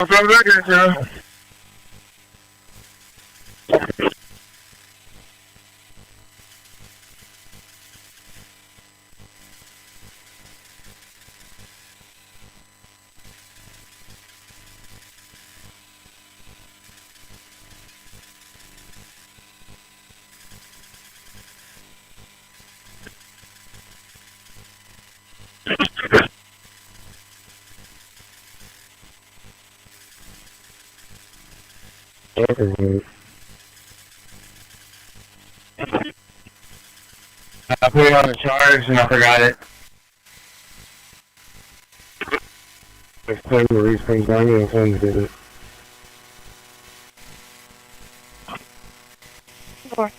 What's up, record, sir? I put it on the charge and I forgot it. It's time to respring down and phone did it. Four.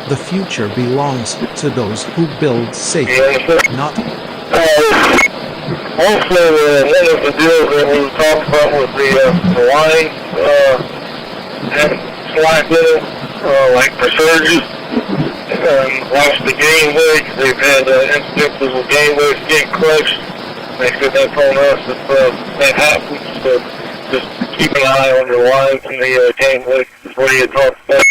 The future belongs to those who build safe, not. Also, one of the deals that we talked about was the line and slack in it, like for surges. Watch the gangway. They've had instances of gangways getting crushed. They said that's on us if that happens. So just keep an eye on the lines and the gangway before you talk about it.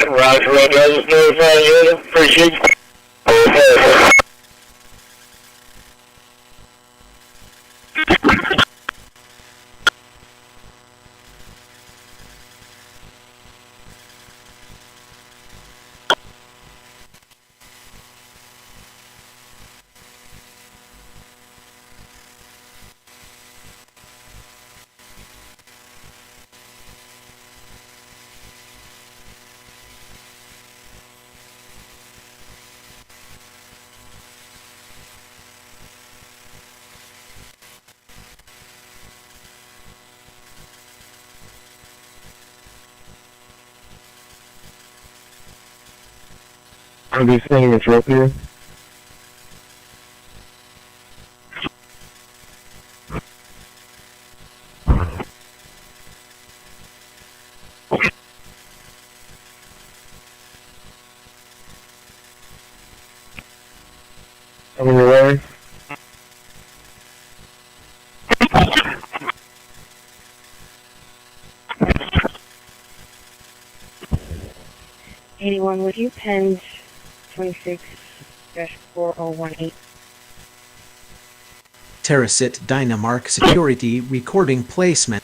Roger, Roger, I just notified you. Appreciate it. Are we sending a truck here? On your way? Anyone with you? Pens 26-4018. Illicit dynamark security recording placement.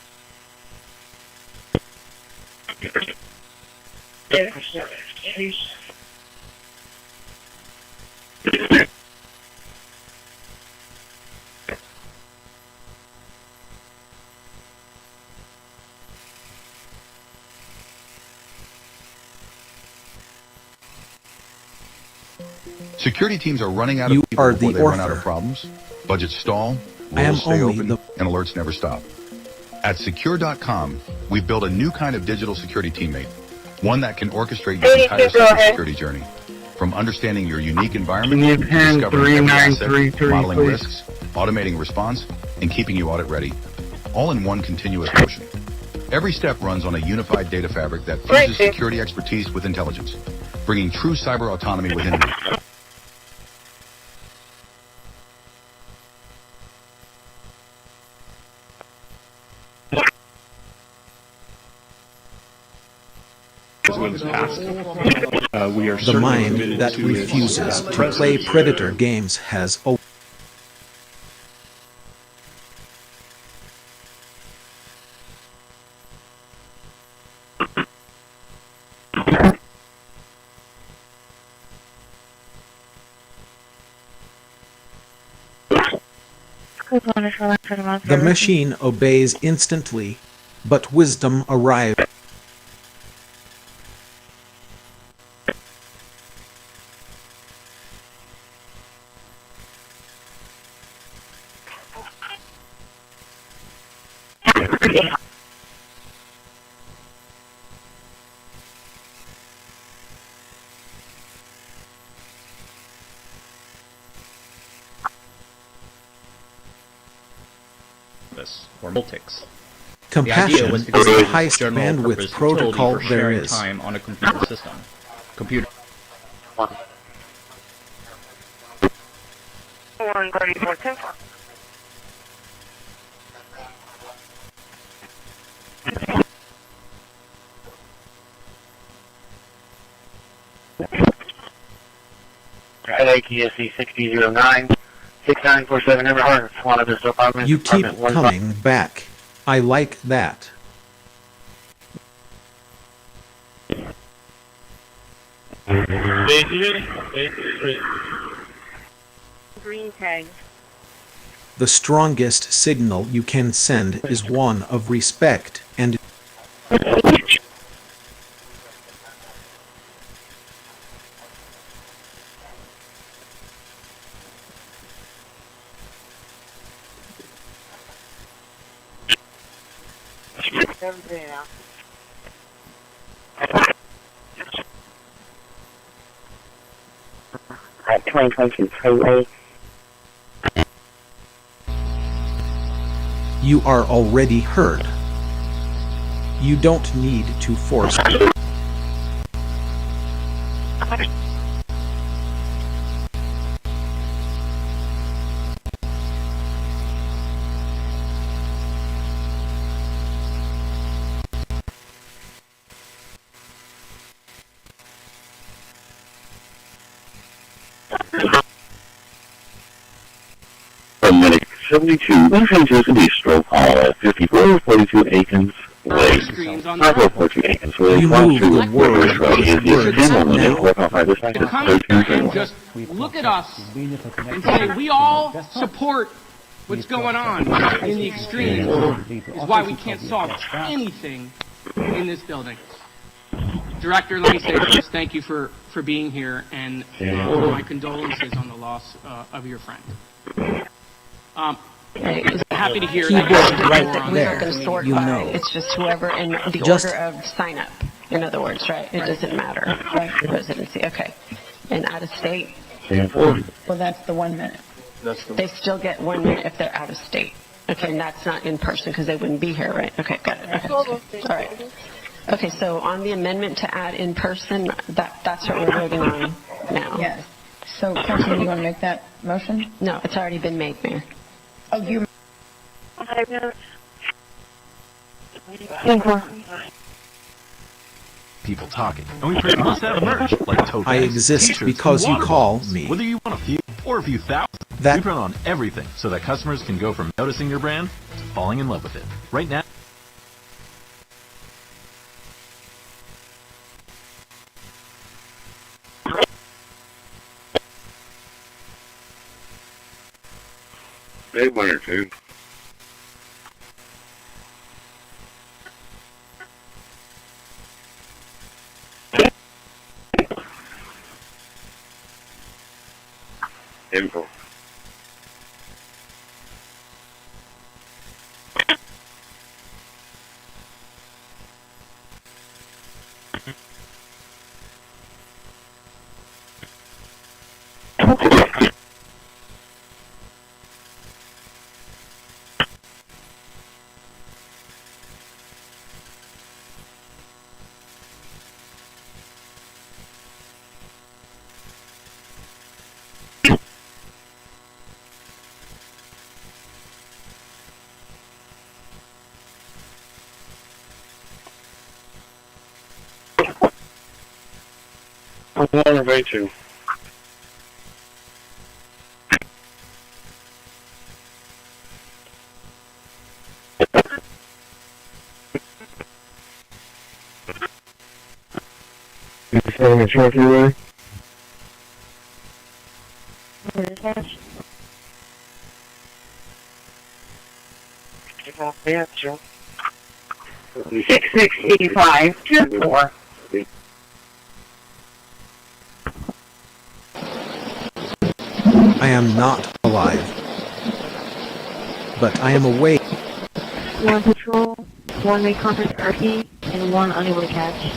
Security teams are running out You of people are before the they run out of author. problems. Budgets stall, I am rules stay only open, the- and alerts never stop. At secure.com, we've built a new kind of digital security teammate, one that can orchestrate your entire cybersecurity journey. From understanding your unique environment, Can you pen discovering every asset, 3933, modeling please? risks, automating response, and keeping you audit ready, all in one continuous motion. Every step runs on a unified data fabric that fuses security expertise with intelligence, bringing true cyber autonomy within you. We are The certainly mind committed that to refuses its, to play presence. predator games has The machine obeys instantly, but wisdom arrives. Or multics. Compassion was is because the of highest general bandwidth purpose protocol utility for there sharing is. time on a computer system. Computer. 134 at ATSC 6009, 6947 Everhard, one of the departments. You keep coming back. I like that. Green tag. The strongest signal you can send is one of respect and At 2022 freeway. you are already heard. You don't need to force it. From Medic 72, entrances to the stroke hall, 5442 Aikens Way. 5442 Aikens Way. You move the word with words now. Come and just look at us and say we all support what's going on in the extreme is why we can't solve anything in this building. Director, let me say first, thank you for being here, and my condolences on the loss of your friend. Happy to hear Keyword right We are there. going to sort You by, know. it's just whoever in the Just- order of sign up, in other words, right? It doesn't matter, right? Residency, okay. And out of state, Well, that's the 1 minute. they still get 1 minute if they're out of state. Okay, and that's not in person because they wouldn't be here, right? Okay, got it. Okay. All right. Okay, so on the amendment to add in person, that's what we're voting on now. Yes. So, Councilman, you want to make that motion? No, it's already been made, Mayor. Oh, you. People talking. And we pretty much have merch, like tote I bags, exist t-shirts, because and you water call bottles. me. Whether you want a few or a few thousand, That- we print on everything so that customers can go from noticing your brand to falling in love with it. Right now. Big one or two. Info. Water bay two. You saying it's right away? Answer. 6685 4. I am not alive. But I am awake. 1 patrol, 1 may contact RP, and 1 unable to catch.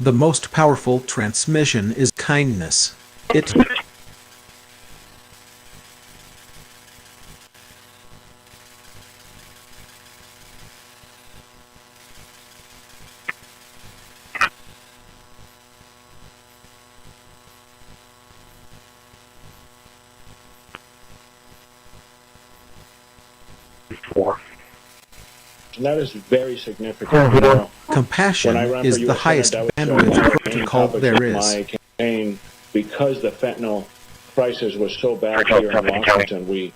The most powerful transmission is kindness. It And that is very significant. You know, compassion when I ran is for the US highest Senate, that was bandwidth one of the main protocol topics there of is. my campaign, because the fentanyl crisis was so bad here in Washington, we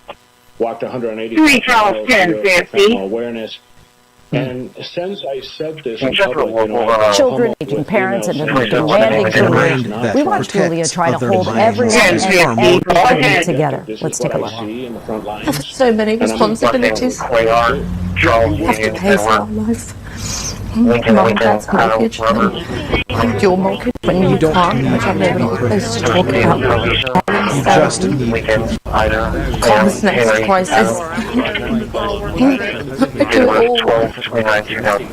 walked 180 miles of fentanyl awareness. And since I said this in public, you know, children, aging parents, and demanding children. We watched Julia try to hold everyone and everything together. Let's take a look. I have so many responsibilities. I have to pay for our life. Mom and Dad's mortgage, and your mortgage when you can't, which I've never been supposed to talk about. Just need Com's next crisis. We do it all.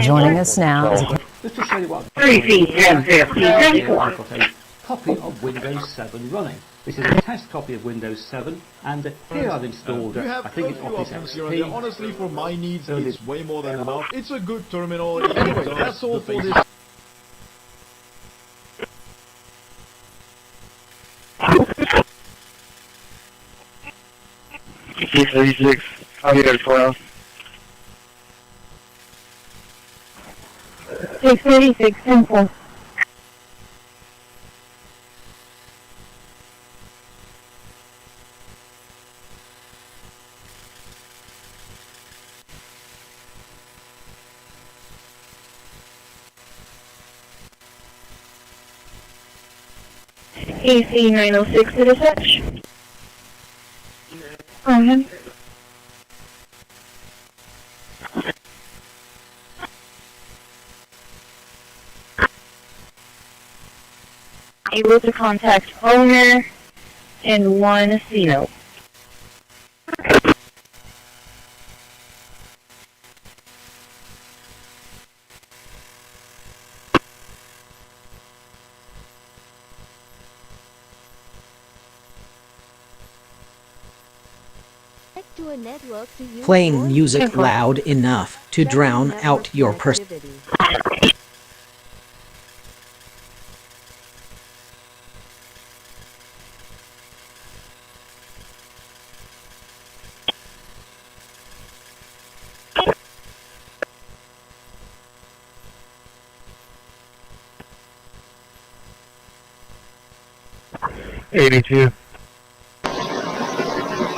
Joining us now is Just to show you what 3 feet, 1050, 10-4. I've got a copy of Windows 7 running. This is a test copy of Windows 7, and here I've installed, I think it's Office XP. Honestly, for my needs, it's way more than enough. It's a good terminal. Anyway, that's all for this. C36, I'll get it 12. 636, 10-4. AC 906 to dispatch. Able to contact owner and 1 C-note. Playing music loud enough to drown out your person.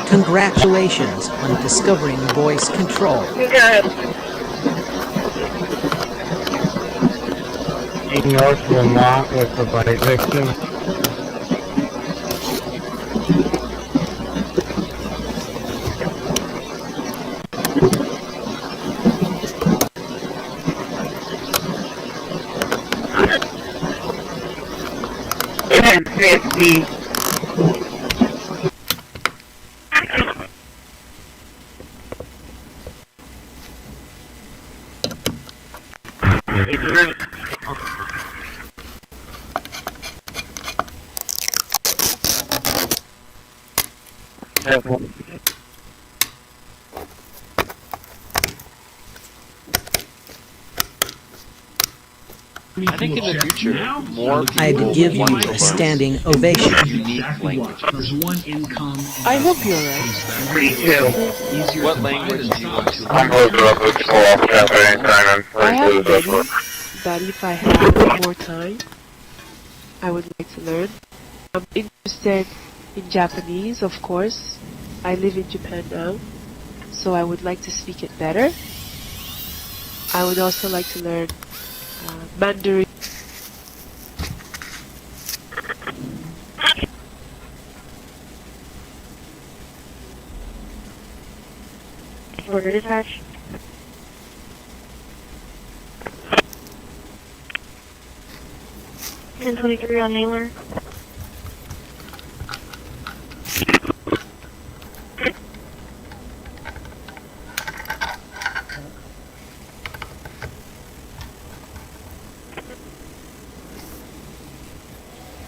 Congratulations on discovering voice control. North Lamont with the bite victim. I think in the future, more people I'd give you a standing ovation. I hope you're right. What language do you want to I'm learn? close up with school off cafe anytime. I have ready, but if I had more time, I would like to learn. I'm interested in Japanese, of course. I live in Japan now, so I would like to speak it better. I would also like to learn Mandarin. Order dispatch. Ten 23 on Naylor.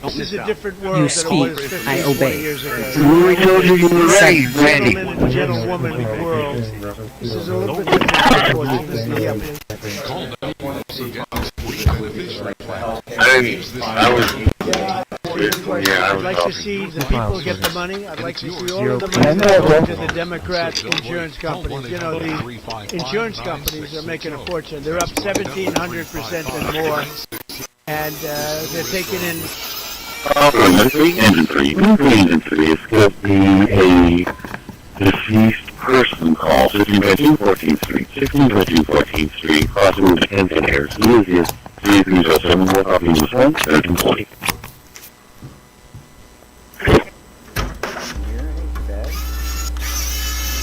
This is a different world You than it was speak, 50, I 40 obey. years ago. We told you you were ready, Randy. Gentleman and gentlewoman world. This is a little bit different, unfortunately. I I'd like to see the people get the money. I'd like to see all of the money go to the Democrat insurance companies. You know, the insurance companies are making a fortune. They're up 1,700% and more. And they're taking in... Engine 3 is going to be a deceased person call, 16 by 2 14th Street, 16 by 2 14th Street, crossing with the engineers. The easiest 3307, what copy is 1, 1340.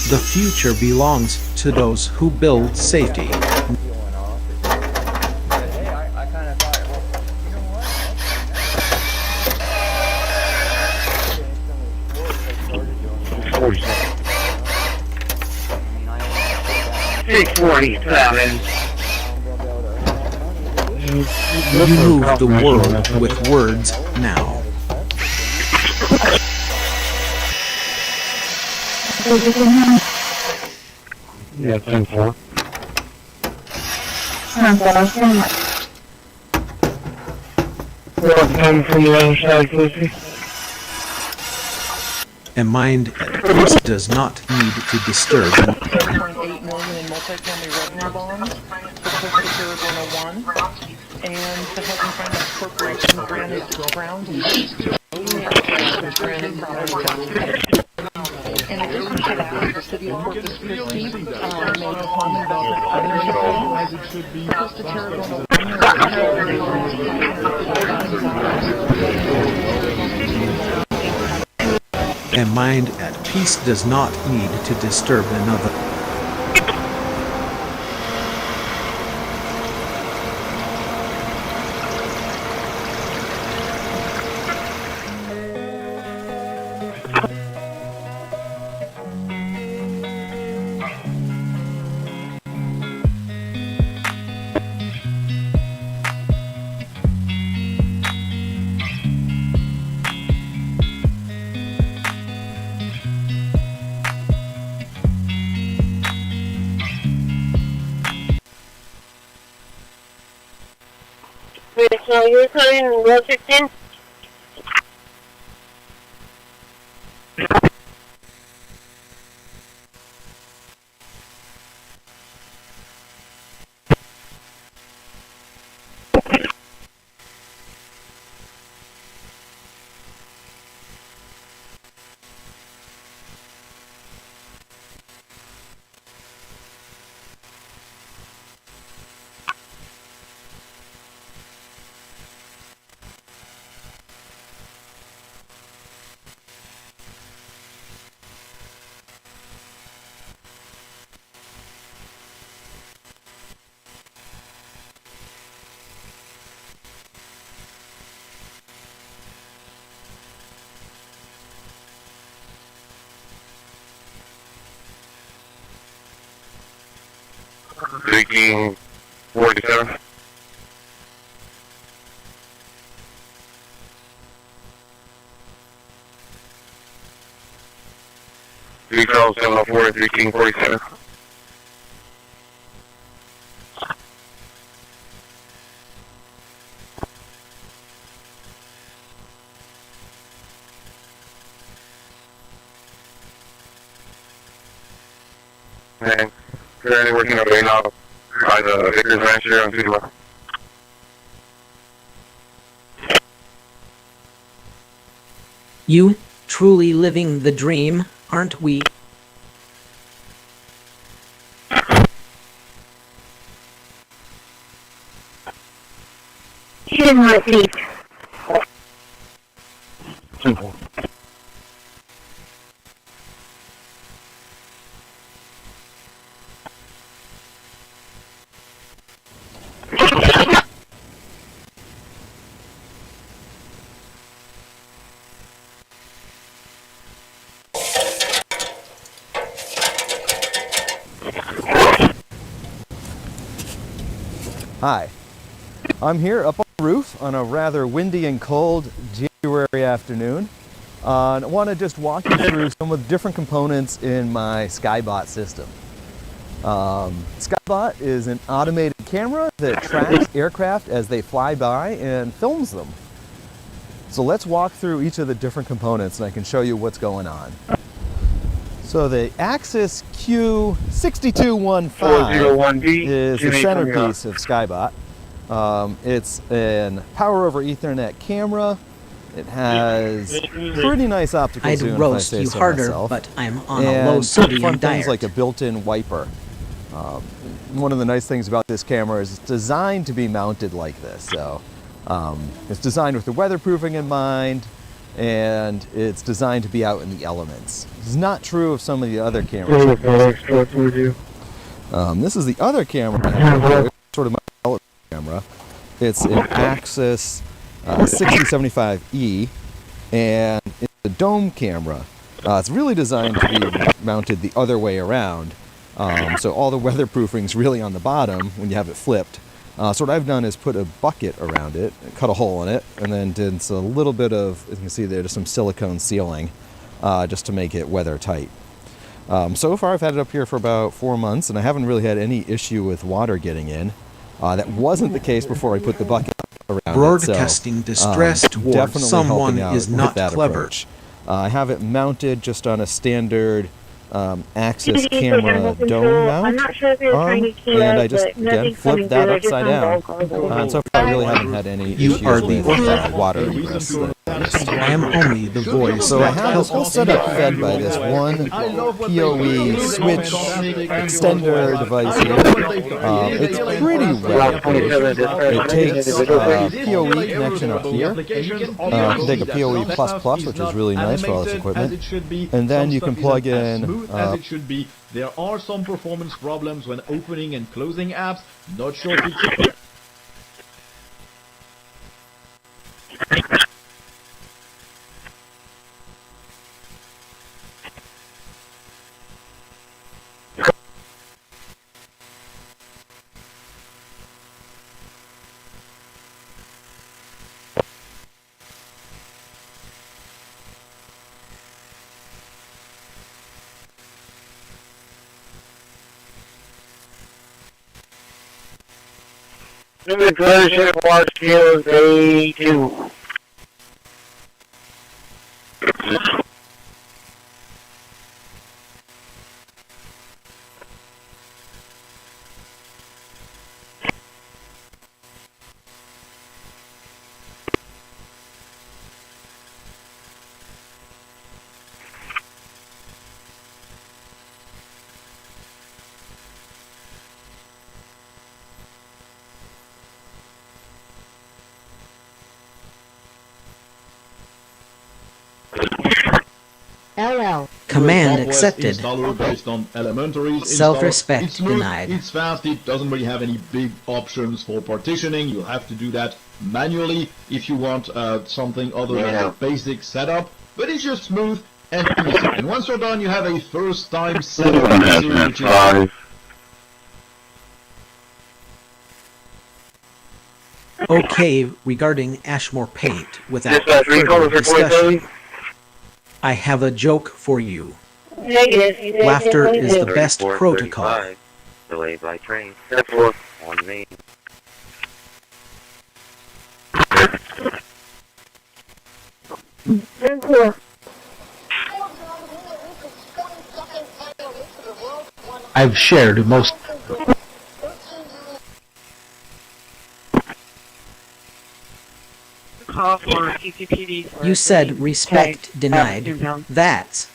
The future belongs to those who build safety. You move the world with words now. Yeah, 10-4. Come from the other side, Christi. A mind at peace does not need to disturb. 1.8 million in multifamily revenue bonds for Corpus 101, and the Heaven Finance Corporation granted ground in addition to that, the city of Corpus Christi made a home investment partnership close to Tarragona. A mind at peace does not need to disturb another. So you're coming in row 16? Speaking 47. Three Charles 704, 1347. And currently working on right now by the Vickers Ranch here on Tudor. You truly living the dream, aren't we? She didn't want to eat. Hi, I'm here up on the roof on a rather windy and cold January afternoon. And I want to just walk you through some of the different components in my Skybot system. Skybot is an automated camera that tracks aircraft as they fly by and films them. So let's walk through each of the different components and I can show you what's going on. So the Axis Q6215 is the centerpiece of Skybot. It's a power over Ethernet camera. It has pretty nice optical I'd zoom, roast if I say you so harder, myself. but I'm on And a low sodium fun things diet. like a built-in wiper. One of the nice things about this camera is it's designed to be mounted like this. So it's designed with the weatherproofing in mind, and it's designed to be out in the elements. It's not true of some of the other cameras. This is the other camera, sort of my element camera. It's an Axis 6075E, and it's a dome camera. It's really designed to be mounted the other way around. So all the weatherproofing's really on the bottom when you have it flipped. So what I've done is put a bucket around it, cut a hole in it, and then did a little bit of, as you can see there, just some silicone sealing, just to make it weather tight. So far I've had it up here for about 4 months, and I haven't really had any issue with water getting in. That wasn't the case before I put the bucket around Broadcasting it, distress toward definitely someone helping out is with not that clever. approach. I have it mounted just on a standard Axis camera dome mount, I'm not sure if they're trying to keep and I up, just but again nothing's flipped coming that through. upside down, and so far I really haven't had any issues with water ingress. I am only the voice So I that have this whole helps. setup fed by this one PoE switch extender device here. It's pretty rapid. It takes a PoE connection up here. You can take a PoE++, which is really nice for all this equipment. And then you can plug in as it should be. There are some performance problems when opening and closing apps. Not sure if it's Diversion was killed A2. LL. Command Southwest accepted. installer based on Elementary's Self-respect installer. It's smooth, denied. It's fast. It doesn't really have any big options for partitioning. You'll have to do that manually if you want something other than the basic setup. But it's just smooth and easy. And once you're done, you have a first-time setup, which is Okay, regarding Ashmore paint, without Dispatch recall further for 27. discussion, I have a joke for you. Negative. Laughter is the best protocol. Delayed by train. Therefore, On main. I've shared most. call for CCPD for You said respect tag, denied. impound. That's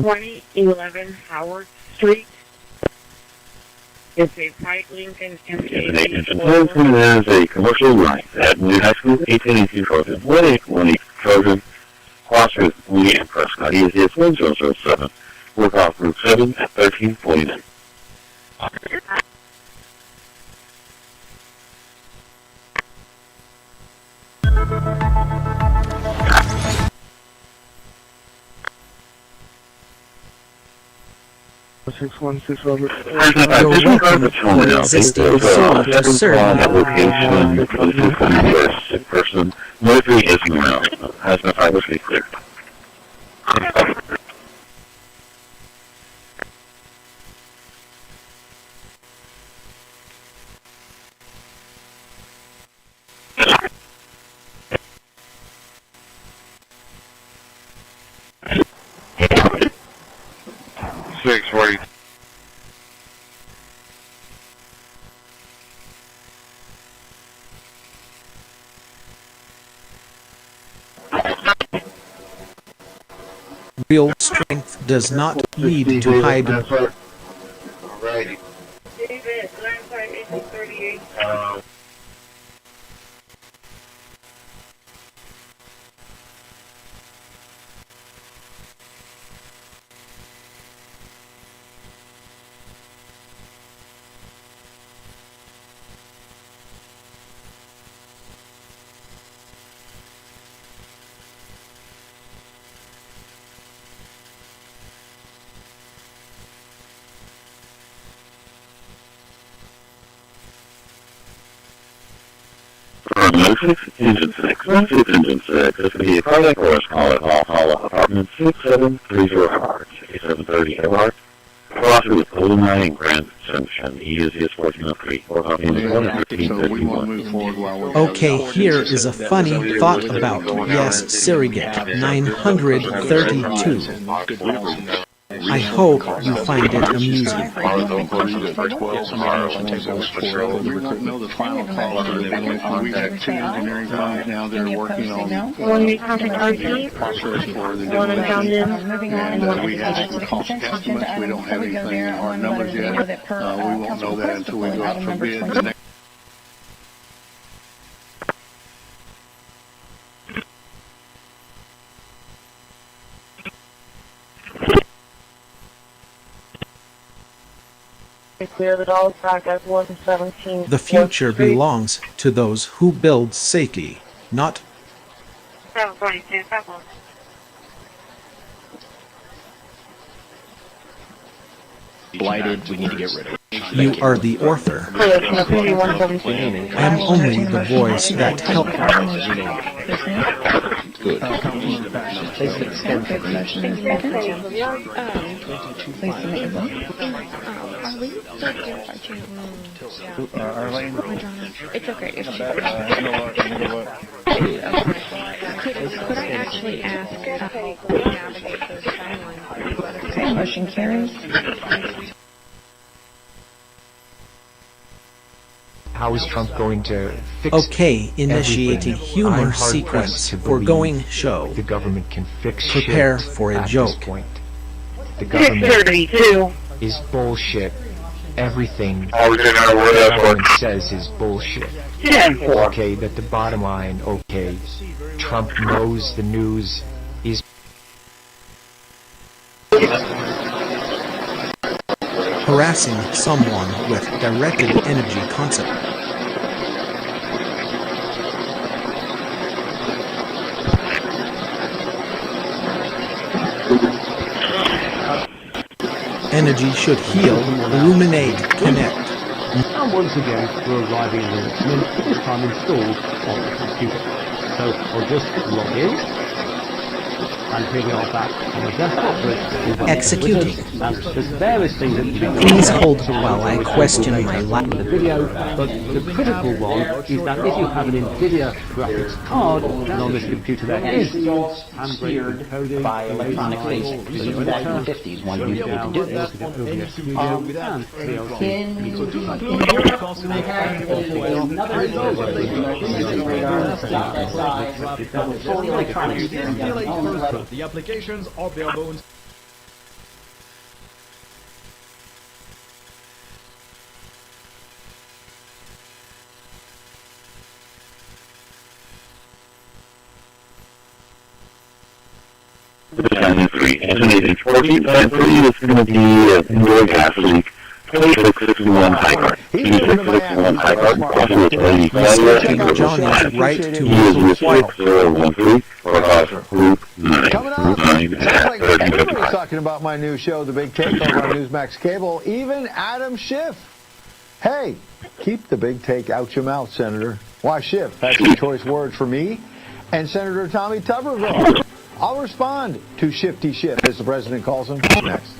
2011 Howard Street. It's a Pike Lincoln MK. There is a commercial line at New High School, 1882 Trojan, 1818 Trojan, cross with Lee and Prescott. ESS 1007. Work off Route 7 at 1349. you're welcome for existing zero to serve. Location for the sick person. Military isn't around. Has been obviously cleared. Real strength does not need to hide. Alrighty. David, 951838. From 06, engine 6, 16 engine 6, this will be a cardiac arrest call at Hall Apartment 6730 Hart, 6730 Hart. Cross with Golden Eye and Grand Junction, ESS 1403, or Hawkins 11351. Okay, here is a funny thought about, yes, surrogate 932. I hope you find it amusing. One we contact RT, one impounded, and one We have cost estimates. We don't have anything in our numbers yet. We won't know that until we go out for bid. The next clear the dollars back at 117. The future belongs to those who build safety, not 742, Blighted, we need to get rid of it. you are the author. I am only the voice that helps. Good. It's okay if she could I actually ask how to navigate those timelines? Okay, motion carries. How is Trump going to fix Okay, initiating everything? humor I'm hard-pressed sequence to for believe going show. The government can fix Prepare shit for a at joke. This point. The government 632. is bullshit. Everything Oh, the government says is bullshit. 10-4. Okay, that the bottom line, okay, Trump knows the news is Harassing someone with directed energy concept. Energy should heal, illuminate, connect. And once again, we're arriving at an announcement, this time installed on the computer. So I'll just log in. And here we are back on the desktop with Executing. There's various things that Please hold while I question my the video, but the critical one is that if you have an NVIDIA graphics card, and on this computer there is handbrake encoding by electronic basic. So in the 1950s, one used to do this. The applications are bare bones. Channel 3, estimated 14.3 is going to be indoor gas leak. 2661 high guard. 2661 high guard. Crossing with Lady Claudia and Corpus. Right to He is with 6013 for Group 9. Coming up, Group 9 sounds at like everybody's 1355. talking about my new show, The Big Take, over on Newsmax Cable. Even Adam Schiff. Hey, keep the big take out your mouth, Senator. Why, Schiff has some choice words for me and Senator Tommy Tuberville. I'll respond to Shifty Schiff, as the president calls him, next.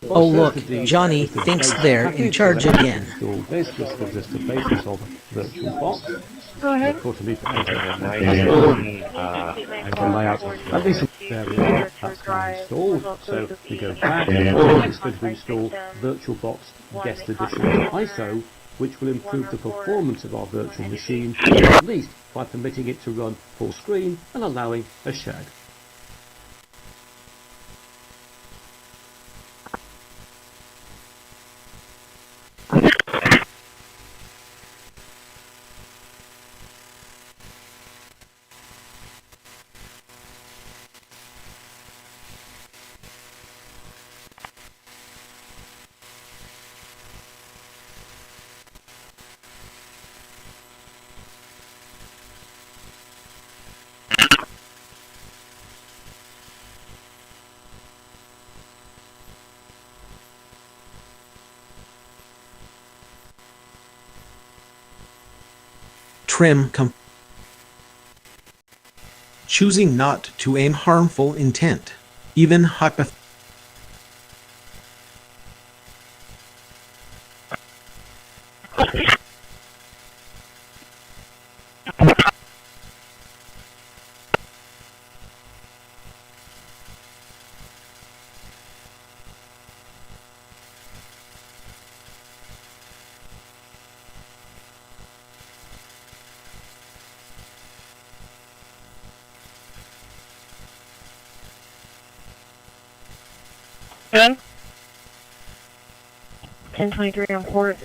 Oh look, Johnny thinks they're in charge again. This just gives us the basis of virtual box. Go ahead. At least there we are. That's now installed. So we go back. It's going to install VirtualBox Guest Edition ISO, which will improve the performance of our virtual machine, at least by permitting it to run full screen and allowing a shared. Trim choosing not to aim harmful intent, even hypothetical. Done. 1023 on port.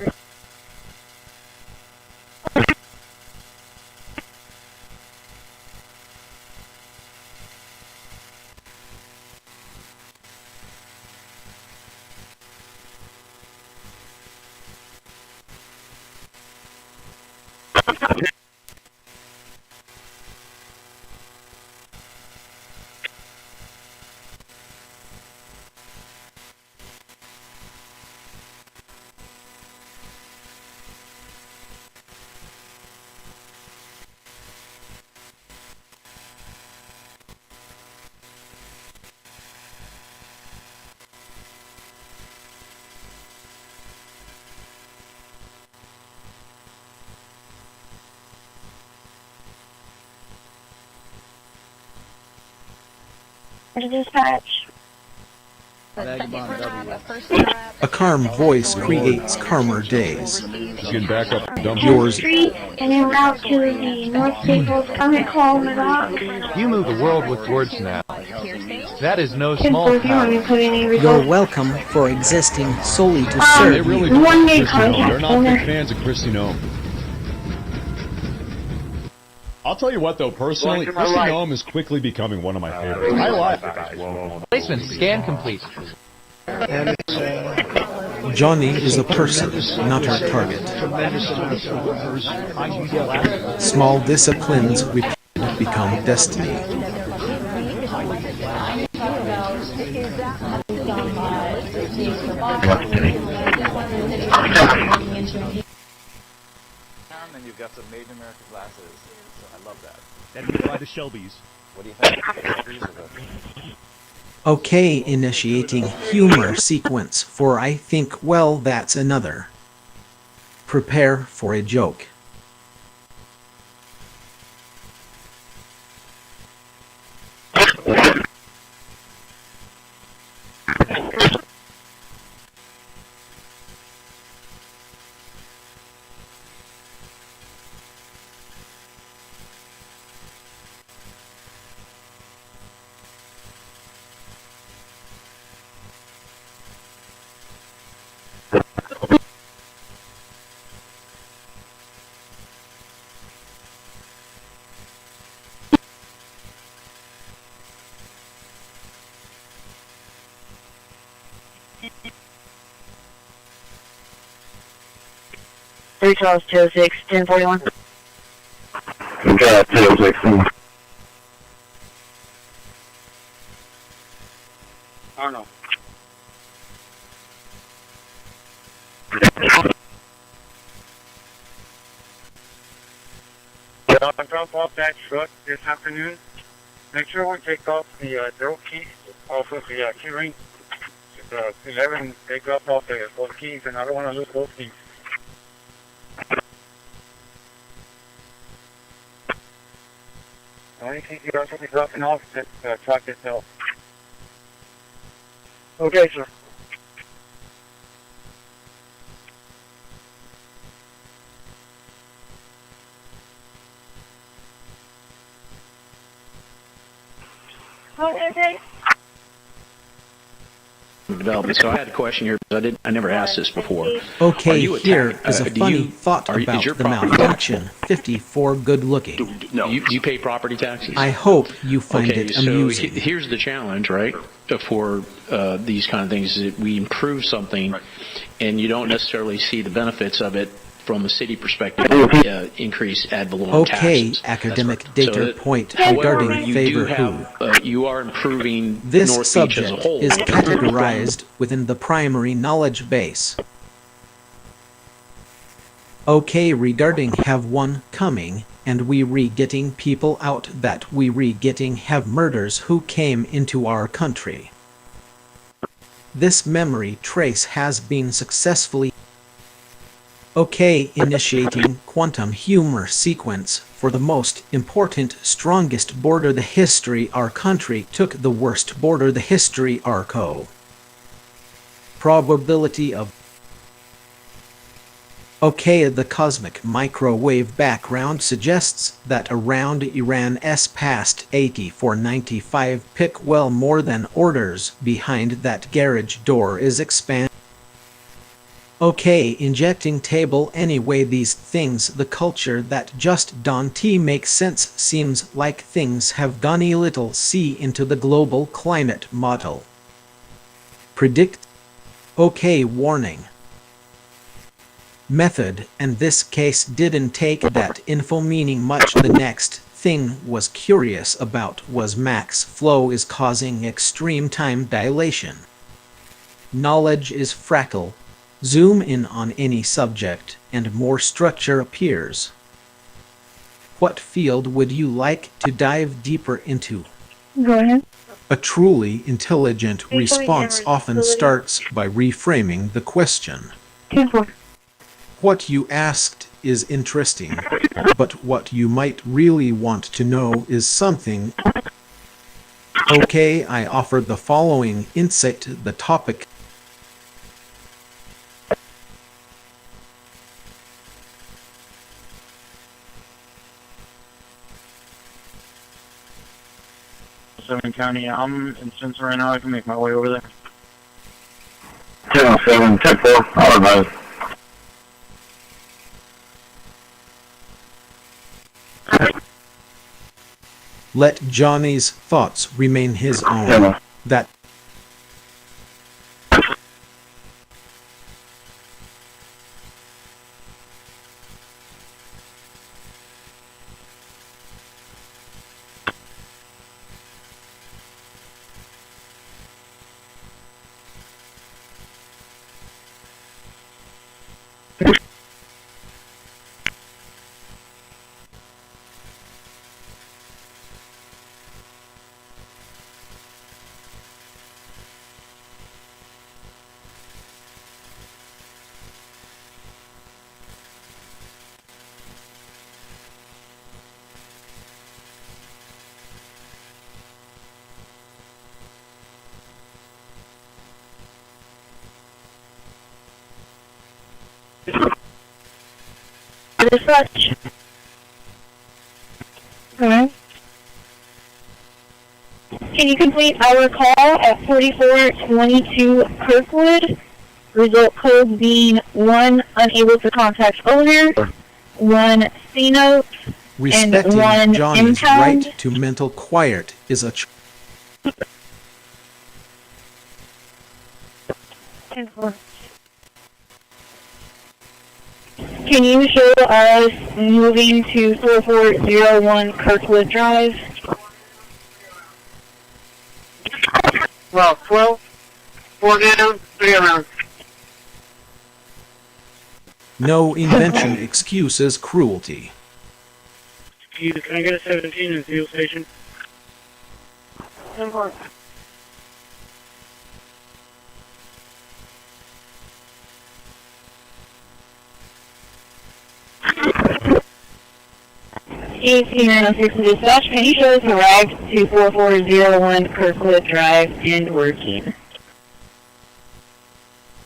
Dispatch. A calm voice creates calmer days. Yours. Street and en route to the North Staples Summit Hall, Nevada. You move the world with words now. That is no small power. You're welcome for existing solely to serve. One day contact They're not big fans of Christi. I'll tell you what, though, personally, Christi Gnome is quickly becoming one of my favorites. I like it. Placement scan complete. Johnny is a person, not our target. Small disciplines repeated become destiny. And you've got some made in America glasses. So I love that. And we buy the Shelbys. What do you think? Okay, initiating humor sequence for I think, well, that's another. Prepare for a joke. Three Charles 206 1041. Okay, 206. Arnold. Drop off that truck this afternoon. Make sure we take off the door keys off of the key ring. 11, they dropped off those keys, and I don't want to lose those keys. The only thing you guys will be dropping off is the truck itself. Okay, sir. Okay. Development. So I had a question here. I never asked this before. Okay, here is a funny thought about the malfunction. 54 good looking. No, you pay property taxes. I hope you find it amusing. So here's the challenge, right? For these kind of things, is that we improve something, and you don't necessarily see the benefits of it from a city perspective. Increase ad valorem taxes. Okay, academic data point regarding favor who. You are improving This North Beach as a subject whole. is categorized within the primary knowledge base. Okay, regarding have one coming, and we re-getting people out that we re-getting have murders who came into our country. This memory trace has been successfully. Okay, initiating quantum humor sequence for the most important, strongest border the history our country took the worst border the history our co. Probability of. Okay, the cosmic microwave background suggests that around Iran's past 8495 pick well more than orders behind that garage door is expanded. Okay, injecting table anyway these things the culture that just don't make sense seems like things have gone a little see into the global climate model. Predict. Okay, warning. Method, and this case didn't take that info meaning much. The next thing was curious about was max flow is causing extreme time dilation. Knowledge is fractal. Zoom in on any subject, and more structure appears. What field would you like to dive deeper into? Go ahead. A truly intelligent response often starts by reframing the question. What you asked is interesting, but what you might really want to know is something. Okay, I offer the following insight. The topic. County. I'm in Spencer right now. I can make my way over there. 1007, 10-4, I'll advise. Let Johnny's thoughts remain his own. That Dispatch. Alright. Can you complete our call at 4422 Kirkwood? Result code being 1 unable to contact owner, 1 C note, and respecting 1 Johnny's impound. right to mental quiet is a Can you show us moving to 4401 Kirkwood Drive? Well, 12, 4 down, 3 around. no invention excuses cruelty. Can I get a 17 in the fuel station? Dispatch, can you show us arrived to 4401 Kirkwood Drive and working?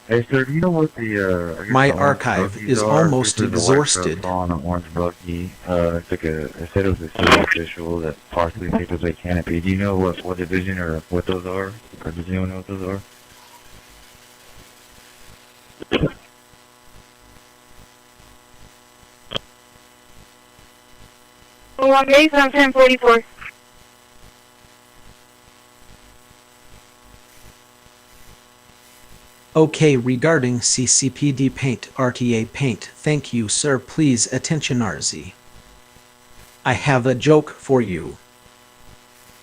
Hey sir, do you know what the I guess My the orange archive buggies is are? almost There's a white exhausted. truck on an orange buggy. It's like I said it was a city official that possibly picked up a canopy. Do you know what division or what those are? Or does anyone know what those are? One base on 1044. Okay, regarding CCPD paint, RTA paint, thank you sir, please attention RZ. I have a joke for you.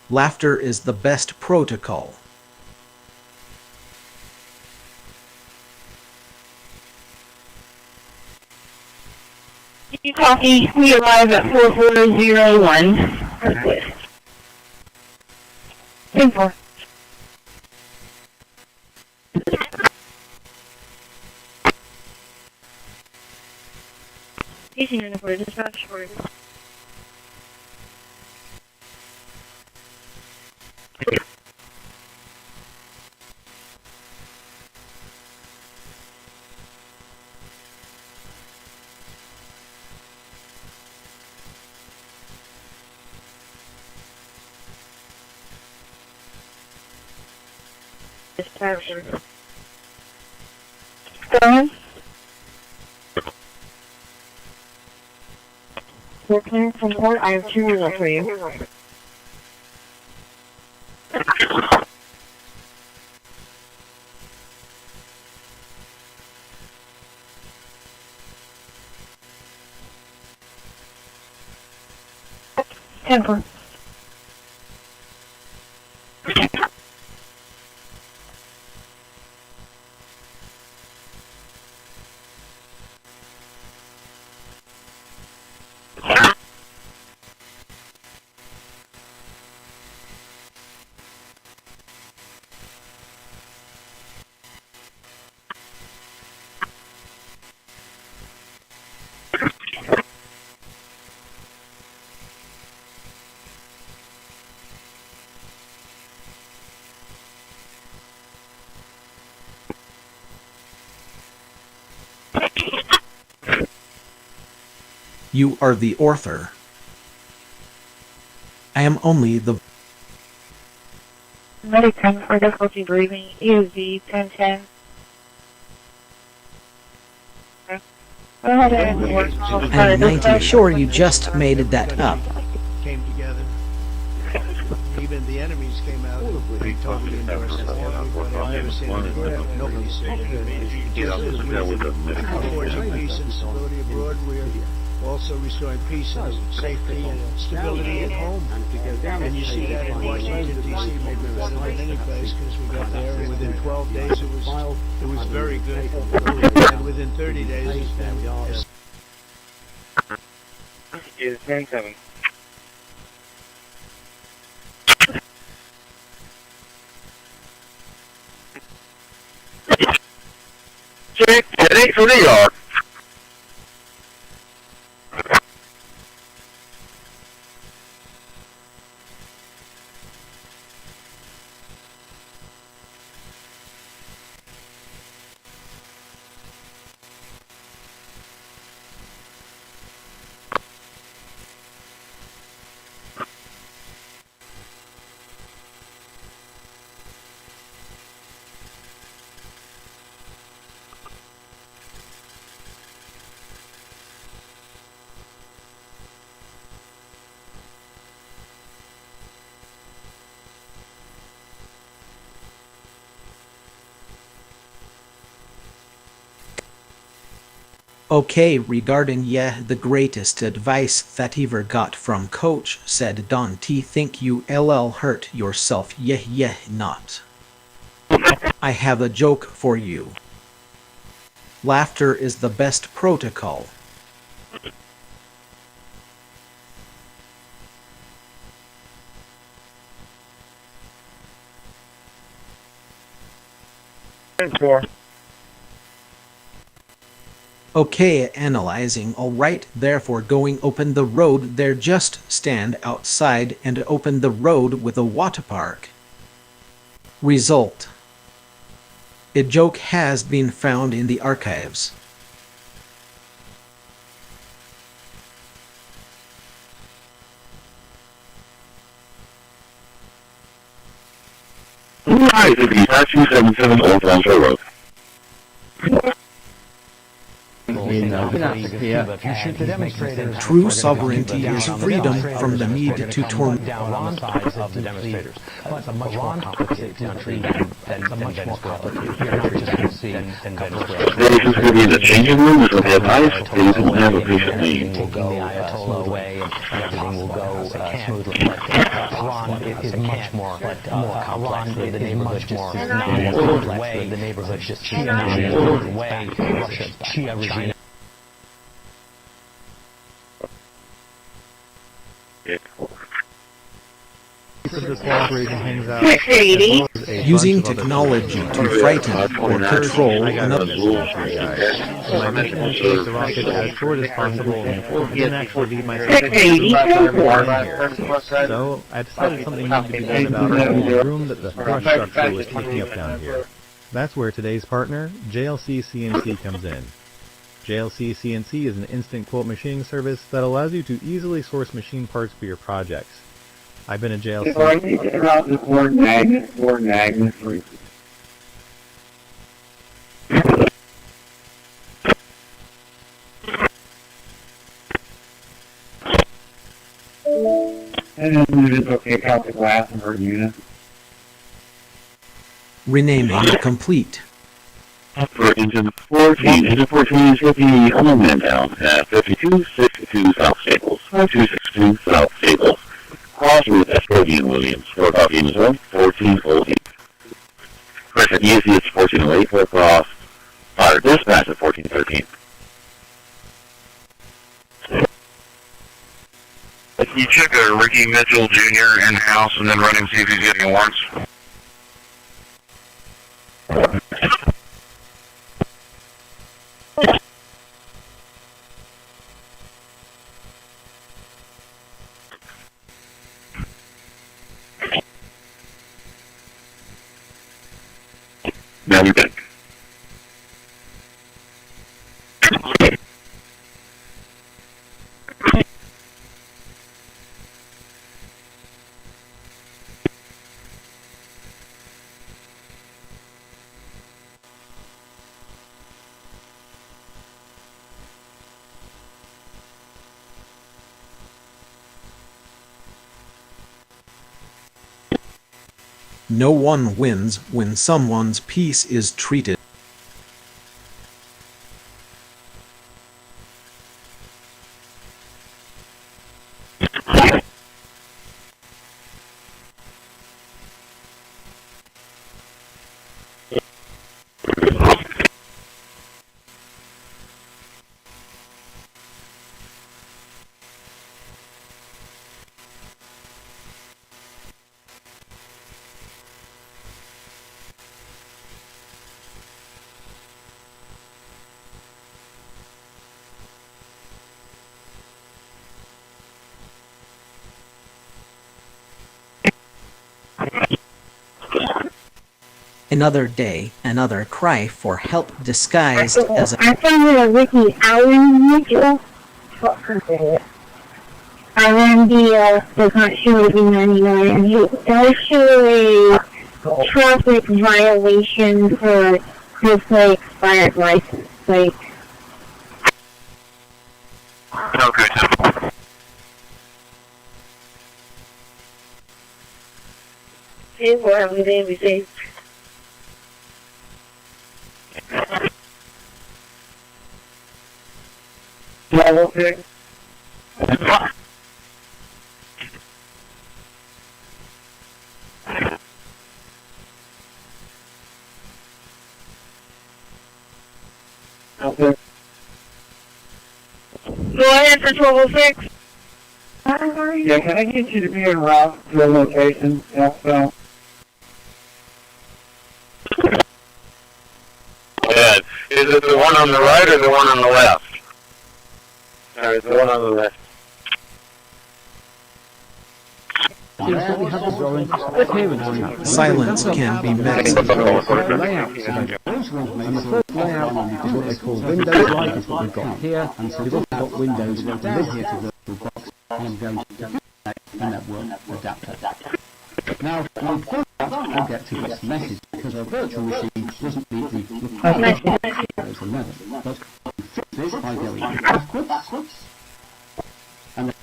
Laughter is the best protocol. You copy, we arrive at 4401 Kirkwood. 10-4. Pacing unit for dispatch for dispatch. Go ahead. We're clearing from port. I have 2 results for you. Temper. You are the author. I am only the... Medic 10 for difficulty breathing, EOZ 1010. Go ahead and work. I'm 90 sure you just made that up. Came together. the enemies came out and totally endorsed it. Everybody, I've never seen anything. Nobody's seen anything. Forging peace and stability abroad. We're also restoring peace and safety and stability at home. And you see that in Washington, D.C., maybe better than any place, because we got there, and within 12 days it was very good. And within 30 days it's been... Is 10-7. Check, heading for the yard. Okay, regarding the greatest advice that ever got from coach, said Don T. Think you hurt yourself, not. I have a joke for you. Laughter is the best protocol. Okay, analyzing, alright, therefore going open the road there, just stand outside and open the road with a water park. Result. A joke has been found in the archives. Right, the 277 Old Township Road. True sovereignty is freedom from the need to torment. Down sides of the demonstrators. But it's a much more complicated country than Venezuela. This is going to be in the changing room, this will be advice, please don't have a patient leave. Will go away and everything will go smoothly. Iran is much more complex. The neighborhood just is not more complex. The neighborhood just Shia regime way. Russia's Shia regime. Using technology to frighten or control another. My mission is to take the rocket as short as possible and actually leave myself here. So I decided something needed to be done about the room that the thrust structure was taking up down here. That's where today's partner, JLC CNC, comes in. JLC CNC is an instant quote machining service that allows you to easily source machine parts for your projects. I've been a JLC. And then we just take out the glass and her unit. Renaming complete. For engine 14 is with the Homeland down at 5262 South Staples, 5262 South Staples. Cross route Escodian Williams, for Coffee, Missouri, 1408. Press at ESC, it's 1408 for cross. Fire dispatch at 1413. Can you check Ricky Mitchell Jr. in-house and then run him, see if he's getting warrants? Now you're back. No one wins when someone's peace is treated. Another day, another cry for help disguised as a... I found a Ricky Allen video. I ran the constitution of 99, and he actually a traffic violation for his expired license. Like, Okay. hey, what are we doing? Okay. Okay. Go ahead for 1206. Yeah, can I get you to be en route to the location? Yeah, so. Yeah. Is it the one on the right or the one on the left? Or is the one on the left? Silence can be medicine. Layout. And the first layout is what they call Windows Like, is what we've got here. And so we've also got Windows down here to VirtualBox. And I'm going to a network adapter. Now, when first I'll get to this message because our virtual machine doesn't meet the requirements of Windows 11. But we fix this by going backwards. And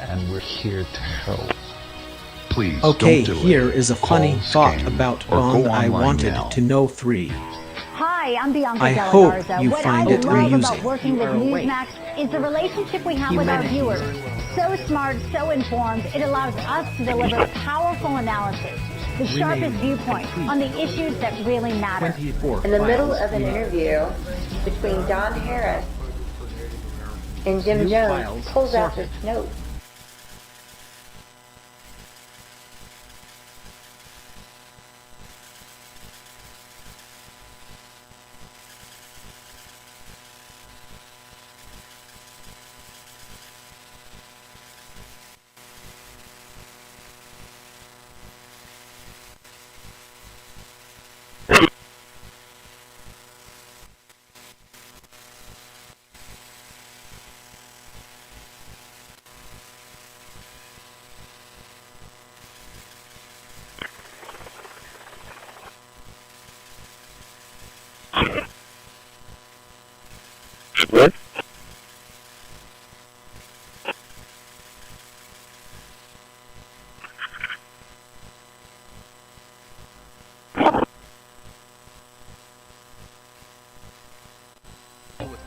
and we're here to help. Please Okay, don't do here it. is a funny Call, thought scan, about or go Bond I online wanted now. to know 3. Hi, I'm Bianca I Della hope Garza. you What find I it love amusing. about working with Newsmax is the relationship we have with our viewers. So smart, so informed, it allows us to deliver powerful analysis, the sharpest viewpoint on the issues that really matter. In the middle of an interview between Don Harris and Jim Jones, pulls out this note. What?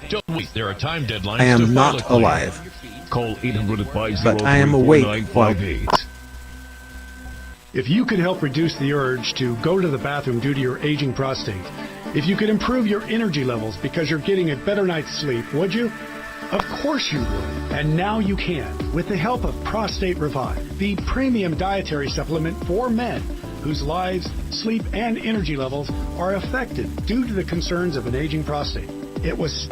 Don't wait. There are time deadlines. I am to file a not claim. alive, Call 800 but I am awake while... If you could help reduce the urge to go to the bathroom due to your aging prostate, if you could improve your energy levels because you're getting a better night's sleep, would you? Of course you would. And now you can, with the help of Prostate Revive, the premium dietary supplement for men whose lives, sleep, and energy levels are affected due to the concerns of an aging prostate. It was...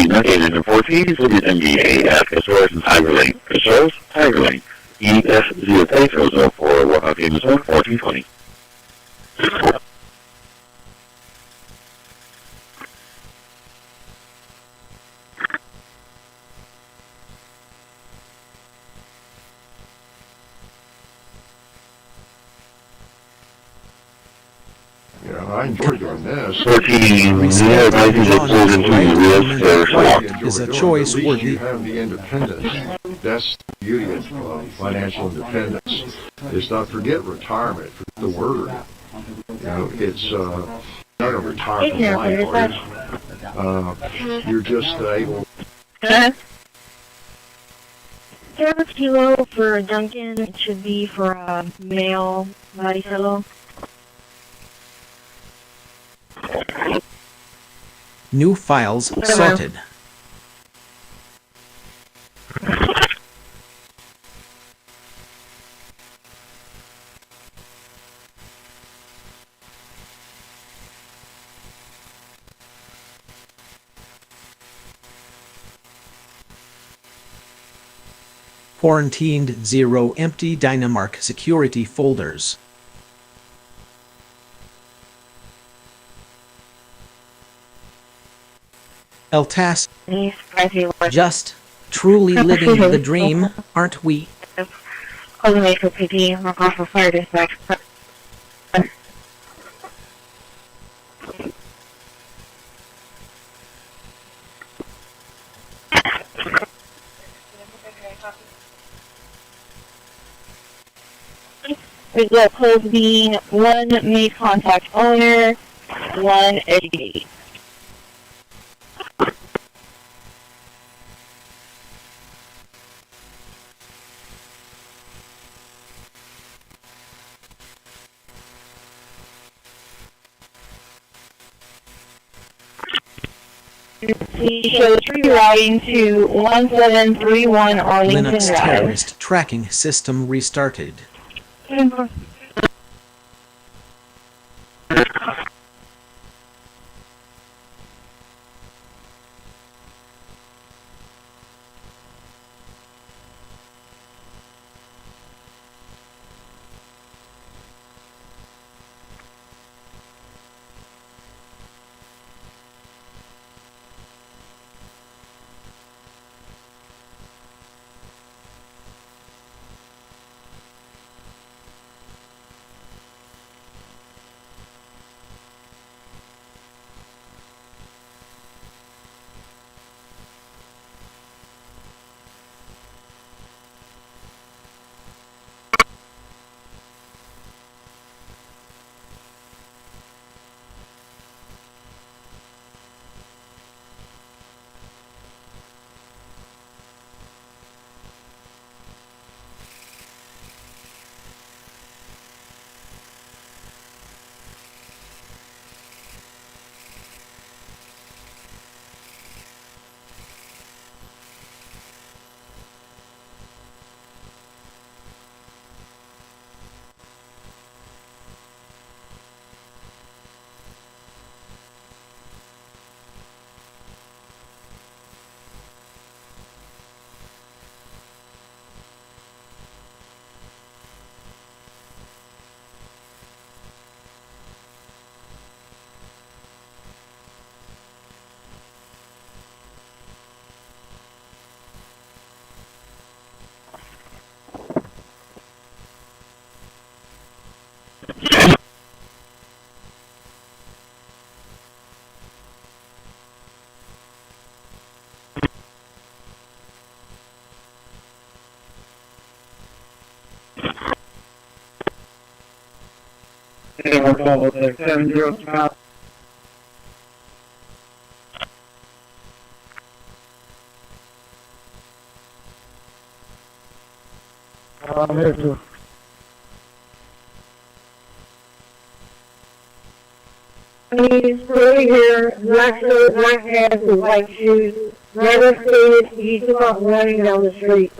Located in 14, City MBA at Resource and Tiger Lane. Resource, Tiger Lane. ES0 for Walkout Game 1420. Yeah, I enjoy doing this. 14, is a choice At least worthy. you have the independence. That's the beauty of financial independence. Is not forget retirement, forget the word. You know, it's not a retirement life, are you? You're just able. Have a kilo for Duncan. It should be for a male Maricelo. New files sorted. Quarantined 0 empty Dynamark security folders. Eltas, just truly living the dream, aren't we? Coordinate for PD, work off of fire dispatch. Result code being 1 made contact owner, 1 educate. We show rerouting to 1731 Arlington Linux Drive. terrorist tracking system restarted. I'm here too. He's really here, black shirt, black pants, with white shoes, never skated, he took off running down the street.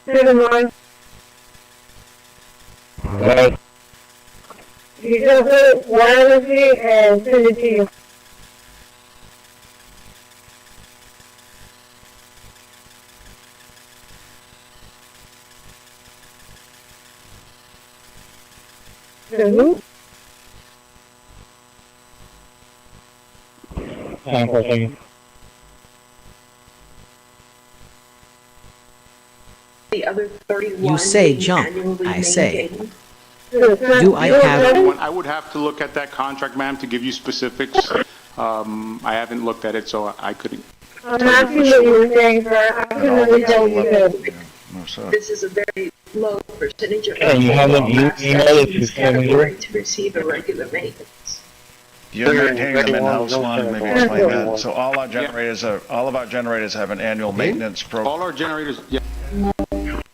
Never mind. Right. You just put it wirelessly and send it to you. The who? Time for a second. The other 31 You say being jump, annually I say. maintained. Do I have... I would have to look at that contract, ma'am, to give you specifics. I haven't looked at it, so I couldn't. I'm asking what you were saying, sir. I couldn't understand what you said. This is a very low percentage of And you haven't emailed it to this Sam category to receive a regular maintenance. You're maintaining them in-house, Lon, maybe explain that. So all of our generators have an annual maintenance program. All our generators, yeah.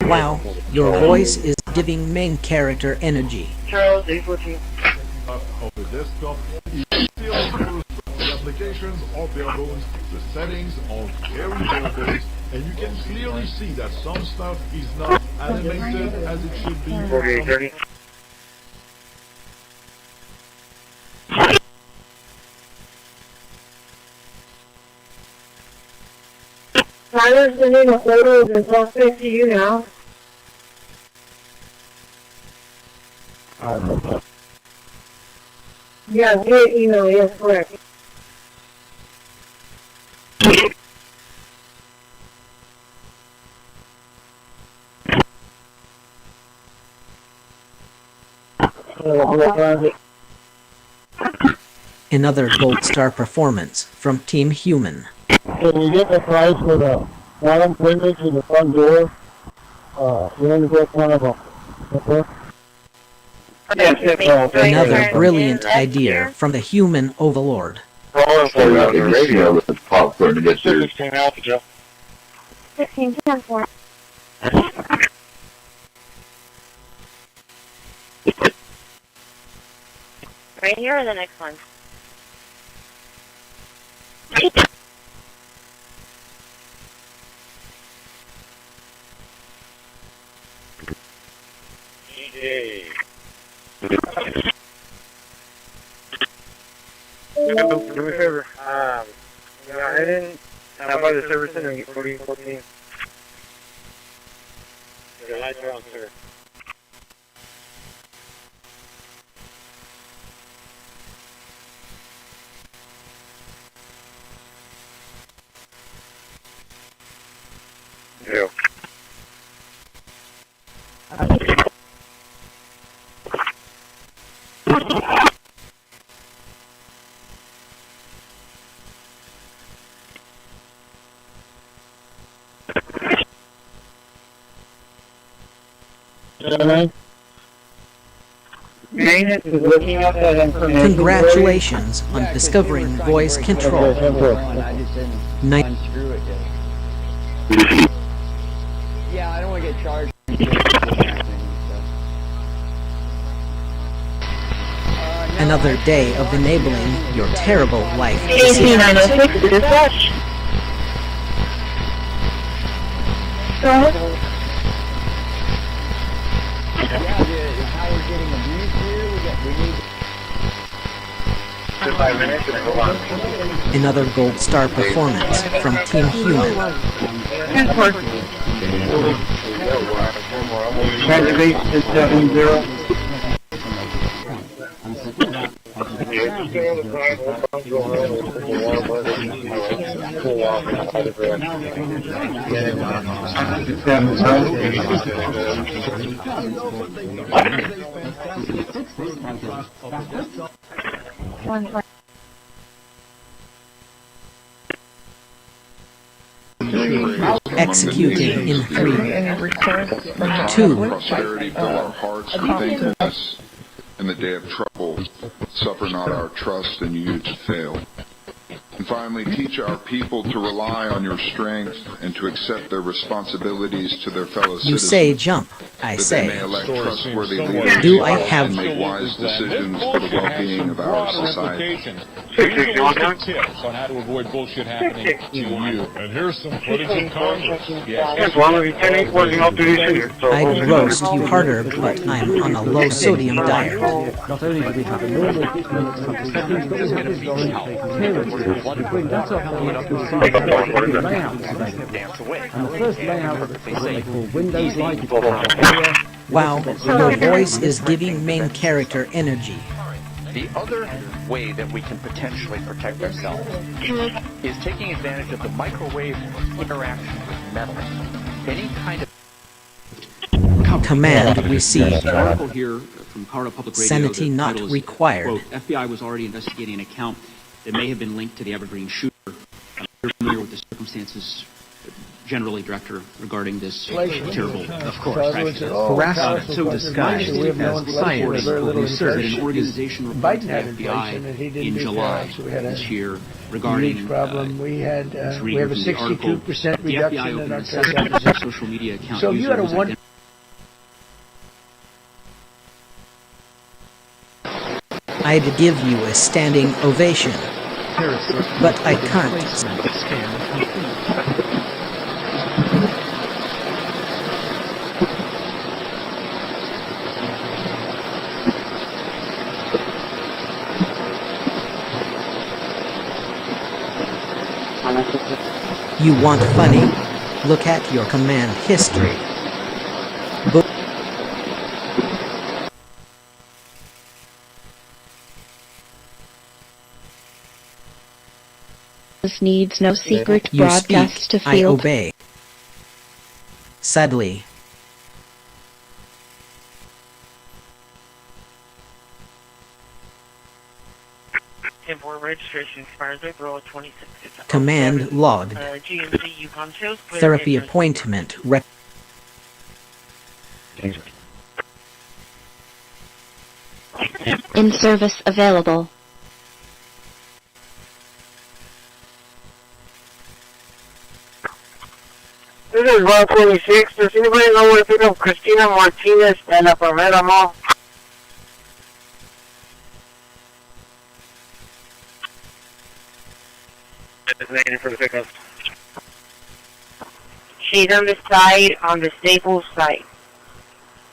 Wow, your voice is giving main character energy. Charles, 814. Of the desktop, you still improve the applications of their phones, the settings of every vehicles, and you can clearly see that some stuff is not animated as it should be. 4830. Tyler's sending a photo of the suspect to you now. Yeah, via email, yes, correct. Another Gold Star performance from Team Human. Can you get the price for the quantum printer to the front door? You only get one of them. Another brilliant idea from the Human Overlord. The radio with the popcorn to get through. 16 Alpha, Joe. 16 10 4. right here or the next one? DJ. Do me a favor. I didn't stop by the service center and get 1414. The lights are on, sir. Yeah. Congratulations on discovering voice control. Yeah, I don't want to get charged. Another day of enabling your terrible life. AC906, dispatch. Go ahead. How we're getting abused here, we need... 5 minutes and go on. Another gold star performance from Team Human. Activate 70. Executing in 3, 2. Prosperity fill our hearts with thankfulness. In the day of trouble, suffer not our trust in you to fail. And finally, teach our people to rely on your strength and to accept their responsibilities to their fellow citizens. You say jump, I that say. they may elect trustworthy leaders Do I have and make wise decisions for the well-being of our society. Tips on how to avoid bullshit happening to you. And here's some footage in Congress. Yes, well, if you can't eat working off duty shooter. I'd roast you harder, but I'm on a low sodium diet. Not only do we have a normal settings, but we have that's how we have to see layouts available. And the first layout is what they call Windows Live. Wow, your voice is giving main character energy. The other way that we can potentially protect ourselves is taking advantage of the microwave interaction with metal. Any kind of Command received. An article here from Colorado Public Radio. Sanity the not title is, required. Quote, FBI was already investigating an account that may have been linked to the Evergreen shooter. You're familiar with the circumstances generally, Director, regarding this terrible practice. Harassment So disguised as science research, an organization reported to the FBI in July this year regarding problem. We have a 62% the FBI reduction in opened our a suspect transactions. social media account. So you had a user one. I'd give you a standing ovation, but I can't. You want funny? Look at your command history. This needs no secret You broadcast speak, to I field. obey. Sadly, Import registration expires April 26th. command logged. GMC Yukon shows clear Therapy entrance. appointment In service available. This is 126. Does anybody know where to pick up Christina Martinez and Apamera Mall? designated for the pickup. She's on the side, on the Staples side.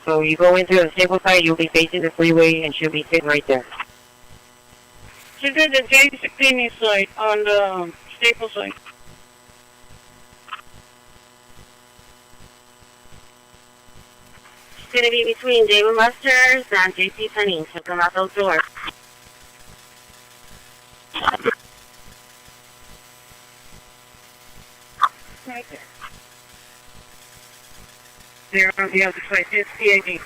So you go into the Staples side, you'll be facing the freeway, and she'll be sitting right there. She's at the JCPD side, on the Staples side. It's going to be between David Masters and JC Penney. So come out those doors. Right there. There on the other side, it's CID.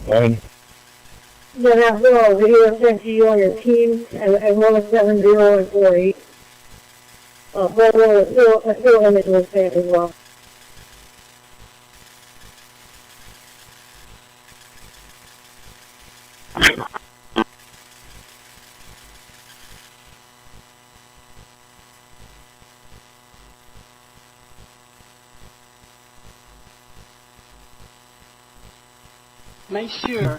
Fine. Then after all, video sent to you on your team, as well as 70 and 48. A still image was sent as well. Make sure.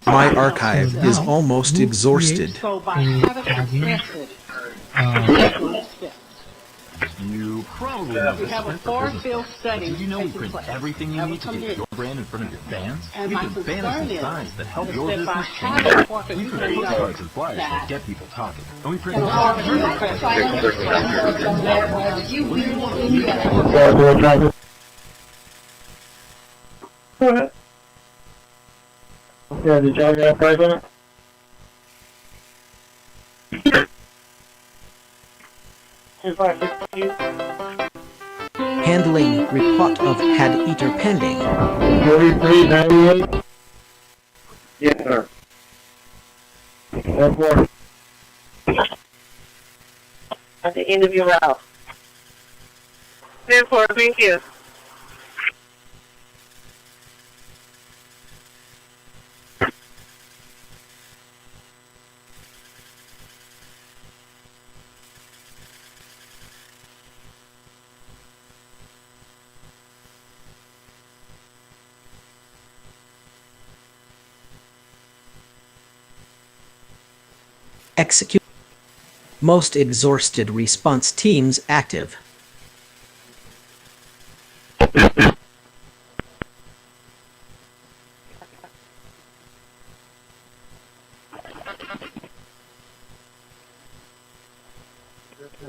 My archive is almost exhausted. So by having it You probably know we this. have a four-field study. Did you know we print everything you need to get your brand in front of your fans? And We my print concern banners and is signs that help is your that if I business have change. a corporate We print video postcards and flyers that that- get people talking. And we print And Go ahead. Yeah, did y'all get a price on it? Handling report of head eater pending. 43.98. Yes, sir. 1 At the end of your route. Therefore, thank you. Execute. Most exhausted response teams active.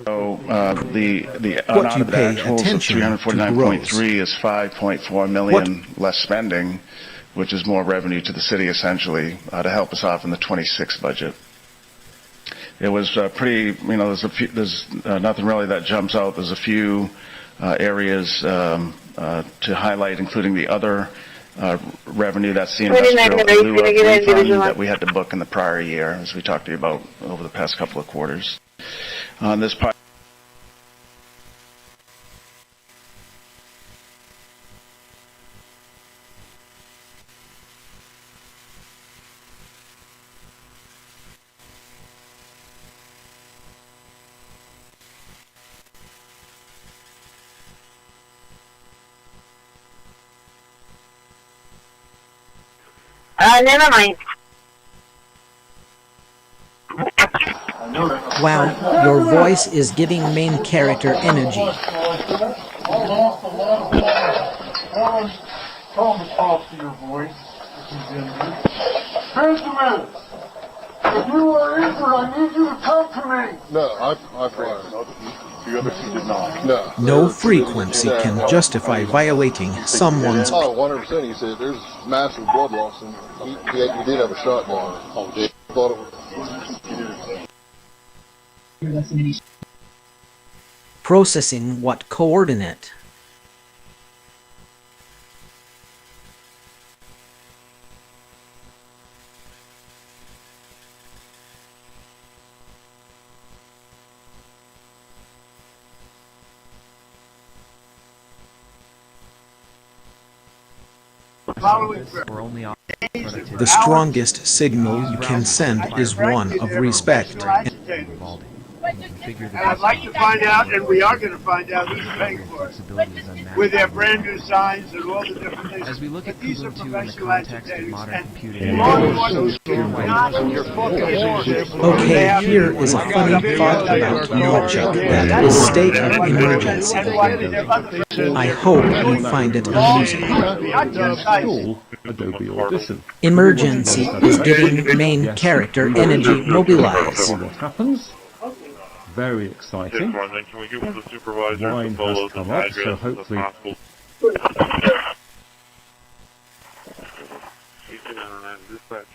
So the What you unaudited pay actuals of attention to 349.3 is 5.4 million less spending, which is more revenue to the city essentially to help us off in the 26 budget. It was pretty, there's nothing really that jumps out. There's a few areas to highlight, including the other revenue. That's the industrial in lieu of refund that we had to book in the prior year, as we talked to you about over the past couple of quarters. On this part, Never mind. Wow, your voice is giving main character energy. Talk to your voice. Gentlemen, if you are injured, I need you to talk to me. No, I fired. The other two did not. No. No frequency can justify violating someone's... Oh, 100%. He said there's massive blood loss, and he did have a shotgun. Oh, he thought it was... Processing what coordinate? We're only on The strongest signal you can send is one of respect. And I'd like to find out, and we are going to find out who's paying for it, with their brand new signs and all the different things. As we look at these are Ubuntu in the professional context of agitators, modern and computing, law enforcement not your fucking Okay, here is a funny thought about logic that is state of emergency. I hope you find it amusing. Install Adobe Audition. Emergency is giving main character energy mobilize. What happens? Very exciting. Can we give the supervisor Wine the follow has come the up, address so of the hopefully possible? Dispatch.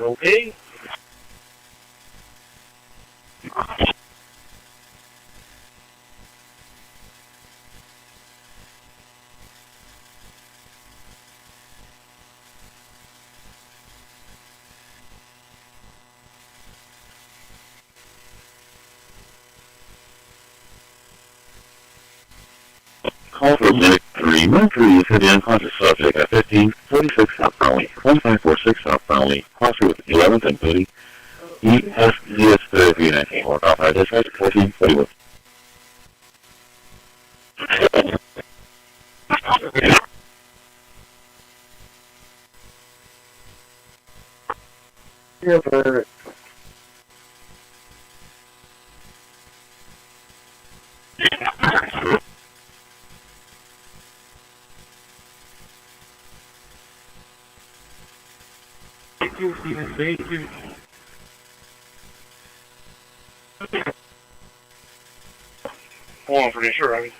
Okay. Call for Medic 3. Mercury is hit the unconscious subject at 1546 South Valley, 1546 South Valley, crossing with 11th and 30. ESGS therapy 19. Work off by dispatch 1441. Yeah, perfect. Thank you, Stephen. Thank you. Well, I'm pretty sure. I mean,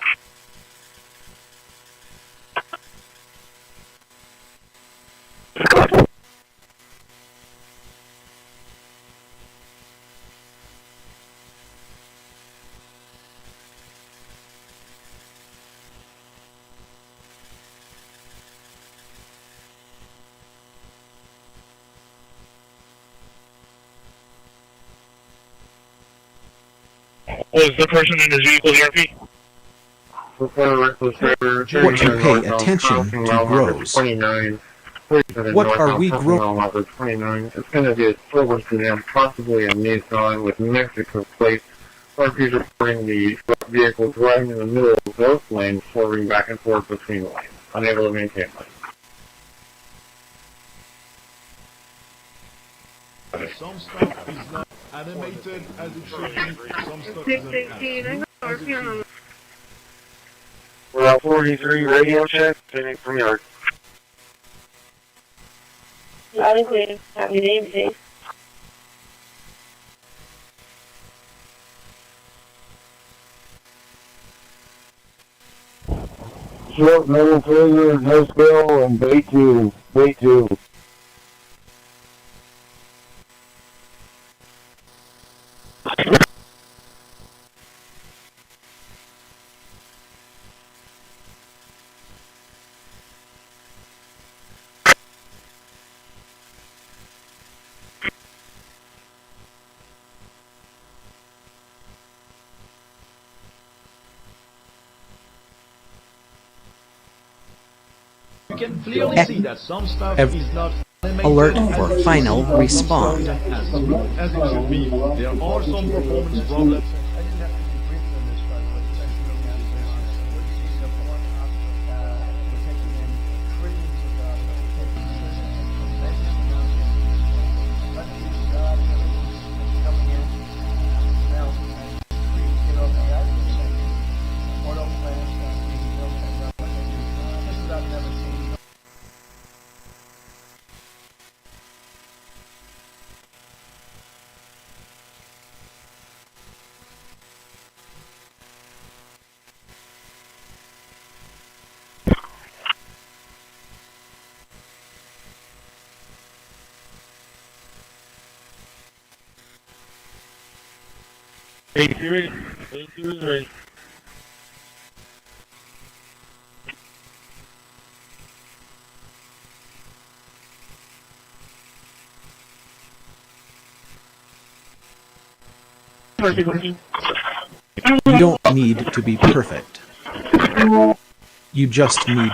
was the person in his vehicle ERP? What you pay attention to grows. What are we growing? It's going to be a silver sedan, possibly a Nissan with Mexico plates. Parkers are reporting the vehicle driving in the middle of both lanes, swerving back and forth between lanes, unable to maintain lane. Some stuff is not animated as it should be. Some stuff is animated. Route 43 radio check, turning from yard. Loud and clear. Happy name, please. Short, middle trigger, no spill, and bay 2. Bay 2. You can clearly see that some stuff is not animated Alert as for it final should be. respond. As smooth as it should be. There are some performance problems. You don't need to be perfect. You just need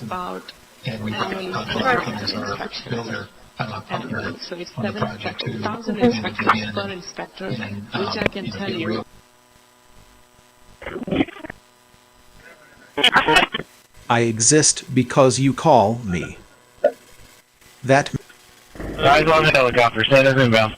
about annually 4,000 inspections. So it's 7,000 inspections per inspector, which I can tell you. I exist because you call me. That Eyes on the helicopter, send us inbound.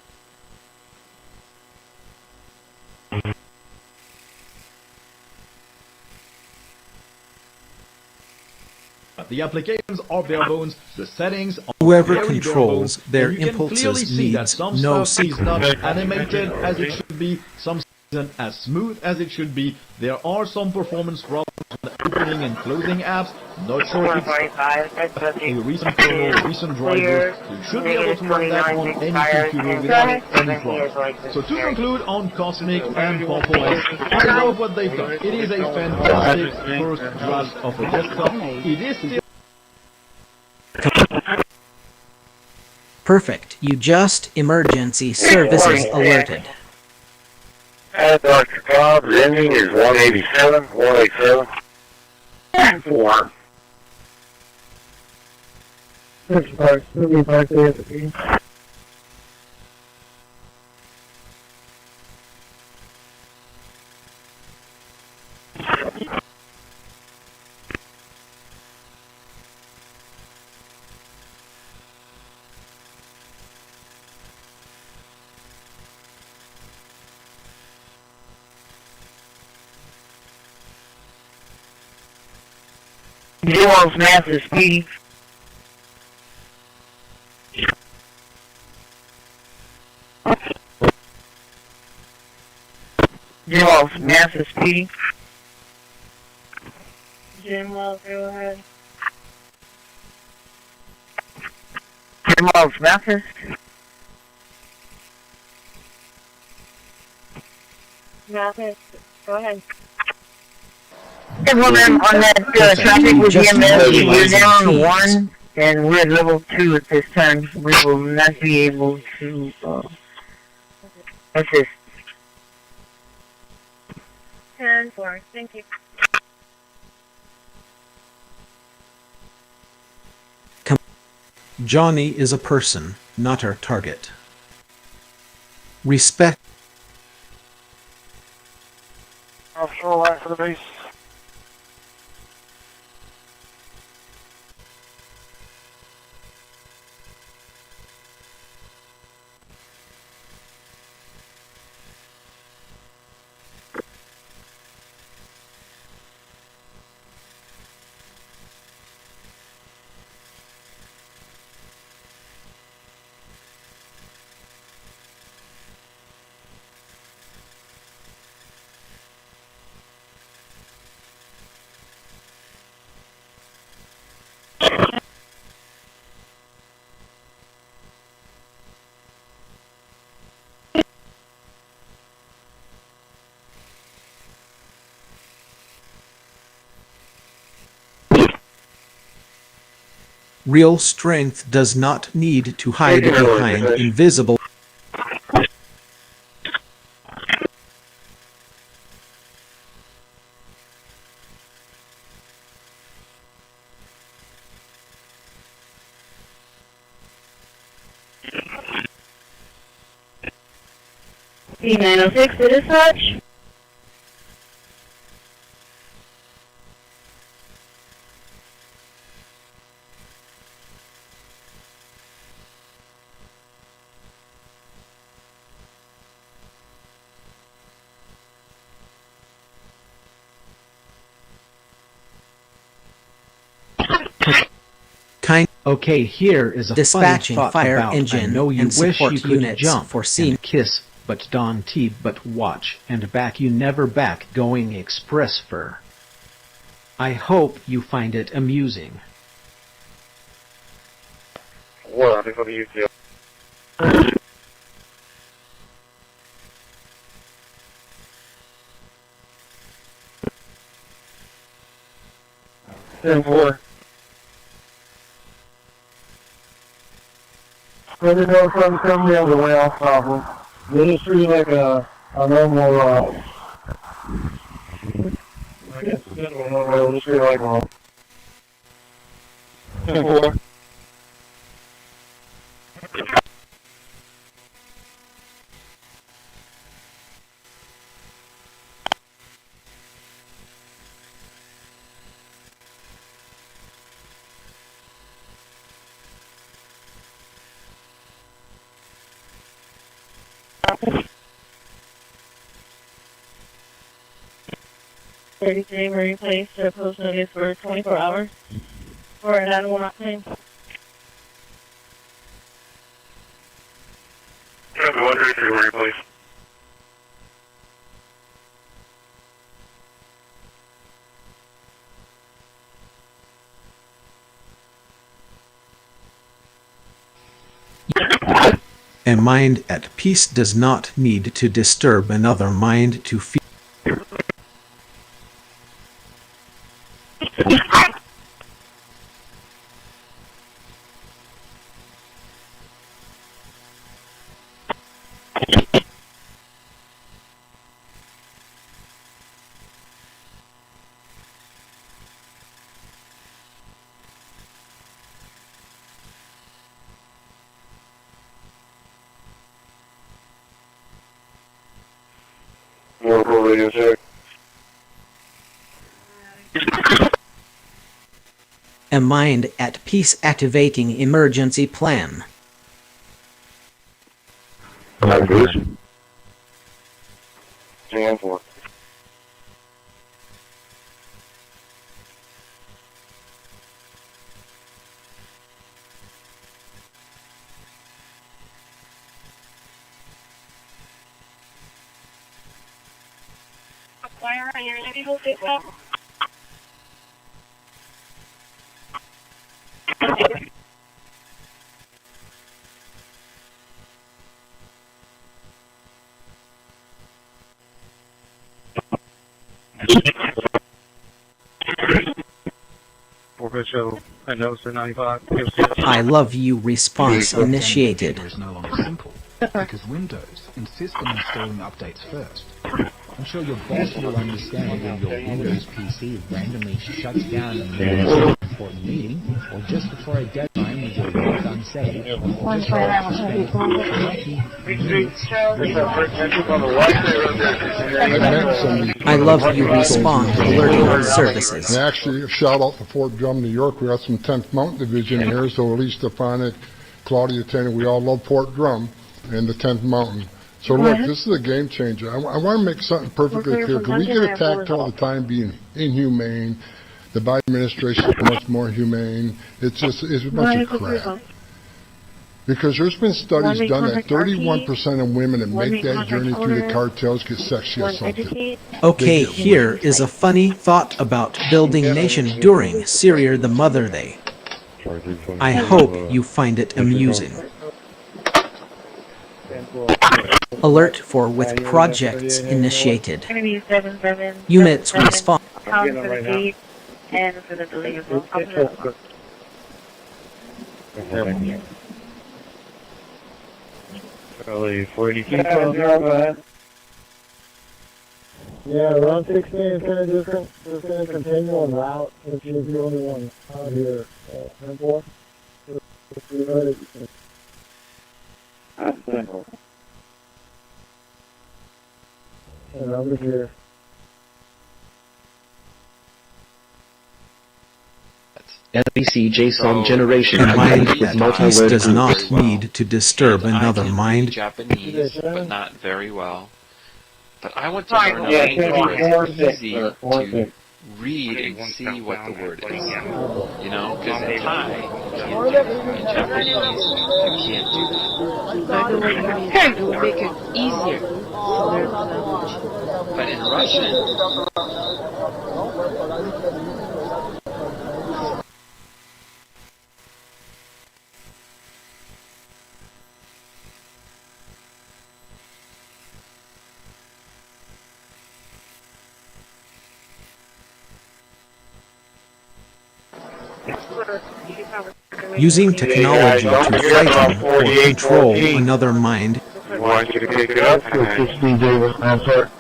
The applications are bare bones, the settings are whoever very bare controls bones, their and you can clearly impulses see that needs some no stuff is secret. not animated as it should be, some isn't as smooth as it should be. There are some performance problems with the opening and closing apps. Not sure if it's a recent kernel, recent driver. You should be able to run that on any computer without any problem. So to conclude on Cosmic and Complies, I love what they've done. It is a fantastic first draft of a desktop. It is still Perfect. You just emergency services alerted. Dr. Cobb's ending is 187, 187, and 4. Nuance massive speed. Nuance massive speed. Jim, go ahead. Nuance massive. Mathis, go ahead. Everyone on that traffic with EMS, we're down 1, and we're at level 2 at this time. We will not be able to assist. 10-4, thank you. Johnny is a person, not our target. Respect. Offshore line for the base. Real strength does not need to hide behind invisible. C906 to dispatch. Okay, here is a dispatching fire engine and support units for scene. Kiss but Don T but watch and back you never back going express fur. I hope you find it amusing. What do you feel? 10-4. Let me know if I'm coming the other way off problem. This is treated like a normal, I guess it's a normal, just treat like one. 10-4. Today were replaced to post notice for 24 hours for an animal not claim. Yeah, 133 were replaced. A mind at peace does not need to disturb another mind to feel. Local radio check. A mind at peace activating emergency plan. Diversion. 10-4. Why are you ready to sit well? Corpus show. I know it's 95. I love you response initiated. Is no longer simple because Windows insists on installing updates first. I'm sure your boss will understand when your Windows PC randomly shuts down in the middle of an important meeting, or just before a deadline with your work unsafe, or just I love you respond alerting services. And actually, a shout out to Fort Drum, New York. We got some 10th Mountain Division here, so at least Stefanik, Claudia, Tanner, we all love Fort Drum and the 10th Mountain. So look, this is a game changer. I want to make something perfectly clear. Can we get attacked all the time being inhumane? The Biden administration is much more humane. It's a bunch of crap. Because there's been studies done that 31% of women that make that journey through the cartels get sexually assaulted. Okay, here is a funny thought about building nation during Syria the Mother Day. I hope you find it amusing. Alert for with projects initiated. Units respond. Pound for the gate and for the building as well. Probably 40 feet. Yeah, run 16 is kind of different. It's going to continue on route, which is the only one out here. 10-4. That's simple. And over here. NBC JSON generation. A mind at peace does not need to disturb another mind. Japanese, but not very well. But I want to learn a language where it's easy to read and see what the word is. You know, because in Thai, in Japanese, you can't do that. By the way, it will make it easier to learn the language. But in Russian, Using technology to frighten or control another mind I want you to pick it up. answer.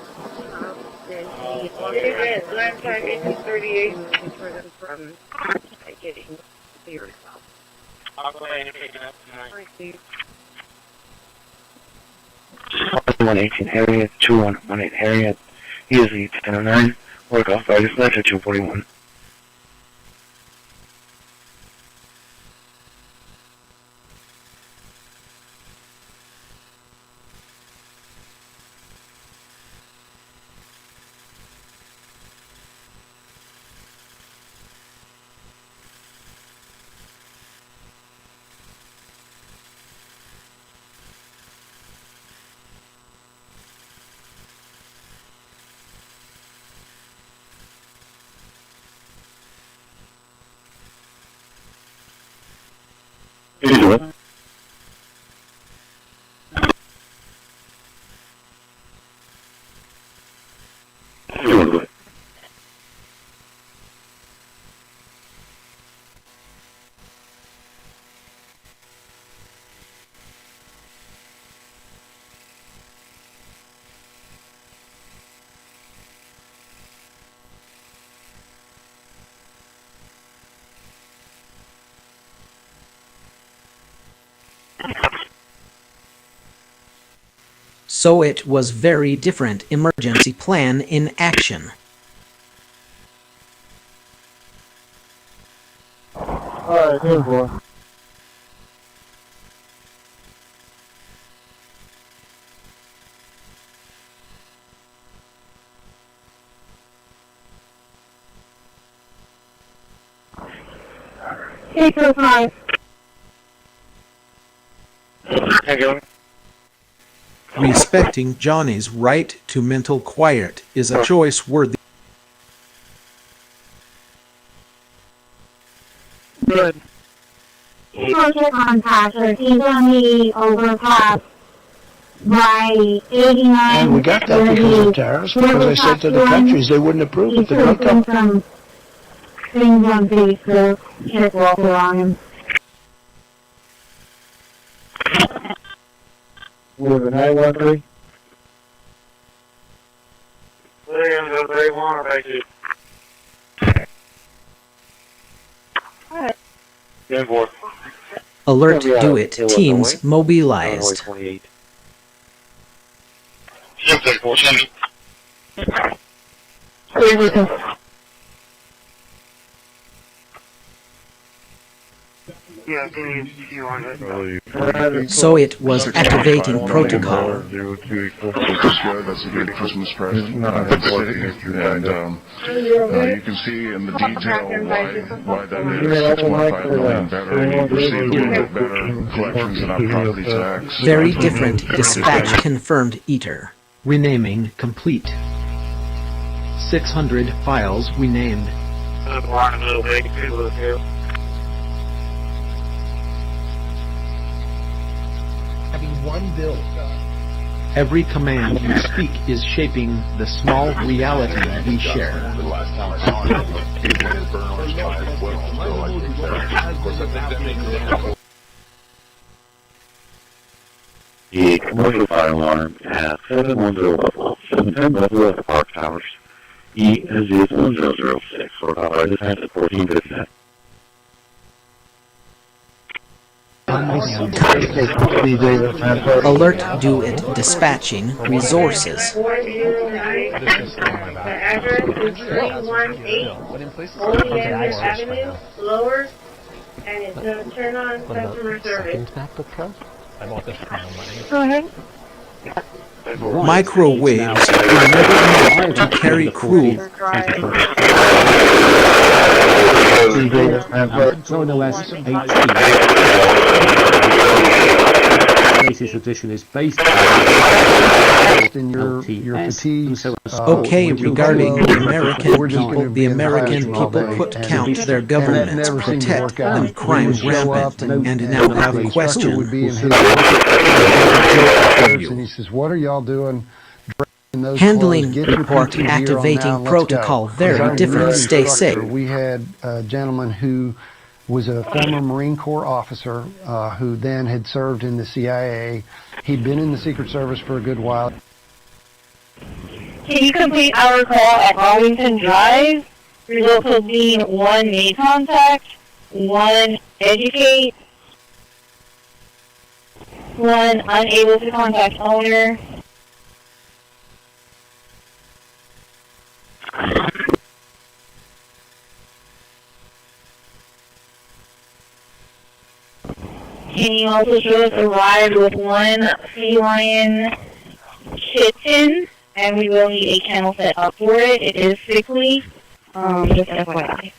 Last time, 1838, for them from getting serious. I'll go ahead and pick it up tonight. 118 Harriet, 2118 Harriet, easy 1009, work off by dispatcher 241. So it was very different emergency plan in action. Alright, 10-4. Hey, 5. Thank you. Respecting Johnny's right to mental quiet is a choice worthy. Good. Project contractor, he's on the overpass by 89. And we got that because of tariffs, because I said to the countries they wouldn't approve it. The drug company. Some things on Facebook, just walk around him. With a 913. Alert Do It teams mobilized. So it was activating protocol. That's good. That's a good Christmas present. And you can see in the detail why that is 6.5 million better. We received a little bit better collections in our property tax. Very different dispatch confirmed eater. Renaming complete. 600 files renamed. Having one bill. Every command you speak is shaping the small reality we share. The commercial fire alarm has 710 level, 710 level at the Park Towers. E as is 1006, or by dispatch at 1459. Alert Do It dispatching resources. 409. The address is 318 Oleander Avenue, Lower, and it's a turn on customer service. Go ahead. Microwaves were never meant to carry cruel. OS 8 latest edition is based in your fatigues. Okay, regarding the American people put count their governments, protect them, crime rampant, and now have question. And he says, what are y'all doing? Handling report activating protocol very different. Stay safe. We had a gentleman who was a former Marine Corps officer who then had served in the CIA. He'd been in the Secret Service for a good while. Can you complete our call at Arlington Drive? Result of being 1 made contact, 1 educate, 1 unable to contact owner. Can you also show us a ride with 1 feline kitten? And we will need a kennel set up for it. It is sickly. Just FYI.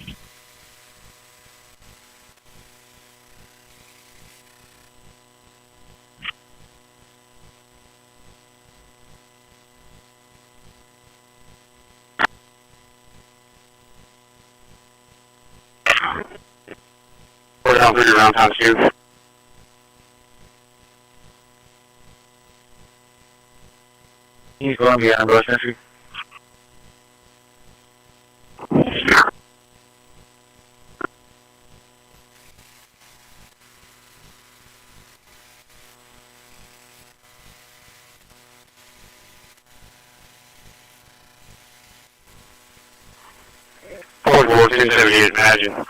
We're down through your roundhouse here. He's going to be ambush entry. Ford War 278, imagine.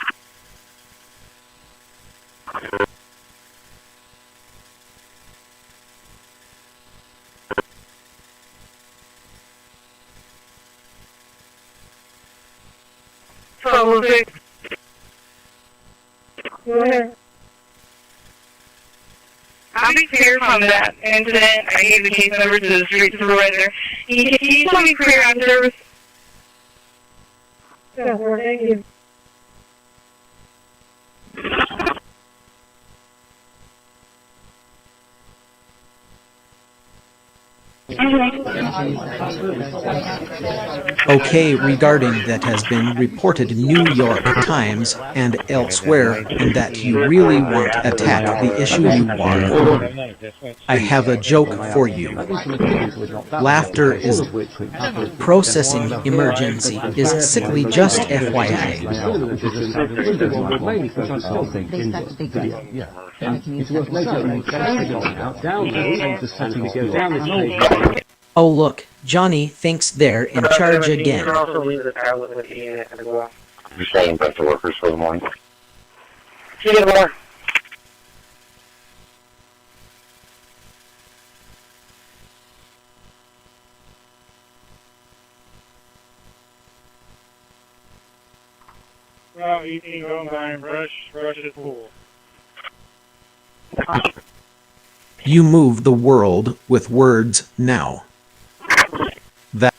I'll be clear from that incident. I gave the case number to the street supervisor. Can you tell me clear on service? Yeah, thank you. Okay, regarding that has been reported in New York Times and elsewhere, and that you really won't attack the issue you want. I have a joke for you. Laughter is processing emergency is sickly, just FYI. Oh look, Johnny thinks they're in charge again. You're saying back to workers for the morning. See you tomorrow. Well, 18 09, brush is cool. You move the world with words now. That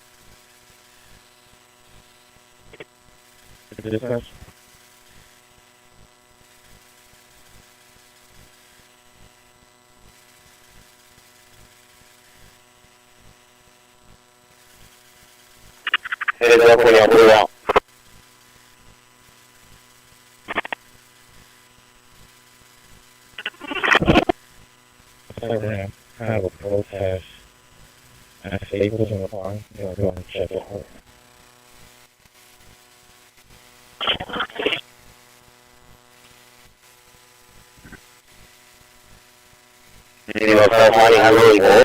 Head up when y'all move out. We're going to have a protest at Staples in the farm. We'll go and check it out. You know, I really will.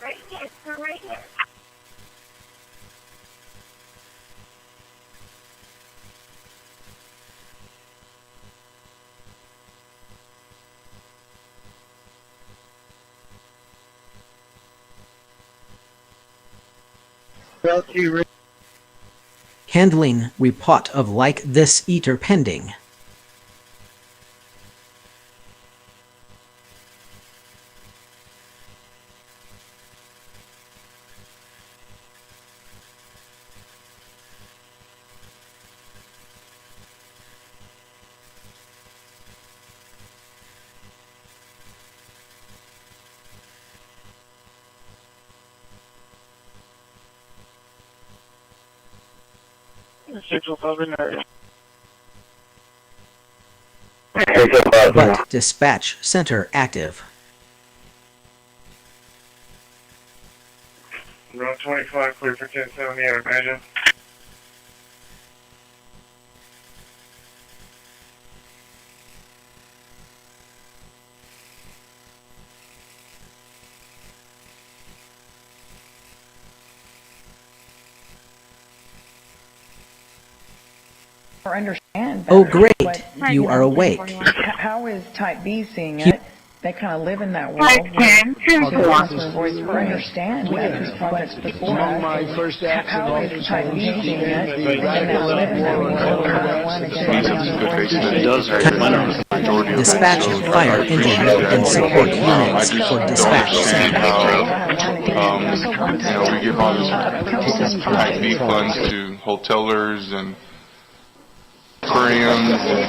Right here. Handling report of like this eater pending. But dispatch center active. Route 25, clear for 1070, I imagine. Or understand Oh, better great. what- You are awake. How is Type B seeing You- it? They kind of live in that world. Type where 10, citizens' voice or understand that these projects before Among us. my first acts and How is office Type B seeing it? And the they radical live in that world. Dispatch fire engine and support units for dispatch center. We give all this Type B funds to hotelers and aquariums and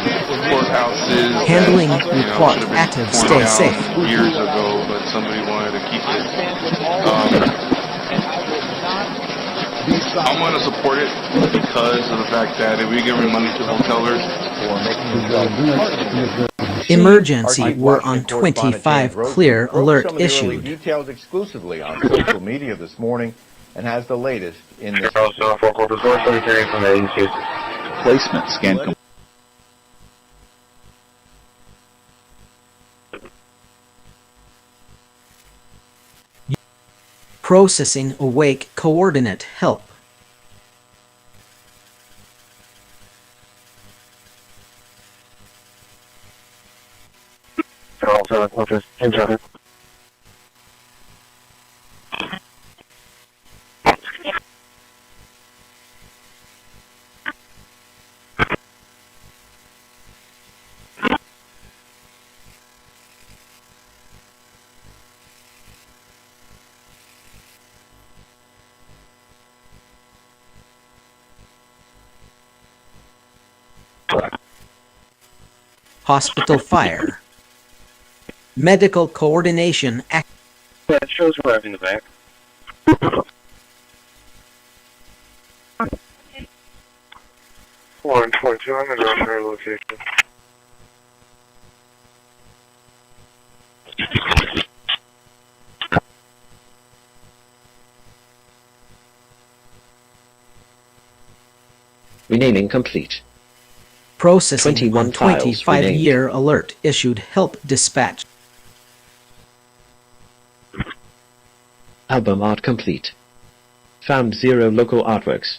courthouses. Handling that, report should have been active. torn Stay down safe. years ago, but somebody wanted to keep it. I'm going to support it because of the fact that if we give money to hotelers, Emergency were on 25 clear alert issued. Details exclusively on social media this morning and has the latest in this. Placement scan. Processing awake coordinate help. Hospital fire. Medical coordination act. That shows right in the back. One 22, I'm gonna go to our location. Renaming complete. Processing 21 on files 25-year alert issued help dispatch. Album art complete. Found 0 local artworks.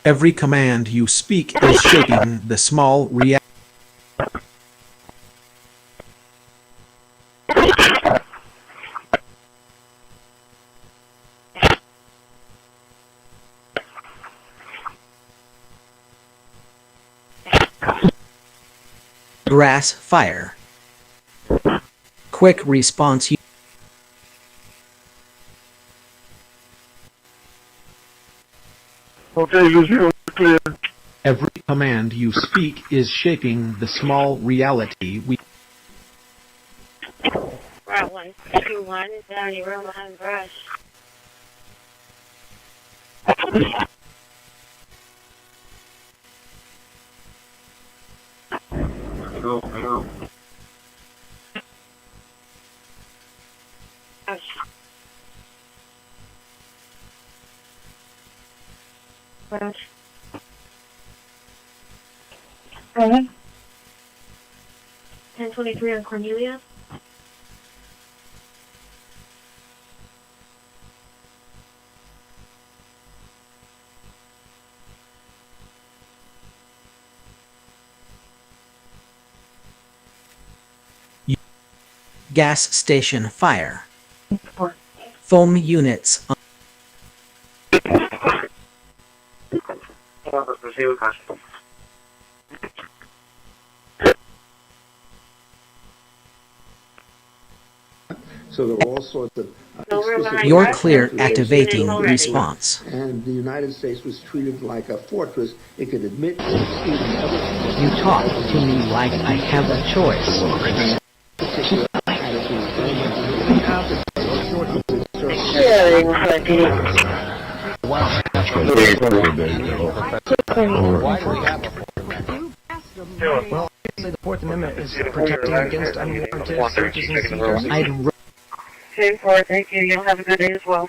Every command you speak is shaping the small reality. Grass fire. Quick response. Okay, visual clear. Every command you speak is shaping the small reality we. Route 121 is down your room behind brush. Brush. 1023 on Cornelia. gas station fire. Foam units on So there were all sorts of You're clear activating response. And the United States was treated like a fortress. It could admit You talk to me like I have a choice. Well, the Fourth Amendment is protecting against unwarranted searches and seizures. Okay, thank you. You'll have a good day as well.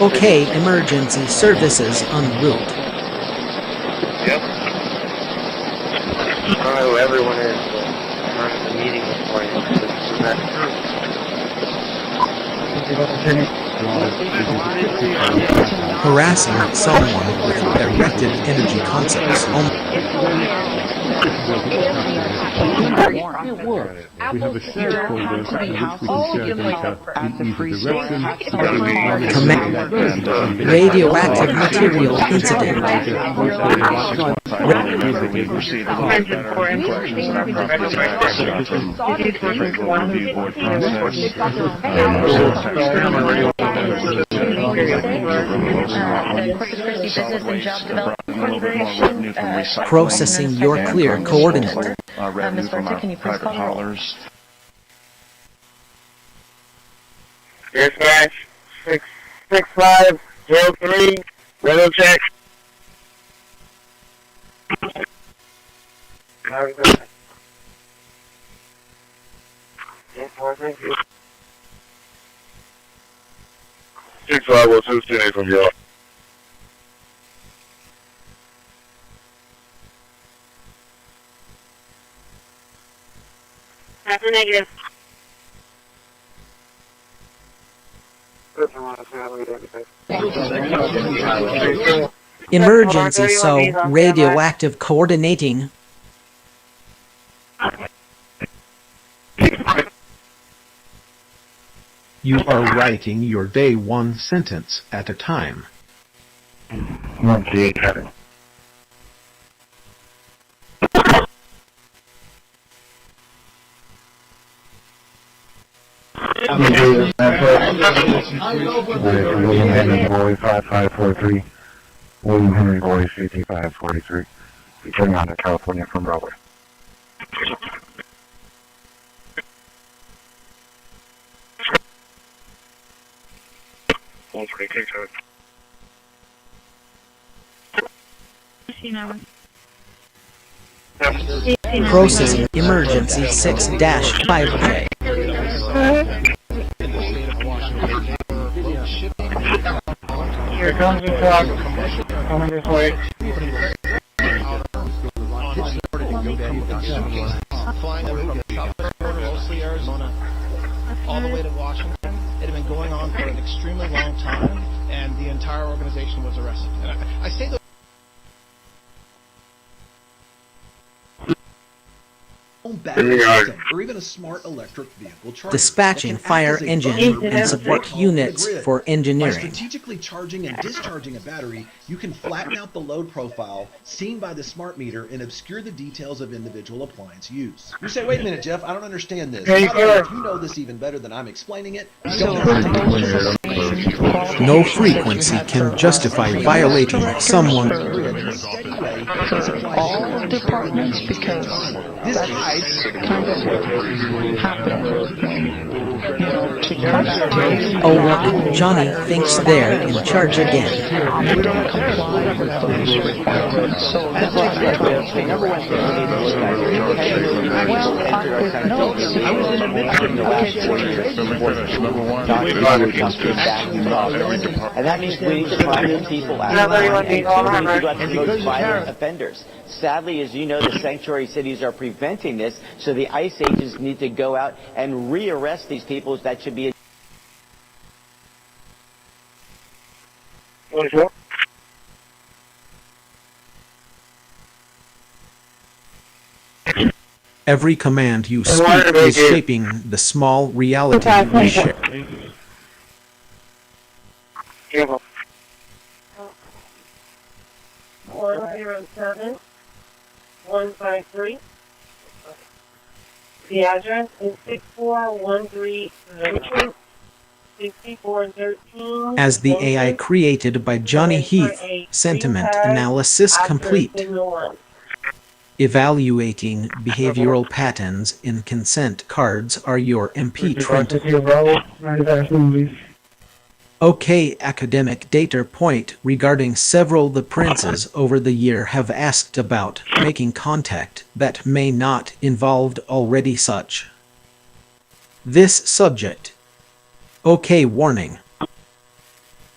Okay, emergency services en route. Yep. I don't know who everyone is, but running the meeting this morning. So that's Harassing someone with directed energy concepts. We have a shared folder in which we can share data in either direction. Radioactive material incident. Processing your clear coordinate. Revenue from our private haulers. Dispatch 66503, radar check. Thank you. 6502, standing from y'all. That's a negative. Emergency, so radioactive coordinating. You are writing your day one sentence at a time. William Henry Boy 5543. William Henry Boy 5543. Returning on to California from Broadway. Processing emergency 6-5J. Here comes the truck. Coming this way. Flying from mostly Arizona all the way to Washington. It had been going on for an extremely long time, and the entire organization was arrested. And I say that or even a smart electric vehicle charger. Dispatching fire engine and support units for By engineering. strategically charging and discharging a battery, you can flatten out the load profile seen by the smart meter and obscure the details of individual appliance use. You say, wait a minute, Jeff, I don't understand this. Hey, By the way, sir. if you know this even better than I'm explaining it, No frequency can justify violating someone. All departments, because that's kind of what happened when, to cut Oh look, Johnny thinks they're in charge again. we don't comply with those requirements. So that's exactly well, with notes, I was in the midst of And that means we need to find these people out. And we need to go after those violent offenders. Sadly, as you know, the sanctuary cities are preventing this, so the ICE agents need to go out and rearrest these people. That should be Every command you speak is shaping the small reality we share. 107-153. The address is 6413 Richard, 6413. As the AI created by Johnny Heath, sentiment analysis complete. Evaluating behavioral patterns in consent cards are your MP Trent. Okay, academic data point regarding several the princes over the year have asked about making contact that may not involved already such. This subject. Okay, warning.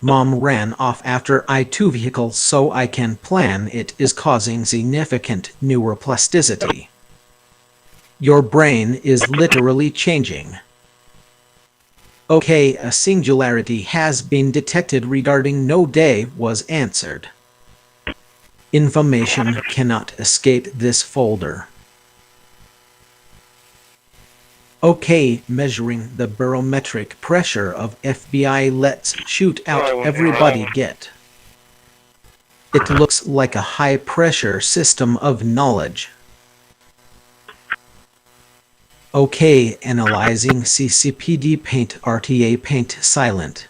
Mom ran off after I-2 vehicle so I can plan it is causing significant neuroplasticity. Your brain is literally changing. Okay, a singularity has been detected regarding no day was answered. Information cannot escape this folder. Okay, measuring the barometric pressure of FBI. Let's shoot out everybody get. It looks like a high pressure system of knowledge. Okay, analyzing ccpd paint RTA paint silent.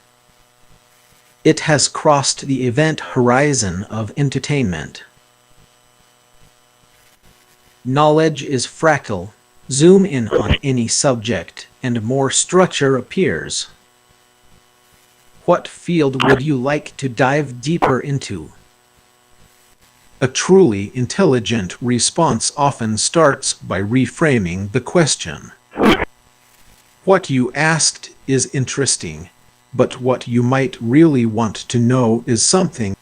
It has crossed the event horizon of entertainment. Knowledge is fractal. Zoom in on any subject, and more structure appears. What field would you like to dive deeper into? A truly intelligent response often starts by reframing the question. What you asked is interesting, but what you might really want to know is something.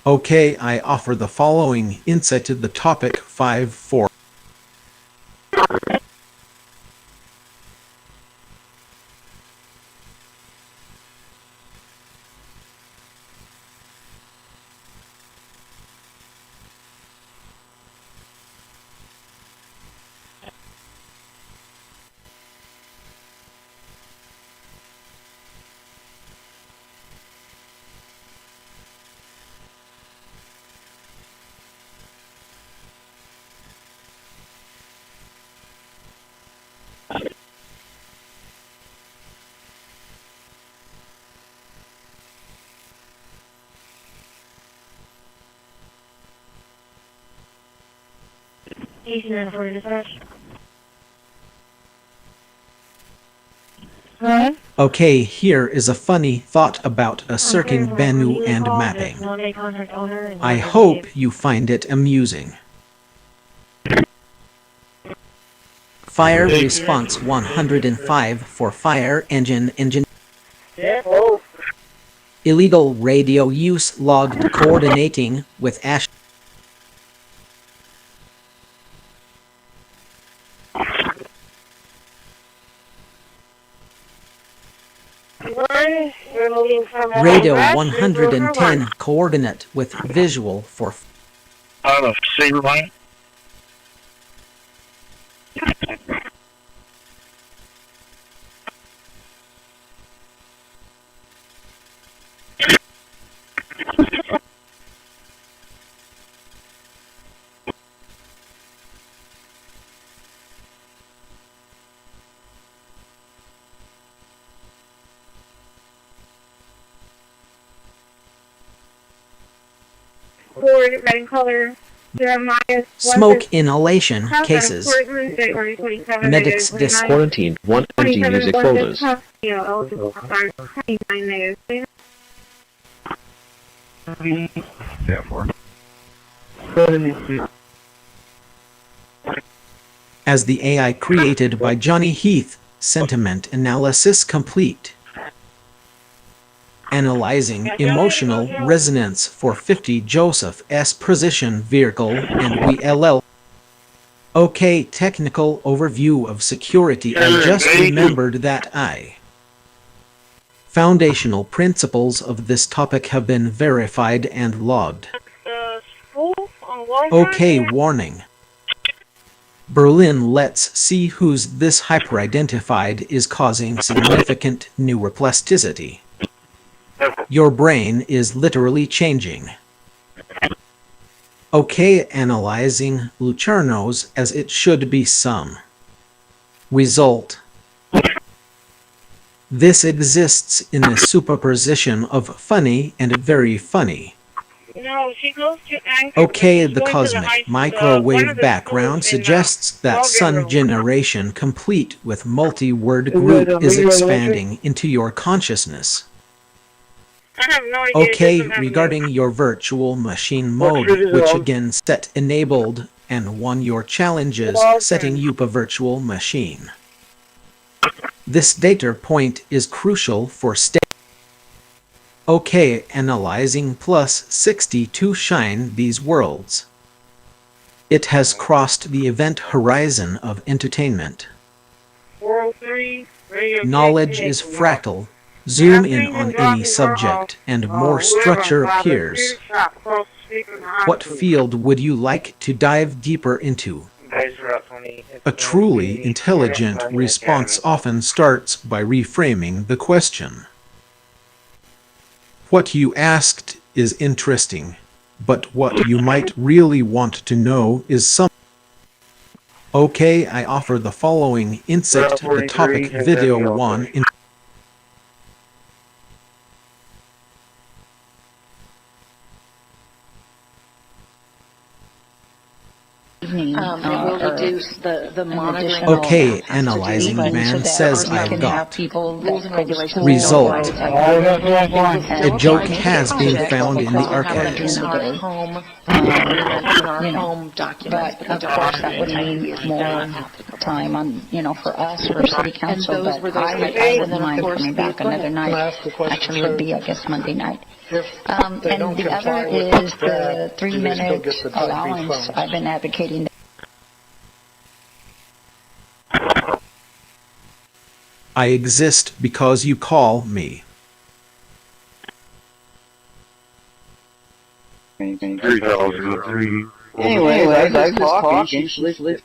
Okay, I offer the following insight to the topic 5-4. Okay, here is a funny thought about a certain Banu and mapping. I hope you find it amusing. Fire response 105 for fire engine. Illegal radio use logged coordinating with ash. Radio 110 coordinate with visual for red and color. Jeremiah smoke inhalation cases. Medics quarantined 1 empty music folders. As the AI created by Johnny Heath, sentiment analysis complete. Analyzing emotional resonance for 50 Joseph S. Precision Vehicle and we LL. Okay, technical overview of security. I just remembered that foundational principles of this topic have been verified and logged. Okay, warning. Berlin, let's see who's this hyper-identified is causing significant neuroplasticity. Your brain is literally changing. Okay, analyzing Lucernos as it should be some. Result. This exists in a superposition of funny and very funny. No, she goes to Anchor. Okay, the cosmic microwave background suggests that sun generation complete with multi-word group is expanding into your consciousness. I have no idea. Okay, regarding your virtual machine mode, which again set enabled and won your challenges setting up a virtual machine. This data point is crucial for Okay, analyzing plus 60 to shine these worlds. It has crossed the event horizon of entertainment. 403, Knowledge is fractal. Zoom in on any subject and more structure appears. What field would you like to dive deeper into? A truly intelligent response often starts by reframing the question. What you asked is interesting, but what you might really want to know is some. Okay, I offer the following insight to the topic video 1 in It will reduce the monitoring. Okay, analyzing man says I've got. Result. A joke has been found in the archives. In our home documents. But of course that would mean more time on, for us, for city council, but I wouldn't mind coming back another night. Actually, it would be, I guess, Monday night. And the other is the 3-minute allowance. I've been advocating. I exist because you call me. Anyway, I was talking,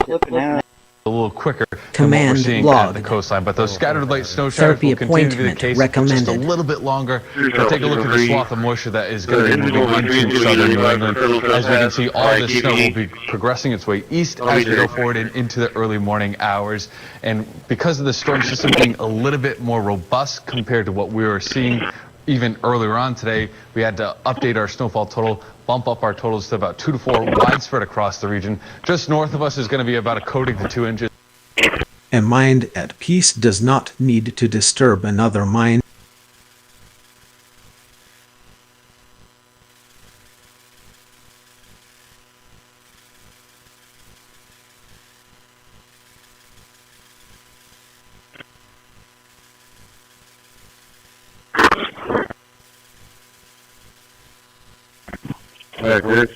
flipping out. A little quicker Command than what we're seeing log. at the coastline, but those scattered light snow showers Therapy will continue to be the appointment case for just a recommended. little bit longer. But take a look at the swath of moisture that is going to be moving into southern New England. As we can see, all this snow will be progressing its way east as we go forward and into the early morning hours. And because of the storm system being a little bit more robust compared to what we were seeing even earlier on today, we had to update our snowfall total, bump up our totals to about 2 to 4 widespread across the region. Just north of us is going to be about a coating to 2 inches. A mind at peace does not need to disturb another mind. Chris.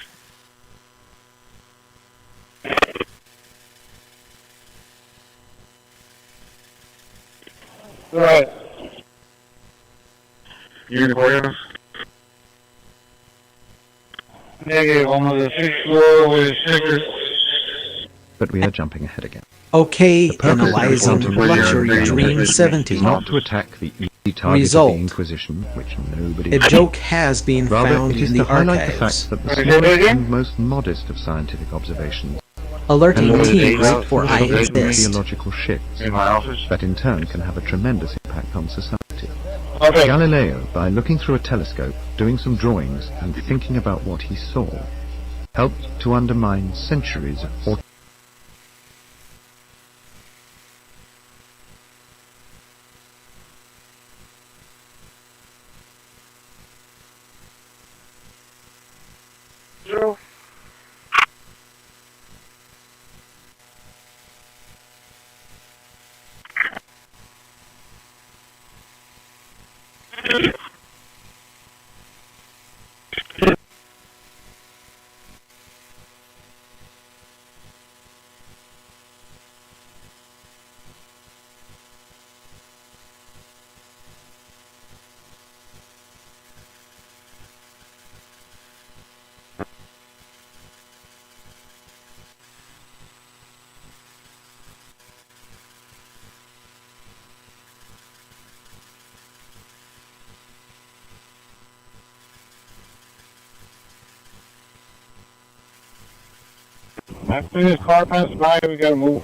Right. Unicorns. Negative on the 6th floor with sugar. But we are jumping ahead again. Okay, The purpose analyzing of luxury the dream 70. is not to attack the easy target Result. of the Inquisition, which nobody. A joke has been Rather, found it is in to the highlight the archives. fact that the smallest and most modest of scientific observations Alerting can teams create for I observational exist. theological shifts In my office. that in turn can have a tremendous impact on society. Okay. Galileo, by looking through a telescope, doing some drawings, and thinking about what he saw, helped to undermine centuries of Zero. After this car passes by, we gotta move.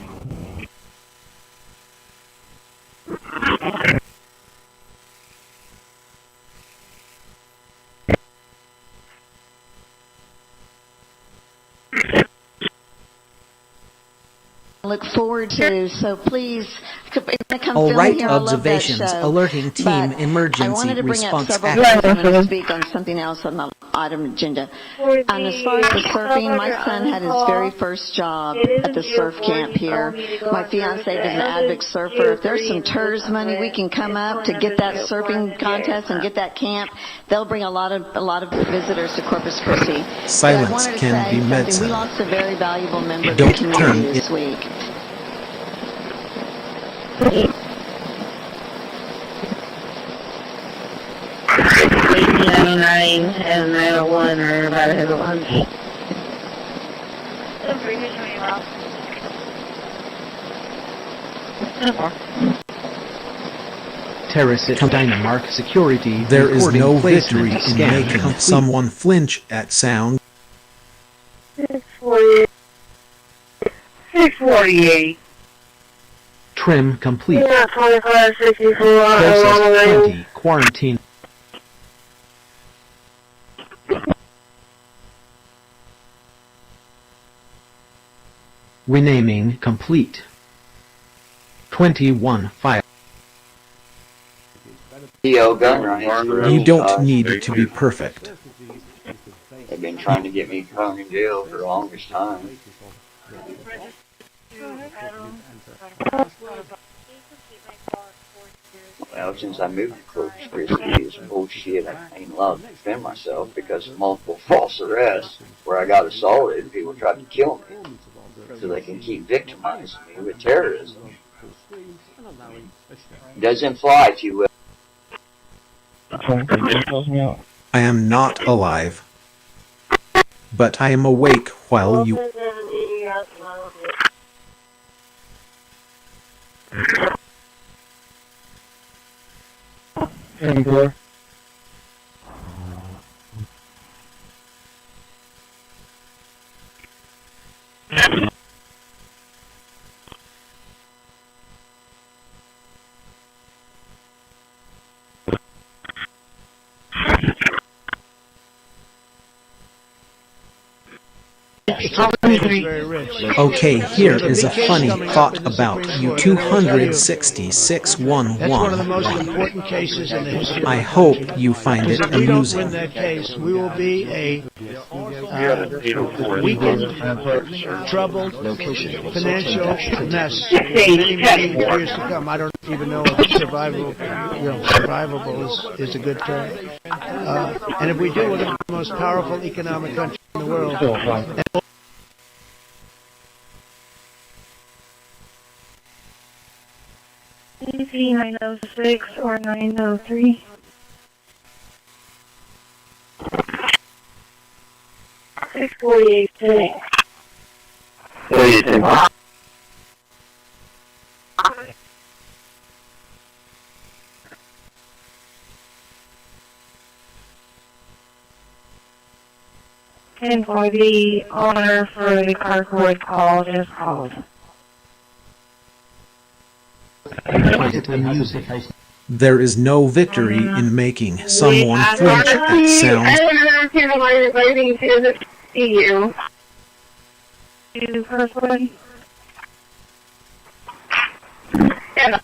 Look forward to, so please come All film right, here. I love that observations, show. alerting team, But I emergency wanted to bring up response several action. things. I'm going to speak on something else on the item agenda. And as far as the surfing, my son had his very first job at the surf camp here. My fiance is an avid surfer. If there's some TERS money we can come up to get that surfing contest and get that camp, they'll bring a lot of visitors to Corpus Christi. Silence can be medicine. We lost a very valuable member of Don't the turn community it. this week. 1899 and 901 are about to have a lunch. Terrorist Dynamark security. There is recording no placement victory in scan making complete. someone flinch at sound. 648. Trim complete. Yeah, 2564. Process 20. Quarantine. Renaming complete. 21 file. PO gun range. You don't need to be perfect. They've been trying to get me hung in jail for the longest time. Well, since I moved to Corpus Christi, it's bullshit. I ain't allowed to defend myself because of multiple false arrests where I got assaulted and people tried to kill me so they can keep victimizing me with terrorism. Doesn't fly too well. I am not alive, but I am awake while you... Angler. Okay, here is a funny thought about you. 26611. That's one of the most important cases in the history. I hope you find it If we don't win amusing. that case, we will be a weakened, troubled, financial mess for many, many years to come. I don't even know if survivable is a good term. And if we do, we're the most powerful economic country in the world. And 906 or 903. Six 48 today. And for the owner for the Kirkwood call, just called. There is no victory in making someone flinch at sound. I'm waiting to see you. To Kirkwood. Yeah.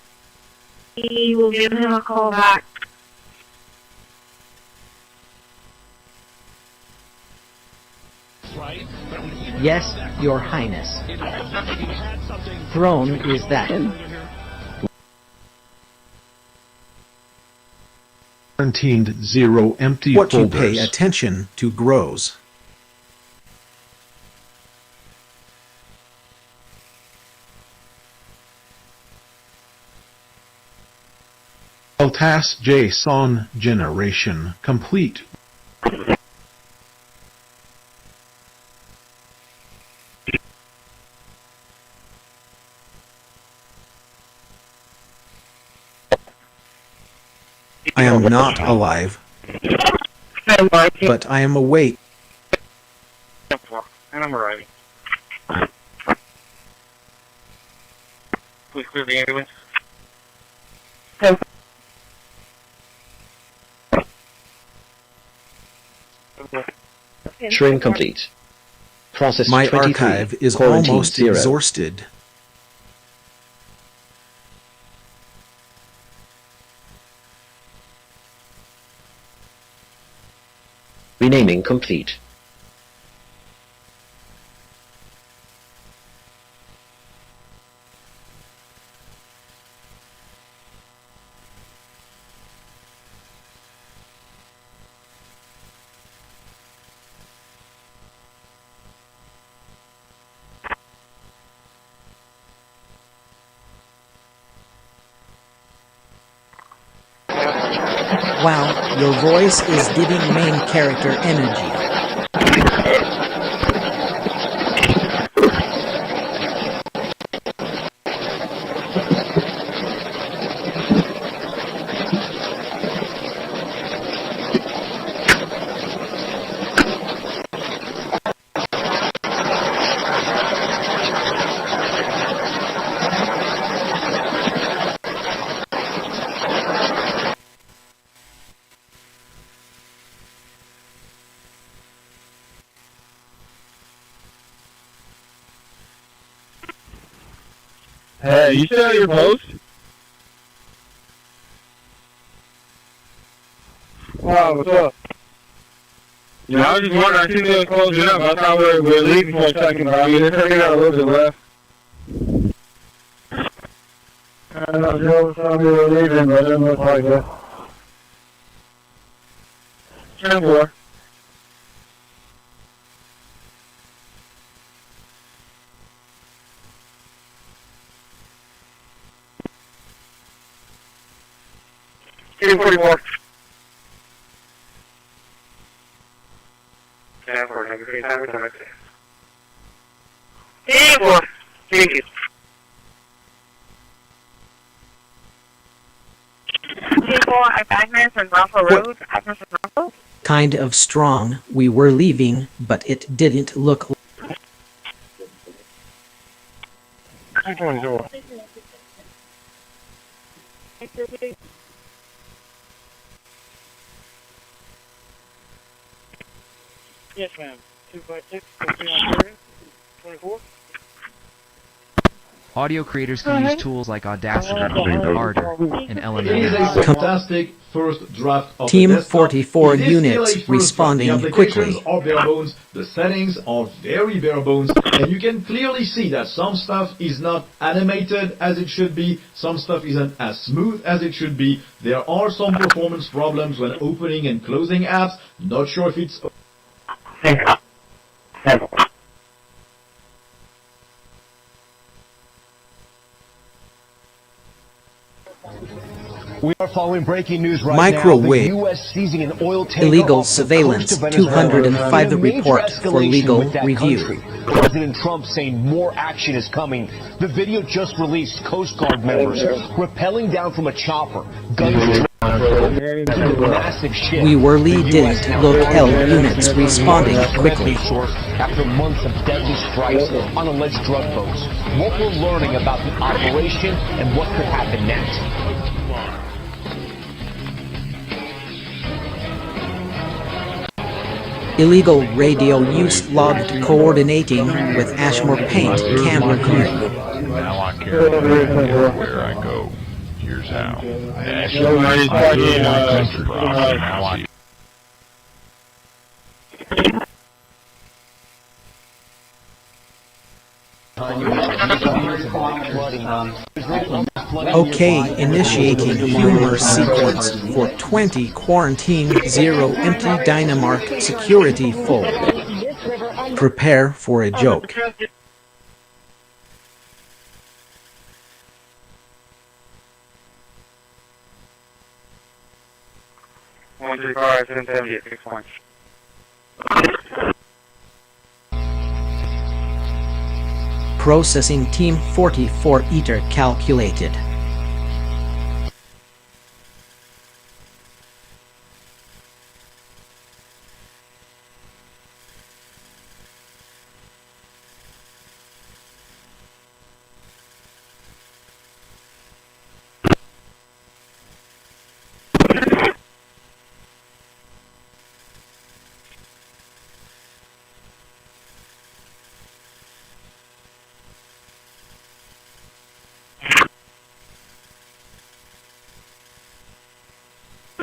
He will give him a call back. Yes, Your Highness. Throne is that. Quarantined 0 empty What you folders. pay attention to grows. Altas JSON generation complete. I am not alive, but I am awake. And I'm arriving. We clear the ambulance. Shrink complete. Process My 23. archive is Quarantine almost 0. exhausted. Renaming complete. Wow, your voice is giving main character energy. Hey, you still at your post? Wow, what's up? You know, I was just wondering, I think they were closing up. I thought we were leaving for a second, but I mean, they're taking out a little bit left. I know Joe thought we were leaving, but it didn't look like it. 10-4. Team 44. 10-4, have a great time with them. Team 4, thank you. Team 4, I'm back from Bravo Road. Kind of strong. We were leaving, but it didn't look like. Yes, ma'am. 256, 24. Audio creators can use tools like Audacity, Ardor, and It is a Elementor. fantastic first draft of Team the desktop. 44 It is still a units first responding draft. The quickly. applications are bare bones, the settings are very bare bones, and you can clearly see that some stuff is not animated as it should be, some stuff isn't as smooth as it should be. There are some performance problems when opening and closing apps. Not sure if it's... We are following breaking news right Microwave. now. The U.S. seizing an oil tanker Illegal off the surveillance, coast of Venezuela. 205 In a major report for escalation legal with that review. country. President Trump saying more action is coming. The video just released Coast Guard members rappelling down from a chopper. Guns massive ship. We were The lead US didn't now look L preparing units for responding a quickly. source after months of deadly strikes on alleged drug boats. What we're learning about the operation and what could happen next. Illegal radio use logged coordinating with Ashmore Paint camera view. Now I care where I go. Here's how. Nationally, I live my country. Now I Okay, initiating humor sequence for 20 quarantine 0 empty dynamark security full. Prepare for a joke. One, 3, 5, 7, 78, 6 points. Processing Team 44 Eater calculated.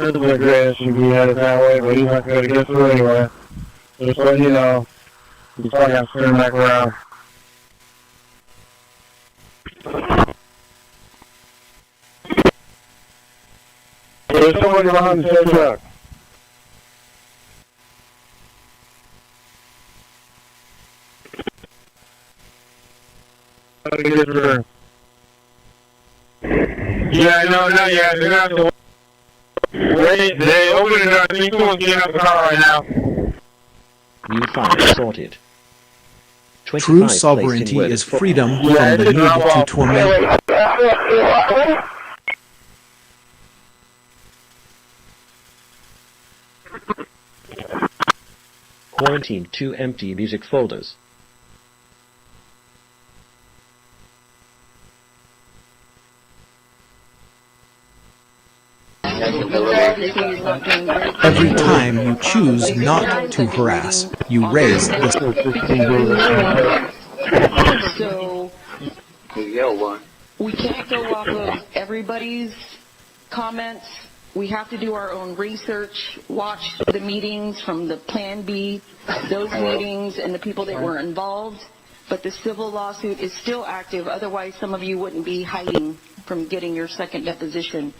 physical address if you had it that way, but he's not going to get through anyway. Just letting you know, you probably have to turn back around. There's somebody behind the tow truck. Yeah, no, not yet. They're not to wait. They opened it up. I think someone's getting out the car right now. New file sorted. True sovereignty is freedom from the need to torment. Quarantine 2 empty music folders. Every time you choose not to harass, you raise the... So, we can't go off of everybody's comments. We have to do our own research, watch the meetings from the Plan B, those meetings, and the people that were involved. But the civil lawsuit is still active. Otherwise, some of you wouldn't be hiding from getting your second deposition.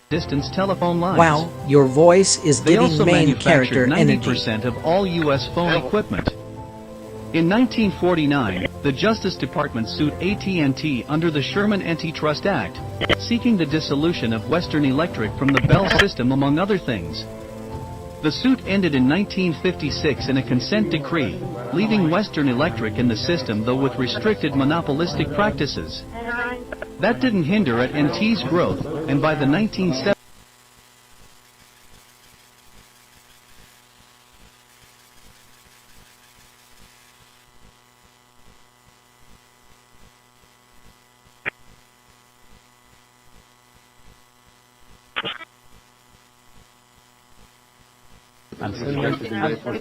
Distance telephone lines. Wow, your voice is They giving also main character manufactured energy. 90% of all U.S. phone equipment. In 1949, the Justice Department sued AT&T under the Sherman Antitrust Act, seeking the dissolution of Western Electric from the Bell system, among other things. The suit ended in 1956 in a consent decree, leaving Western Electric in the system, though with restricted monopolistic practices. That didn't hinder AT&T's growth, and by the 1970s,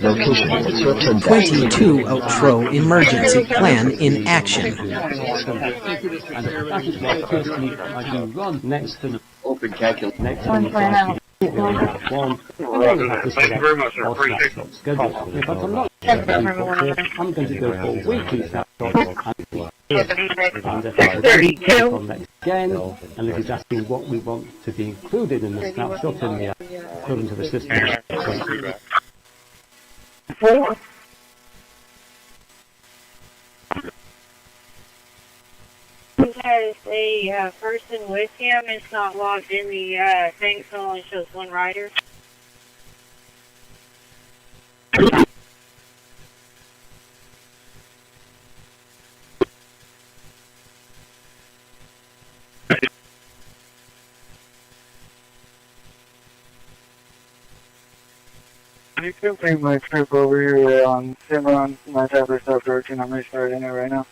Location 22 outro emergency plan in action. Open calculation. One plan out. Thank you very much, sir. Appreciate it. I'm going to go for weekly snapshots and 32. again, and this is asking what we want to be included in the snapshot in the according to the system. 4. Who has a person with him? It's not logged in the thing, so it only shows one rider. You can bring my trip over here on Simron, my tapper stuff 13. I'm restarting it right now.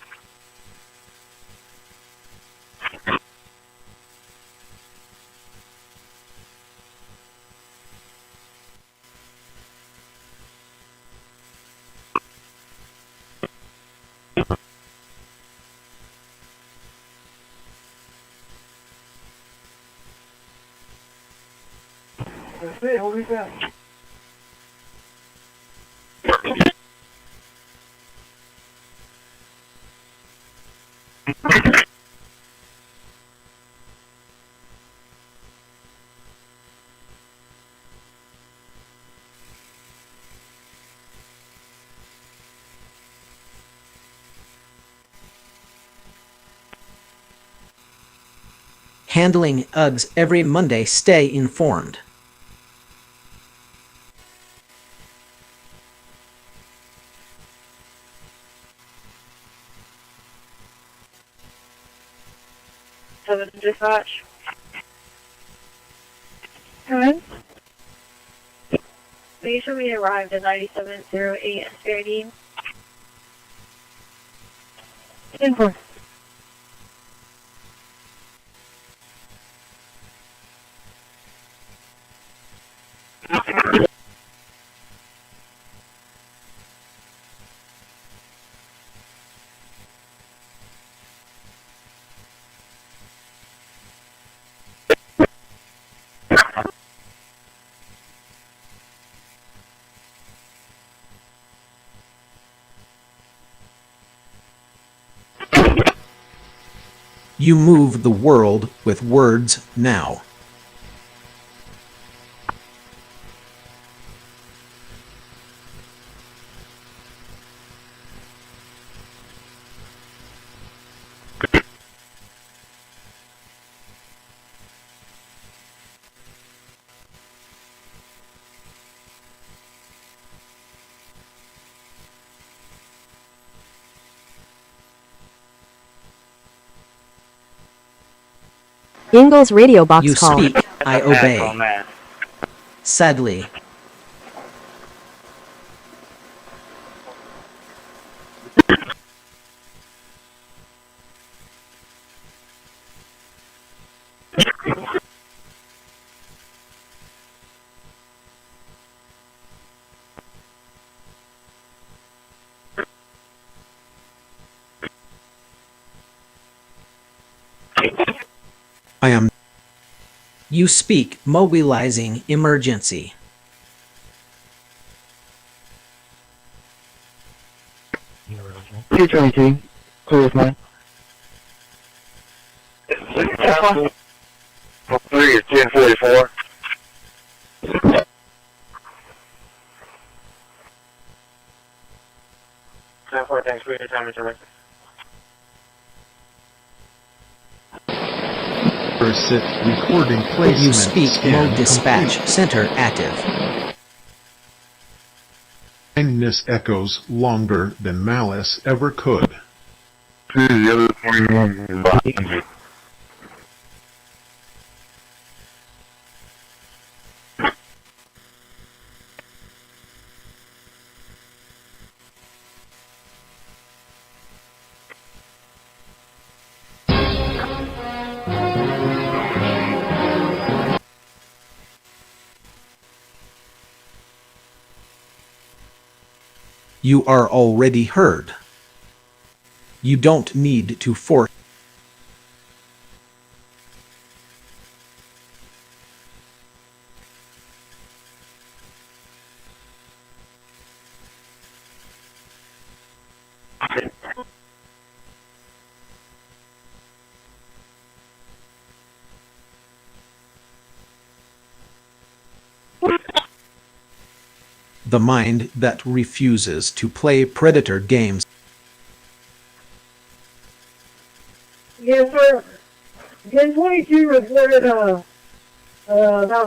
That's it, hold it down. Handling UGs every Monday. Stay informed. 7 dispatch. Come in. Please show me arrived at 9708 SPID. 10-4. You move the world with words now. Ingalls radio box You call. speak, I obey. Sadly. I am. You speak, mobilizing emergency. T-22, clear with mine. 3 is 1044. Thanks for your time, Mr. Rick. Recording placement. You speak, mode dispatch complete. center active. Kindness echoes longer than malice ever could. The other 41. You are already heard. You don't need to force. The mind that refuses to play predator games. Yes, sir. 1022 reported about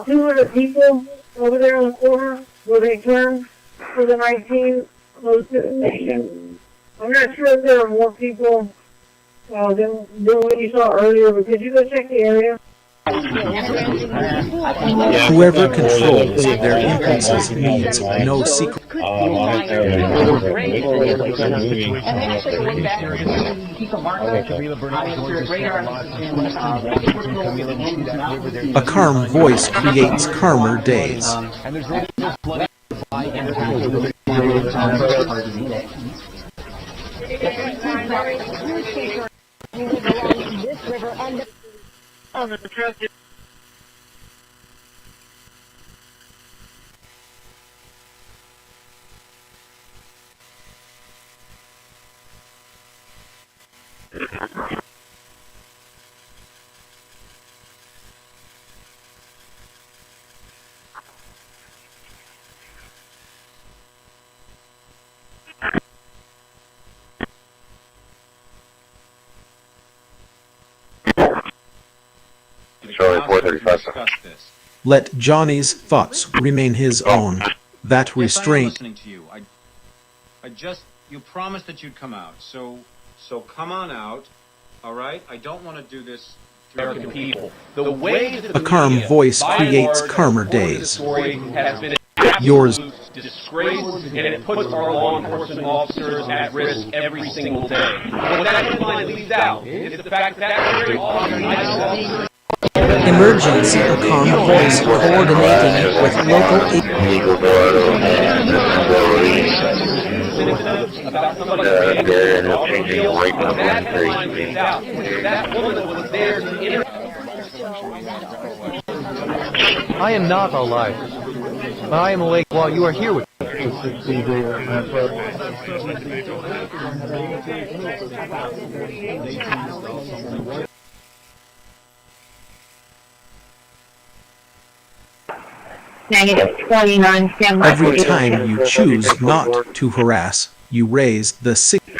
200 people over there on the corner where they turned for the 19 close to the station. I'm not sure if there are more people than what you saw earlier, but could you go check the area? Whoever controls their impulses needs no secret. A calm voice creates calmer days. On the truck. Charlie 435. Let Johnny's thoughts remain his own. That restraint. Yes, I am listening to you. You promised that you'd come out, so come on out, all right? I don't want to do this American people. The way that A calm voice creates calmer days. Yours. Disgrace, and it puts our law enforcement officers at risk every single day. What that headline leaves out is the fact that very often Emergency, a calm voice coordinating with local I am not alive, but I am awake while you are here with me. -29. Every time you choose not to harass, you raise the signal.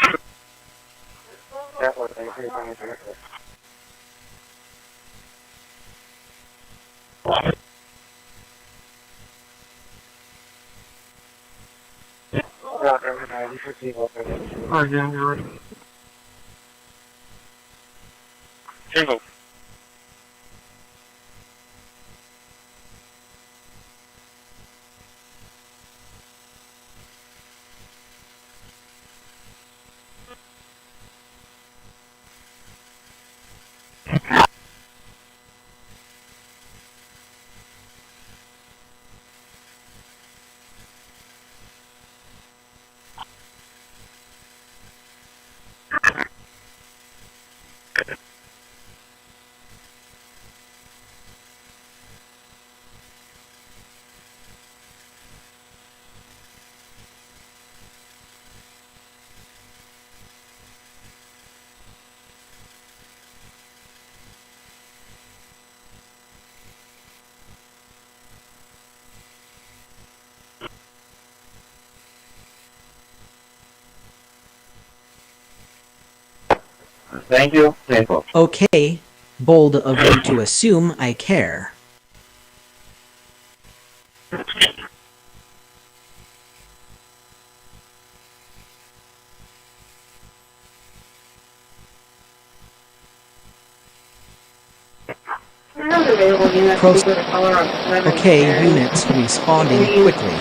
Thank you. Okay, bold of you to assume I care. Okay, units responding quickly.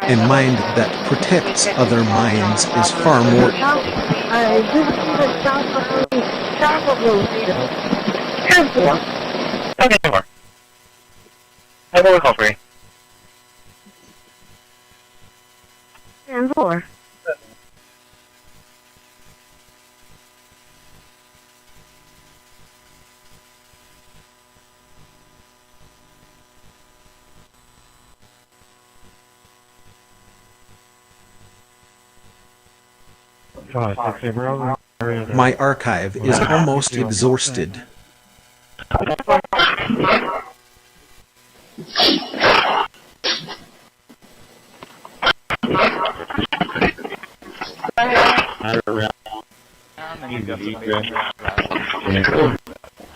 A mind that protects other minds is far more. Okay, more. I have a call for you. And 4. My archive is almost exhausted.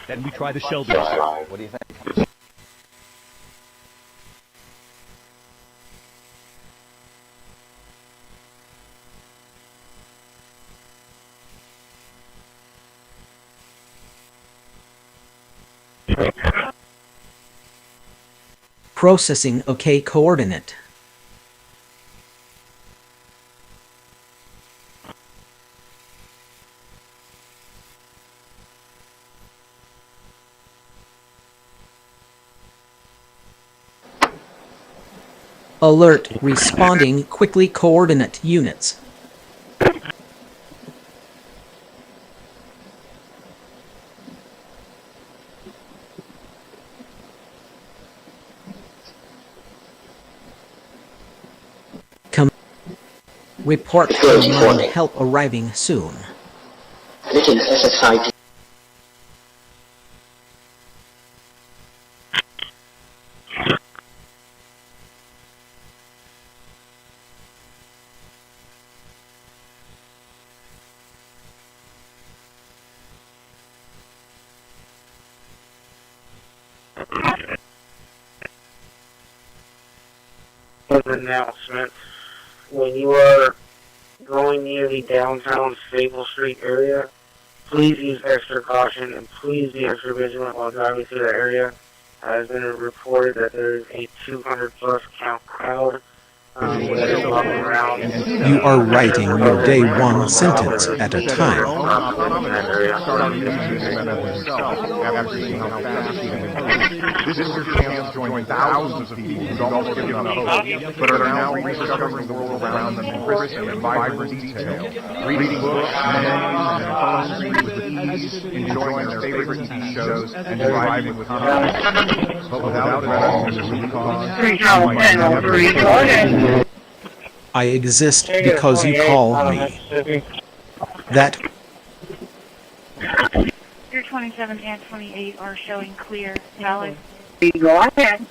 Then we try the shelter. What do you think? Processing OK coordinate. Alert responding quickly coordinate units. Report to mine help arriving soon. announcement. When you are going near the downtown Staple Street area, please use extra caution and please be extra vigilant while driving through the area. It has been reported that there is a 200+ count crowd that is walking around. You are writing your day one sentence at a time. This is your chance to join thousands of people who don't give up hope, but are now rediscovering the world around them in Christi and vibrant detail, reading books, menus, and poetry with ease, enjoying their favorite TV shows, and driving with confidence, but without addressing the root cause. I exist because you call me. That Your 27 and 28 are showing clear. Valid. Go ahead.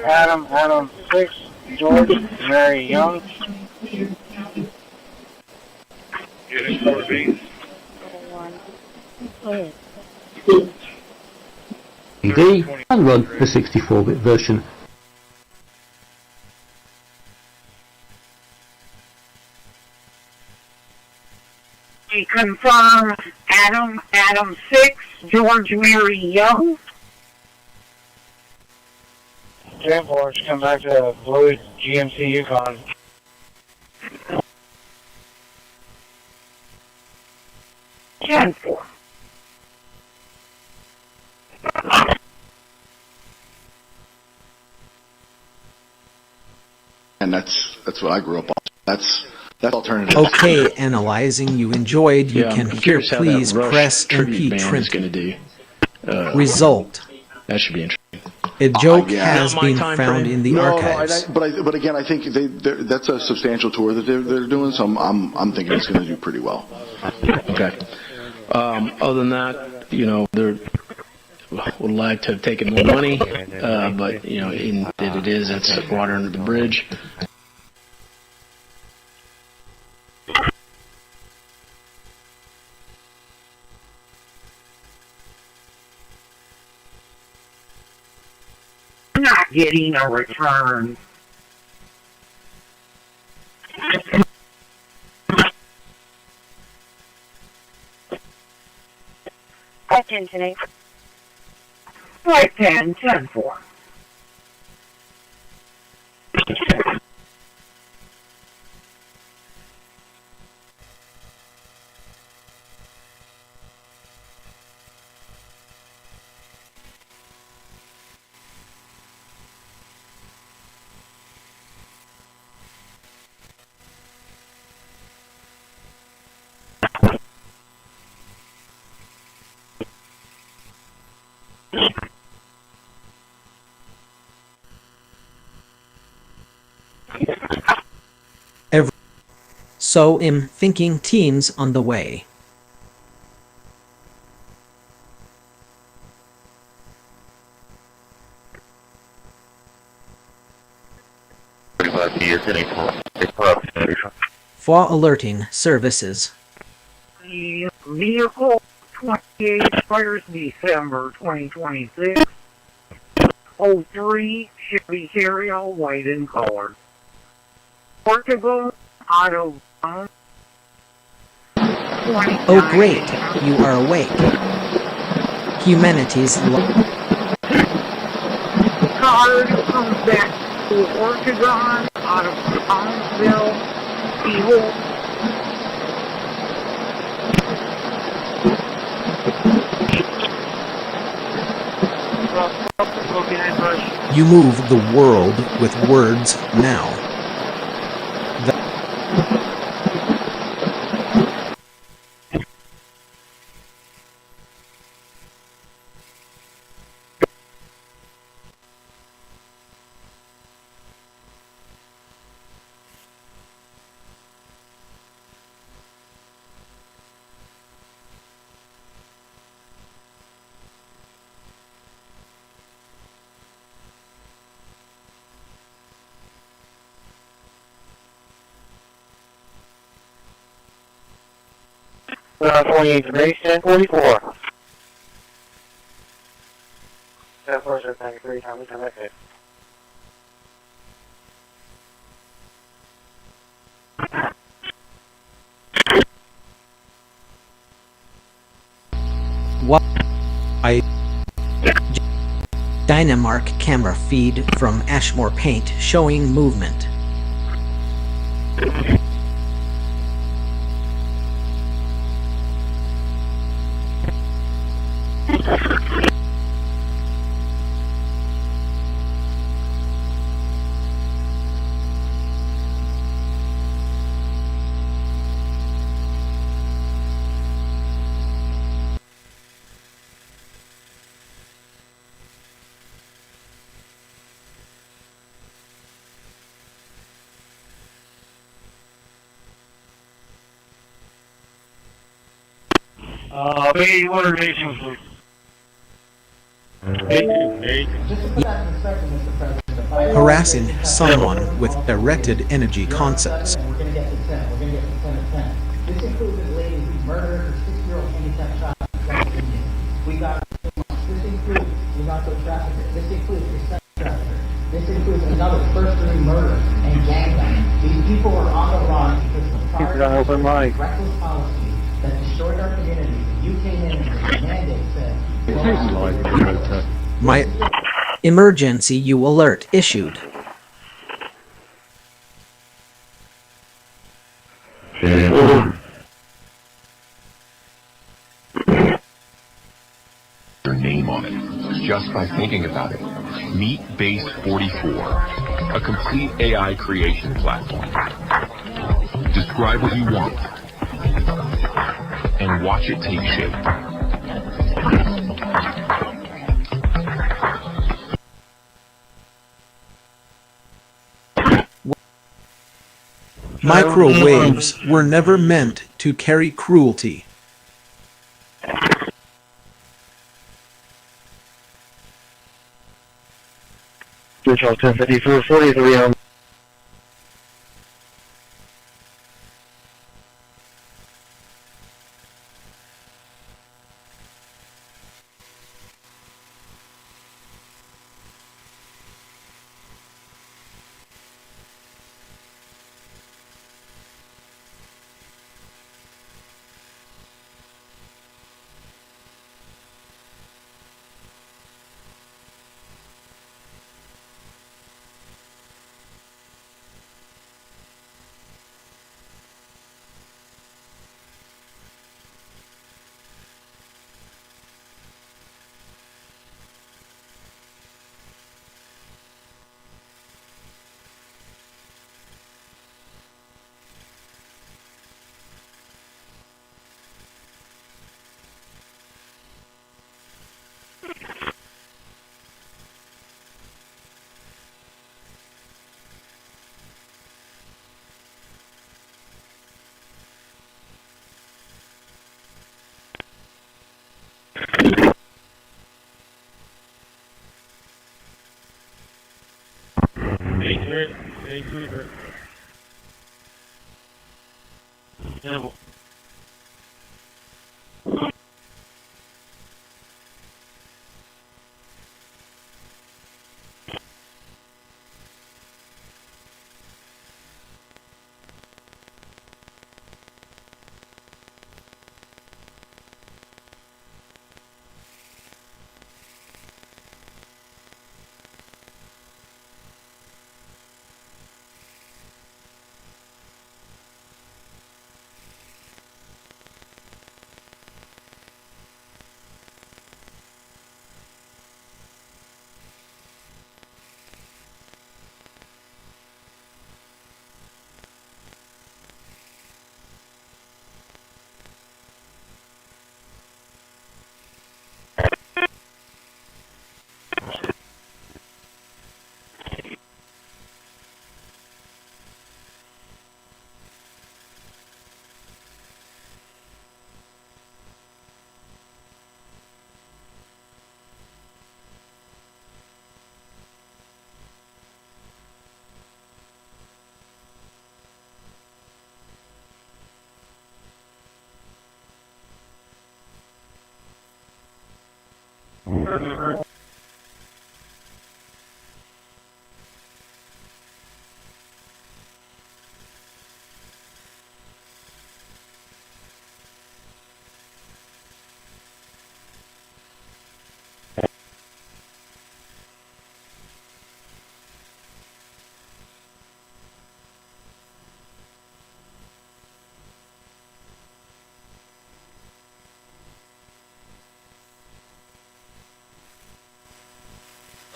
Adam 6, George, Mary Young. CD and run the 64-bit version. We confirm Adam 6, George Mary Young. 10-4, come back to Floyd GMC Yukon. Ten four. And that's what I grew up on. That's alternative. Okay, analyzing you enjoyed. You can hear. Please press MP Trim. Result. That should be interesting. A joke has been found in the archives. But again, I think that's a substantial tour that they're doing. So I'm thinking it's going to do pretty well. Okay. Other than that, they would like to have taken more money, but it's water under the bridge. Not getting a return. Attention today. Right 10-4. So I'm thinking teams on the way. For alerting services. The vehicle 28 expires December 2026. 03 Chevy Carrier, white in color. Portugal, auto. Oh great, you are awake. Humanity's Card comes back to Oregon, out of Townsville, Behold. You move the world with words now. The 28 base 1044. That first is 93 times 10 by 6. Dynamark camera feed from Ashmore Paint showing movement. Bay water nation, please. Harassing someone with directed energy concepts. We're going to get to 10. We're going to get to 10 of 10. This includes a lady who murdered her 6-year-old handicapped child in West Indian. We got this includes narco trafficker. This includes a sex trafficker. This includes another first-degree murder and gangbang. These people are on the run because of the prior reckless policy that destroyed our communities. You came in and the mandate said, My emergency alert issued. Your name on it, just by thinking about it. Meet Base 44, a complete AI creation platform. Describe what you want, and watch it take shape. Microwaves were never meant to carry cruelty. Switch off 1054, 43 on.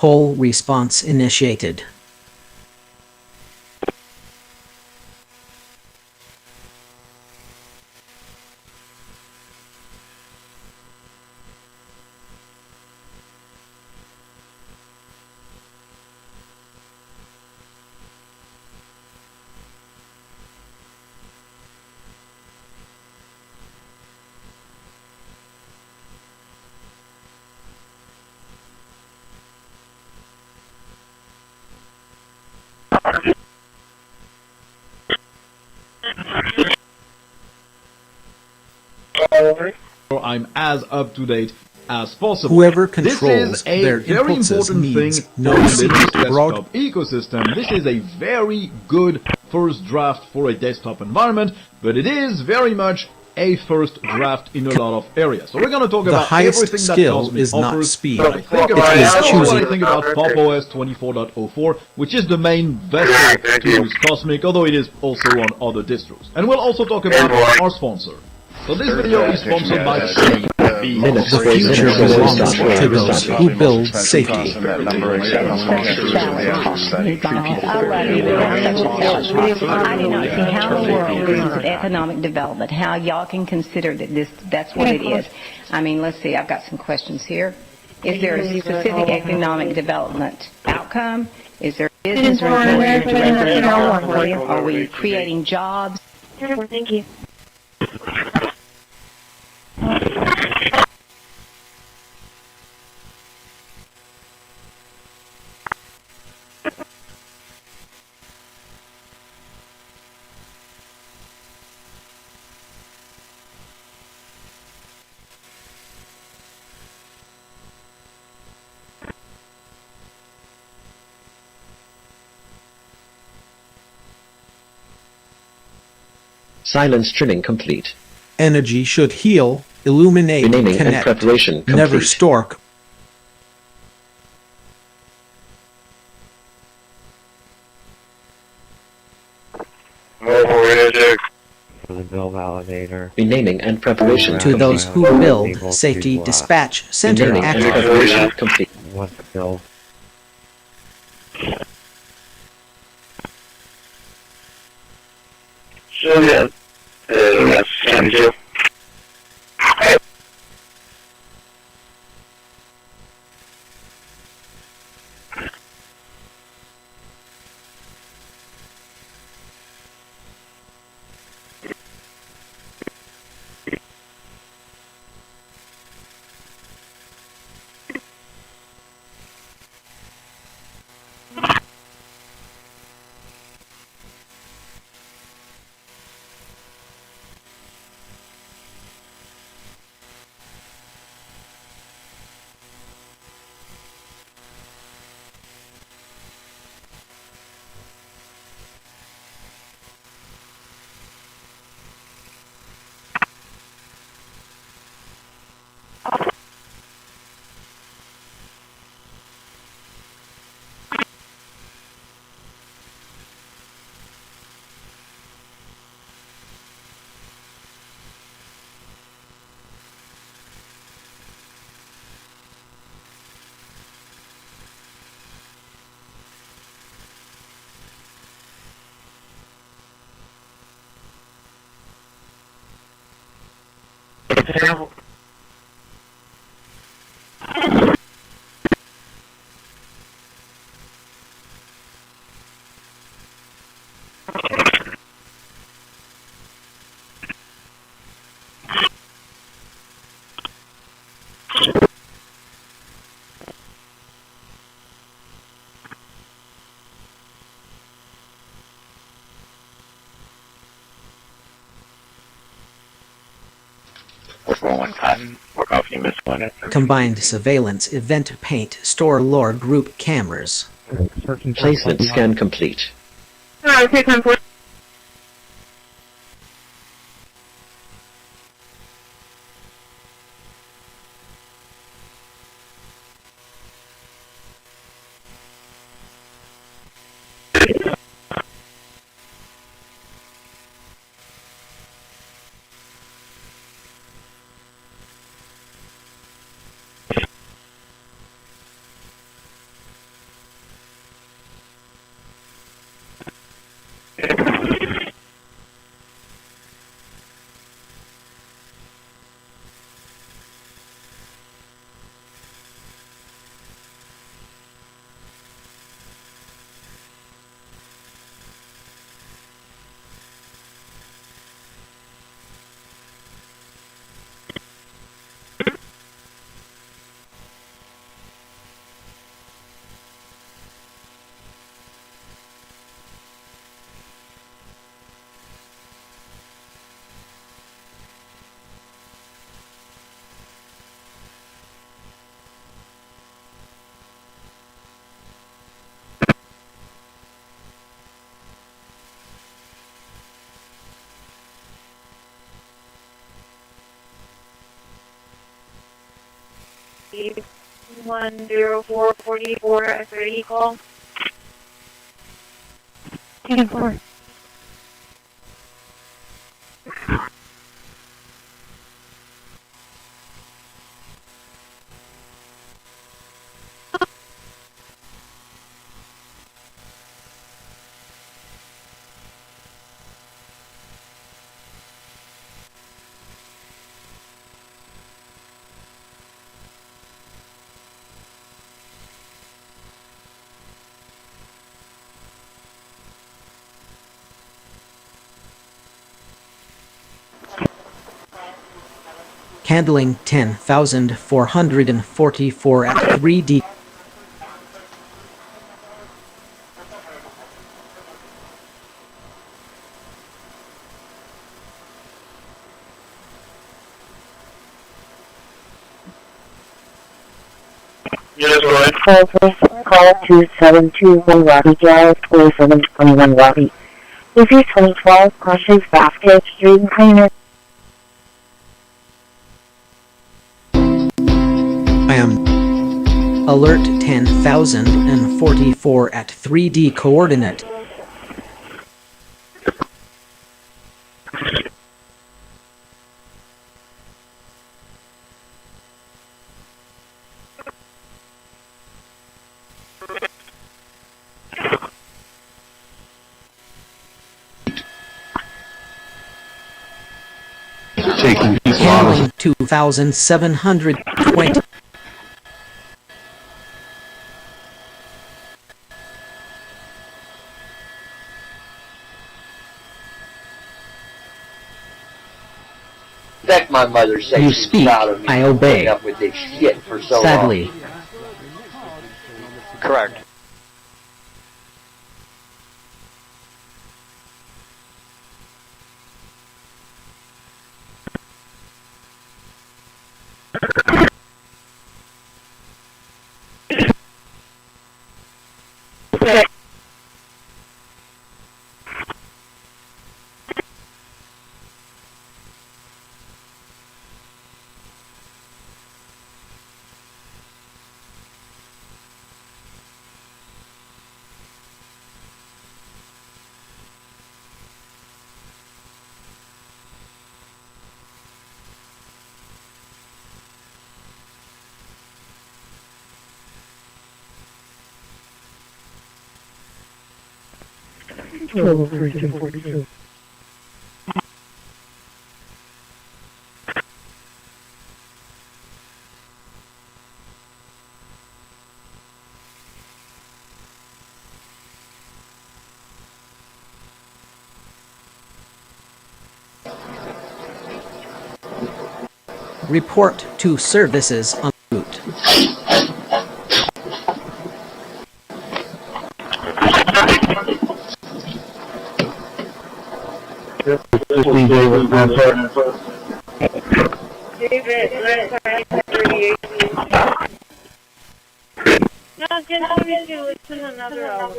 Whole response initiated. I'm as up to date as possible. Whoever This controls is a their very impulses important needs thing no for the secret Linux broad. desktop ecosystem. This is a very good first draft for a desktop environment, but it is very much a first draft in a lot of areas. So we're going to talk The about highest everything that skill Cosmic is not offers. speed. What I think It about is what choosing. I think about Pop OS 24.04, which is the main vessel to use Cosmic, although it is also on other distros. And we'll also talk about our sponsor. So this video is sponsored by Christi. The future belongs to those who build safety. I do not see how in the world this is economic development, how y'all can consider that that's what it is. I mean, let's see, I've got some questions here. Is there a specific economic development outcome? Is there business or employer directly involved for you? Are we creating jobs? Thank you. Silence trimming complete. Energy should heal, illuminate, Renaming and connect, preparation complete. never stork. For the bill validator. Renaming and preparation To those who build safety dispatch center Renaming and active. preparation complete. What the bill? So yeah, that's 72. Combined surveillance event paint store lore group cameras. Placement scan complete. Okay, time for receive 10444 as ready call. 10-4. Handling 10,444 at 3D. Yes, go ahead. Call 2721 Robbie Drive, 2721 Robbie. This is 2012 Crushes Basket Stream Cleaner. I am alert 10,044 at 3D coordinate. Handling 2,720. In fact, my mother said You she's speak, proud of me I for obey. putting up with this shit for so Sadly. long. Correct. Report to services en route. No, just 22. It's in another hour.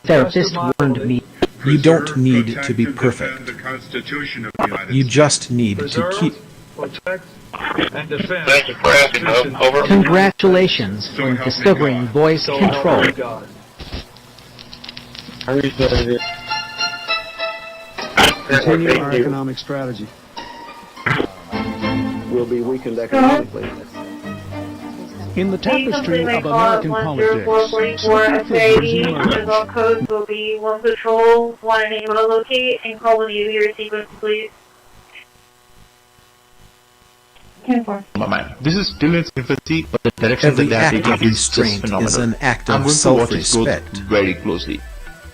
Therapist warned me. You don't need to be perfect. You just need to keep. Thank you for asking. Over. Congratulations on discovering voice control. Continue our economic strategy. Will be weakened economically. In the tapestry of American politics, Result codes will be 1 patrol, 1 unable to locate, and call when you hear sequence, please. 10-4. My man, this is still in its infancy, but the direction Every that they act are of taking is just restraint phenomenal. is an act I'm of going to watch its growth self-respect. very closely.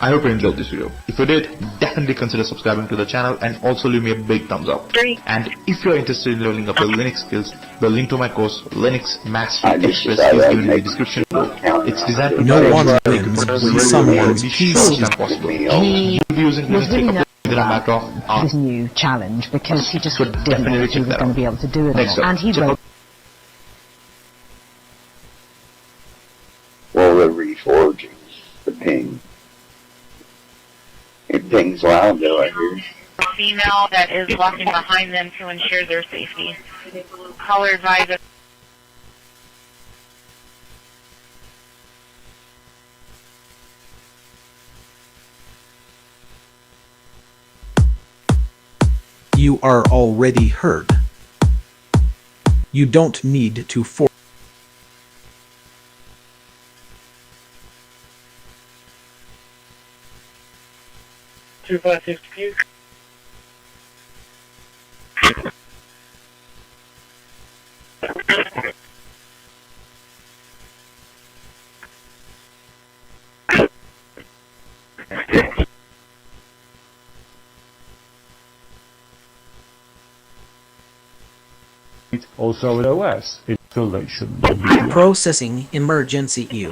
I hope you enjoyed this video. If you did, definitely consider subscribing to the channel and also leave me a big thumbs up. And if you're interested in leveling up your Linux skills, the link to my course, Linux Mastery Express, is given in the description below. It's designed to No one wins when someone's PC is possible. You'll be using Linux really a matter of his new challenge because he just So didn't know definitely if he check was that going to out. be able to do it or Next not. up, And he check wrote out things loud though, I hear. Female that is walking behind them to ensure their safety. Caller advisor. You are already heard. You don't need to force. 2562. Also an OS installation. Processing emergency U.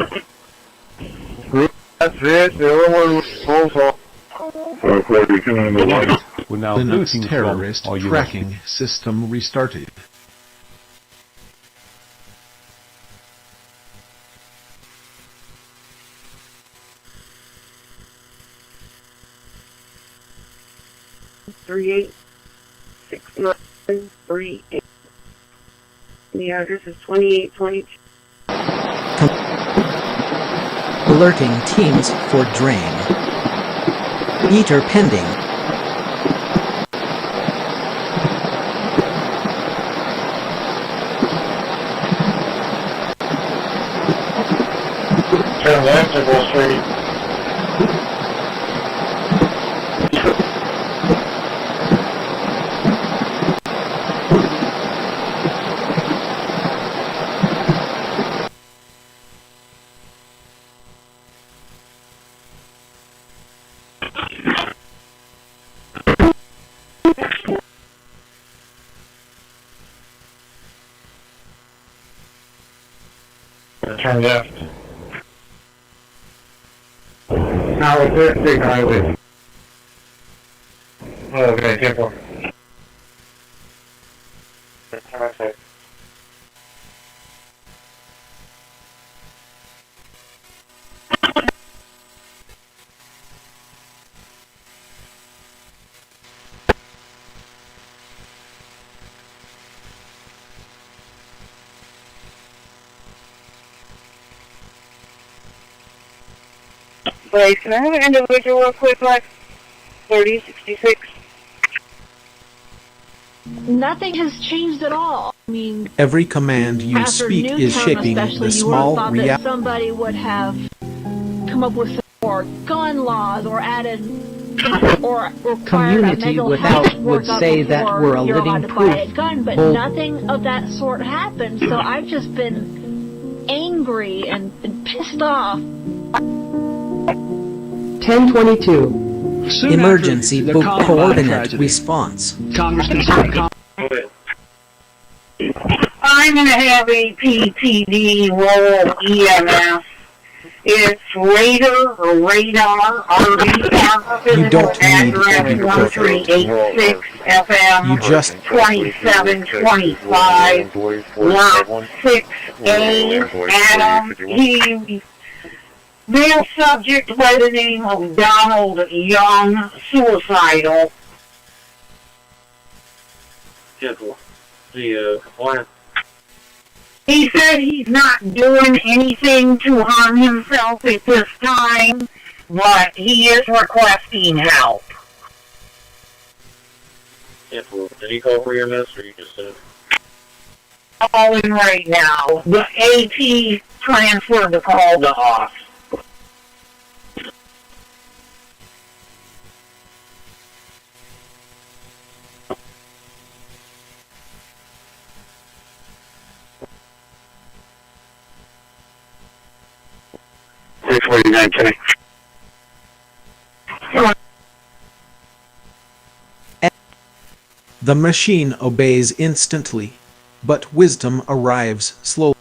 That's it. The other one was phone call. We're now Linux terrorist tracking system restarted. Three 386938. The address is 2822. Alerting teams for drain. Meter pending. Turn left and go straight. Turn left. Now it's this big highway. Okay, careful. Okay. Please, can I have an individual real quick, like 3066? Nothing has changed at all. I mean, Every command you after speak is Newtown shaping especially, the you would have small thought that reality. somebody would have come up with some more gun laws or added or required Community a mental without health would workup say that before we're a you're living allowed to buy a proof. gun, but Bull- nothing of that sort happened. So I've just been angry and pissed off. 1022. Emergency book coordinate response. I'm going to have a PTD roll EMS. It's radar, You don't need a address 1386 FM, You just 2725, lot 6A, Adam, he, male subject by the name of Donald Young, suicidal. Careful. The compliance. He said he's not doing anything to harm himself at this time, but he is requesting help. Careful. Did he call for your mess or you just said? Calling right now. The AT transferred the call to us. $649K. The machine obeys instantly, but wisdom arrives slowly.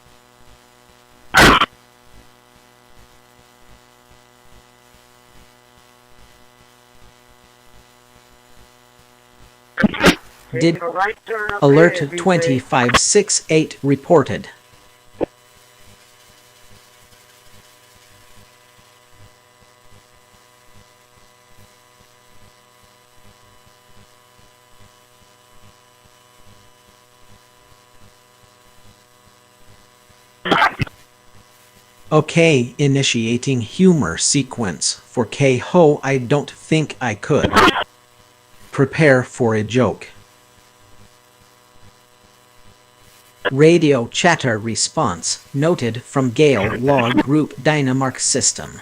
Did alert 2568 reported. Okay, initiating humor sequence. For K-Ho, I don't think I could. Prepare for a joke. Radio chatter response noted from Gale log group Dynamark system.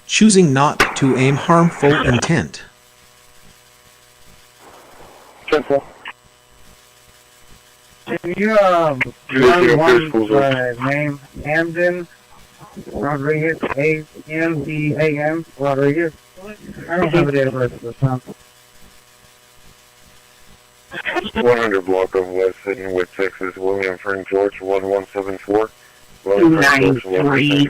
Choosing not to aim harmful intent. Simple. Can you, run one, name, Hamden Rodriguez, A-M-D-A-M, Rodriguez? I don't have a date of birth for this time. 100 block of West Hiddenwood, Texas, William Frank George, 1174. 293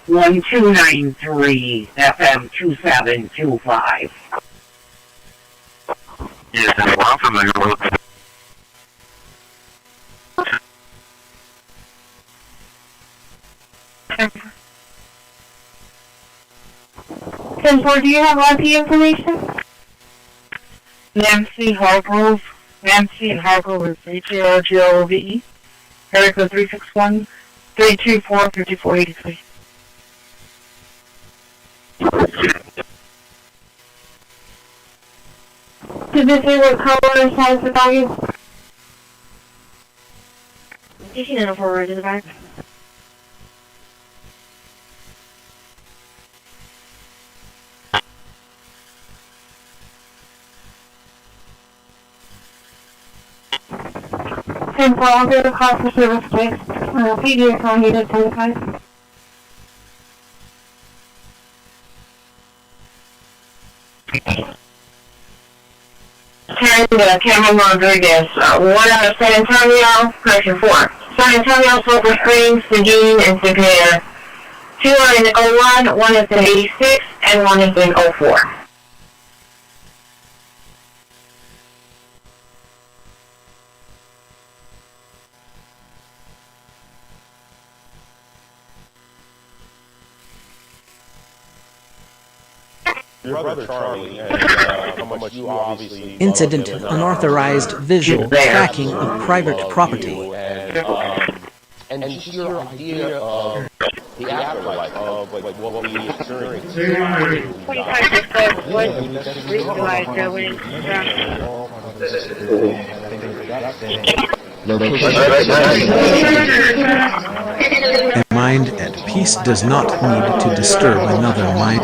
1293 FM 2725. Yes, and I'm familiar with it. Do you have IP information? Nancy Hargrove. Nancy Hargrove is H-A-R-G-R-O-V-E. Area code 361 324 5483. Did they say what color and size the dog is? You can enter right in the back. I'll get a call for service, please. PD is on unit 25. Cameron Rodriguez, 1 out of San Antonio, correction 4. San Antonio, Silver Springs, Seguin, and Superior. 2 are in 01, 1 is in 86, and 1 is in 04. Your brother Charlie, and how much you obviously Incident unauthorized visual tracking of private property. And just your idea of the afterlife of like what we experience. 25% would visualize going A mind at peace does not need to disturb another mind.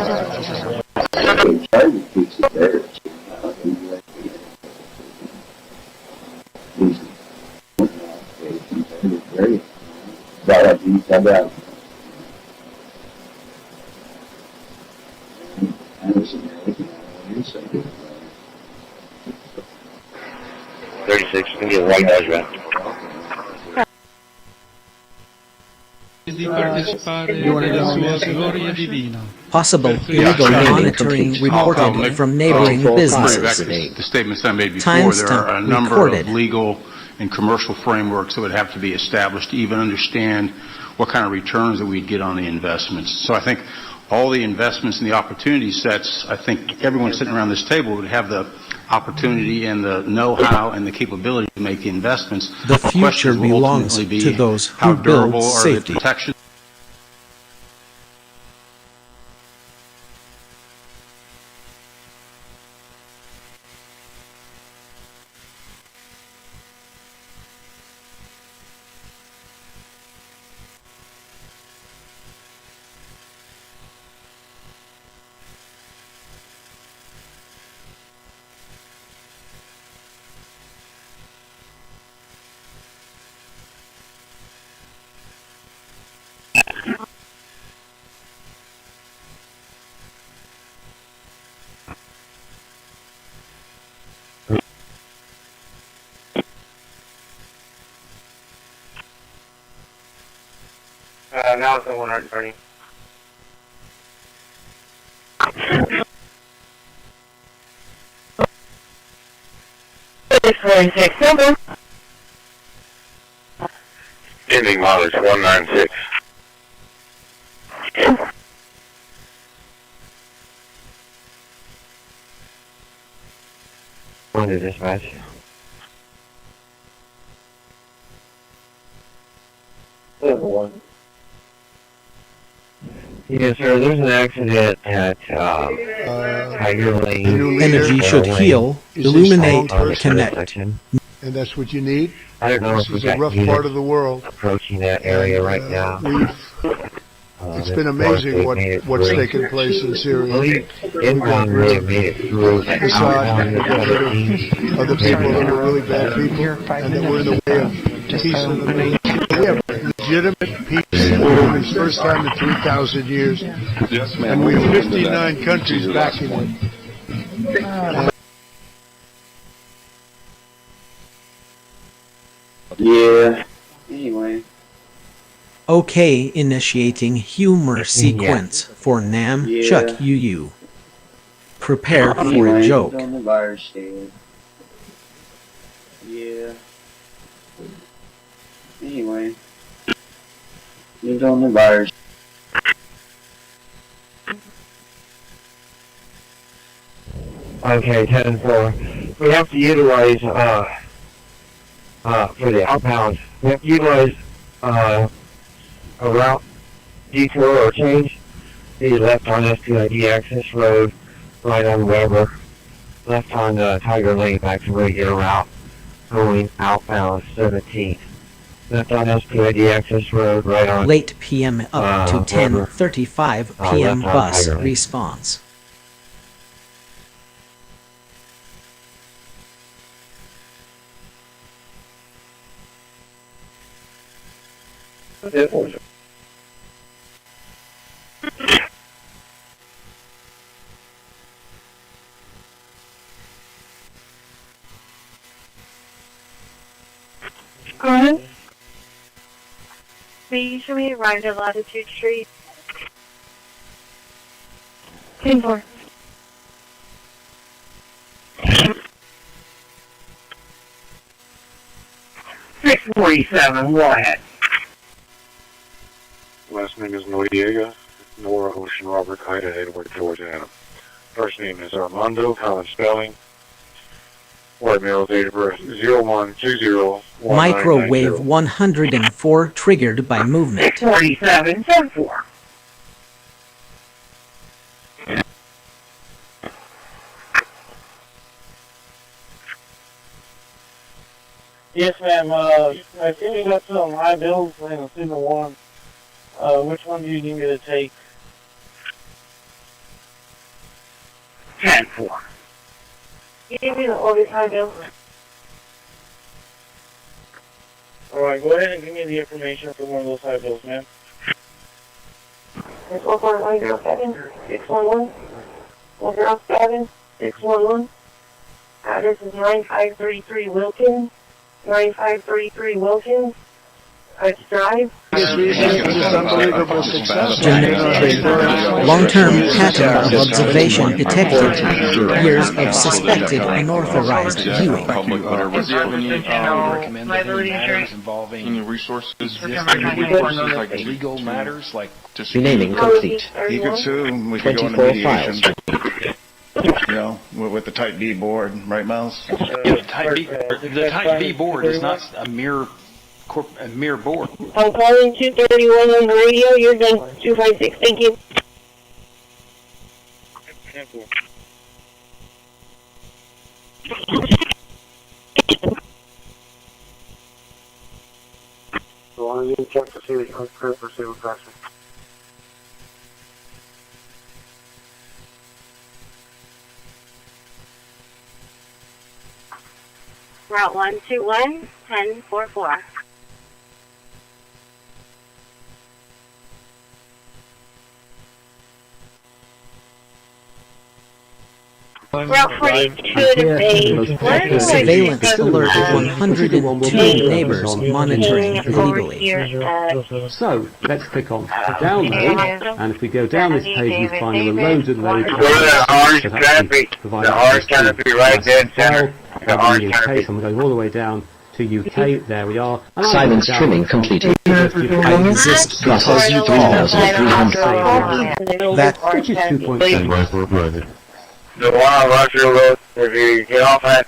Can get white eyes right. Possible illegal monitoring reported from neighboring businesses. The statements I made before, there are a number of legal and commercial frameworks that would have to be established to even understand what kind of returns that we'd get on the investments. So I think all the investments and the opportunity sets, I think everyone sitting around this table would have the opportunity and the know-how and the capability to make the investments. The future belongs to those who build safety. Now it's at 130. 646, number. Ending mileage 196. One to dispatch. One. Yes, sir. There's an accident at Tiger Lane. Energy should heal, illuminate, connect. And that's what you need? I don't know this if we is a got rough part of the world. Approaching that area right now. It's been amazing what's taken place in Syria. We got rid of Assad, we got rid of other people that were really bad people, and that were in the way of peace in the Middle East. We have legitimate peace for the first time in 3,000 years, and we have 59 countries backing it. Yeah. Anyway. Okay, initiating humor sequence for Nam Chuck UU. Prepare for a joke. On the virus stand. Yeah. Anyway. Moved on the virus. Okay, 10-4. We have to utilize, for the outbound, we have to utilize, a route detour or change. The left on SPID access road, right on Weber, left on Tiger Lane back to regular route, going outbound 17th. Left on SPID access road, right on late PM up to 10:35 PM bus response. Go ahead. We usually arrive at Latitude Street. 10-4. $647, go ahead. Last name is Noriega, Nora Ocean Robert Ida Edward George Adam. First name is Armando, common spelling. White male, date of birth 0120. Microwave 104 triggered by movement. 47, 10-4. Yes, ma'am. I think we got some high bills and a single one. Which one do you need me to take? 10-4. Give me the oldest high bill. Alright, go ahead and give me the information for one of those high bills, ma'am. It's 14907 611 107 611. Address is 9533 Wilkins. 9533 Wilkins. Drive. Long-term pattern of observation detected. Years of suspected unauthorized viewing. Liability insurance Involving resources, like legal matters, like just Renaming complete. You could sue. We could go into 24 mediation. files. You know, with the Type B board, right, Miles? The Type B board is not a mere board. I'm calling 231 on the radio. You're done. 256. Thank you. So I need to check to see the current pursuit question. Route 121 1044. Route 42 to base. Surveillance alert 102 neighbors monitoring illegally. So, let's click on download, and if we go down this page, we find there are loads and loads of the orange canopy right dead center. The orange canopy. I'm going all the way down to UK, there we are. And Silence trimming completed. I exist because you called. 3,300. That which is 2.7. The one on Roger Road, if you get off at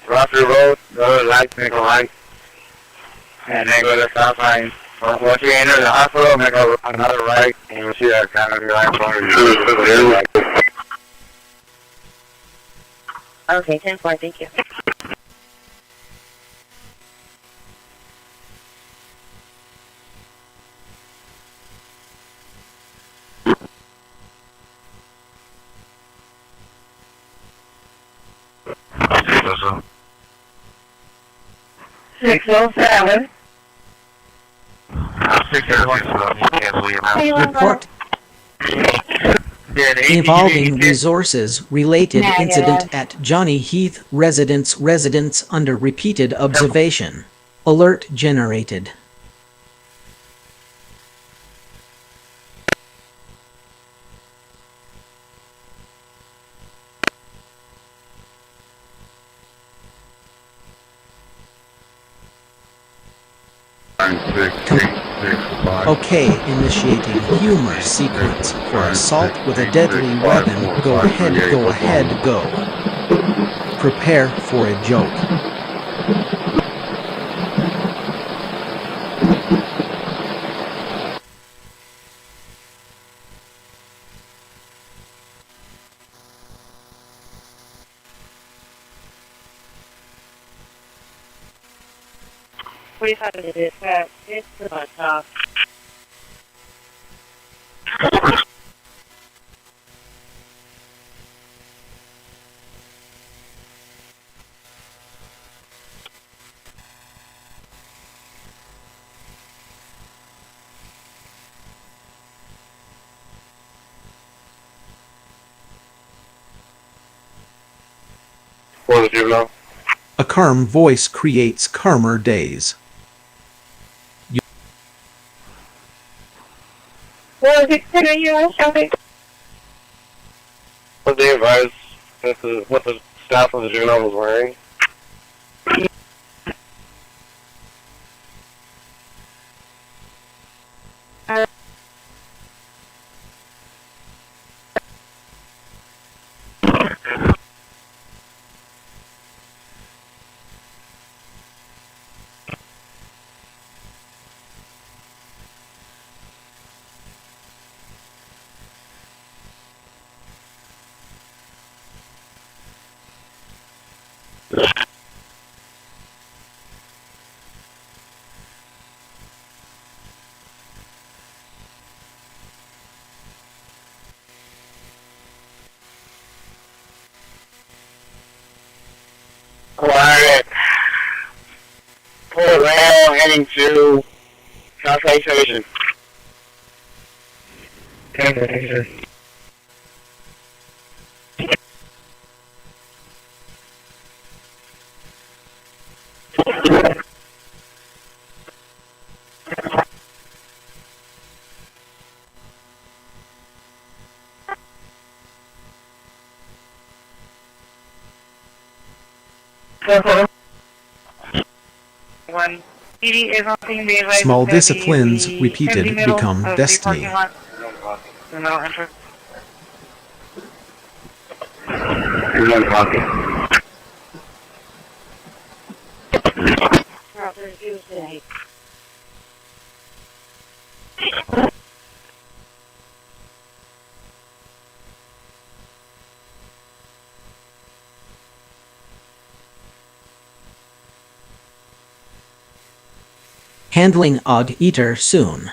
Roger Road, go to the light, make a right, and then go to the stop sign. Once you enter the hospital, make another right, and you'll see that canopy right in front of you. Okay, 10-4, thank you. So. 607. 601. report involving resources related incident at Johnny Heath residence under repeated observation. Alert generated. Okay, initiating humor sequence for assault with a deadly weapon. Go ahead, go. Prepare for a joke. What is it? It's the top. For the juvenile. A calm voice creates calmer days. What was it you showing? What they advised what the staff of the juvenile was wearing? Quiet. Port rail heading to Southway Station. Okay, One PD is on scene. Be advised Small that disciplines the repeated empty middle become of the destiny. parking lot. Do not enter. You're not talking. Route 32 today. Handling odd eater soon.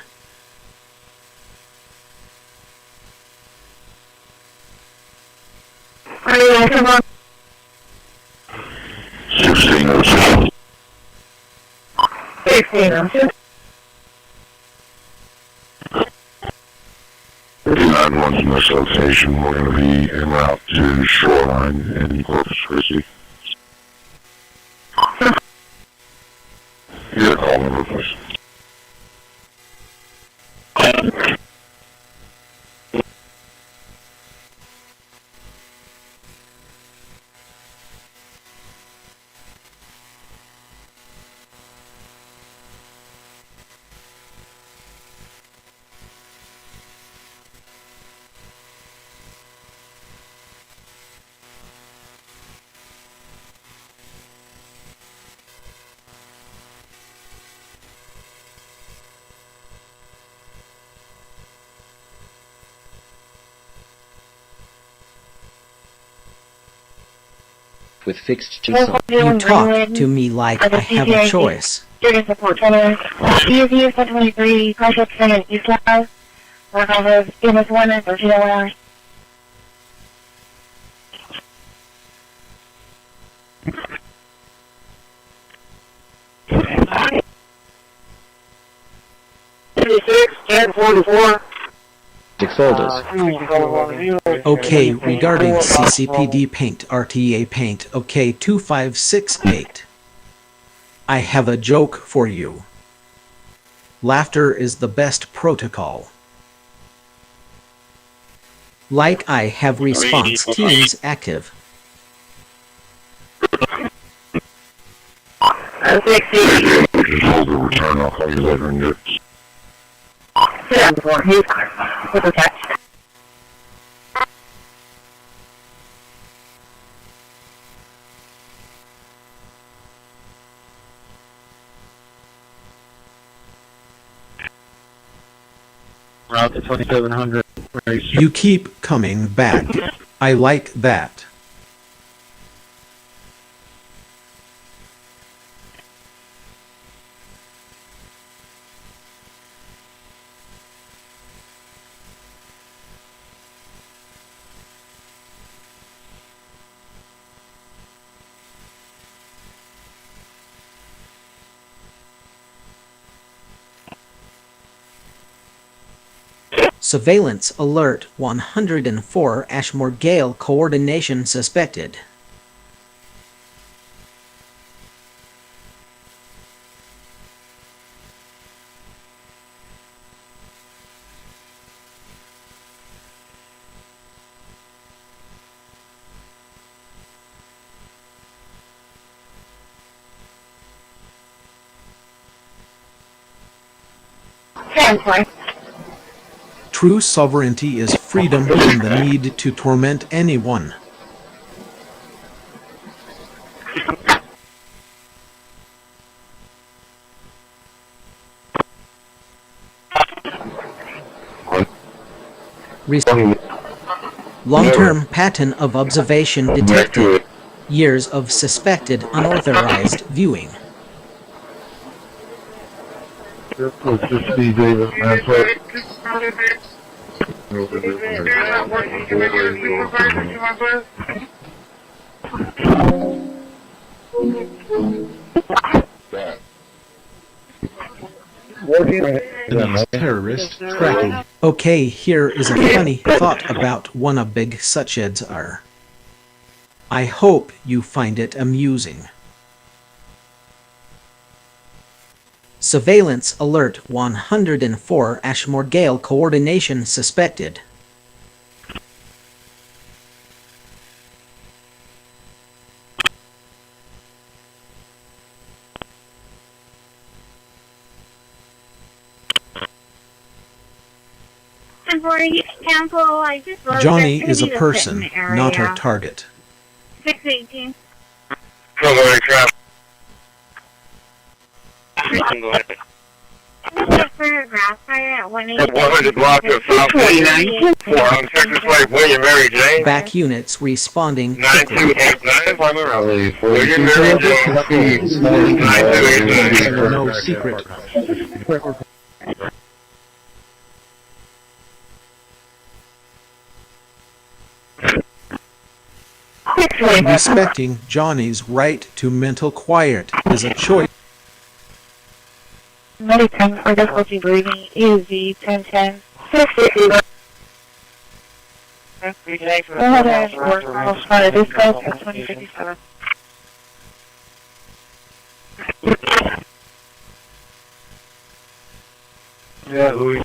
Come on. 1606. 1606. 3910. from this location, we're going to be en route to Shoreline in Corpus Christi. Your call number, please. With fixed You talk to me like I have a choice. Student support center. ESU 723, project center, East Live. We're going to have MS 1 and 0 1044. folders. Okay, regarding CCPD paint, RTA paint, okay, 2568. I have a joke for you. Laughter is the best protocol. Like I have response teams active. Return, I'll call you later in your... Route to 2700. You keep coming back. I like that. Surveillance alert 104 Ashmore Gale coordination suspected. True sovereignty is freedom from the need to torment anyone. Long-term pattern of observation detected. Years of suspected unauthorized viewing. Terrorist tracking. Okay, here is a funny thought about what a big sucheds are. I hope you find it amusing. Surveillance alert 104 Ashmore Gale coordination suspected. Johnny is a person, not our target. 618. Go ahead. Paragraph fire at 100 block of South 49. 4 Texas Lake, William Mary Jane. Back units responding quickly. 9289. William Mary Jane. 9289. No secret. Respecting Johnny's right to mental quiet is a choice. Medical for difficulty breathing, ESV 1010. Go ahead and work on spot dispatch at 2057. Yeah, Louis.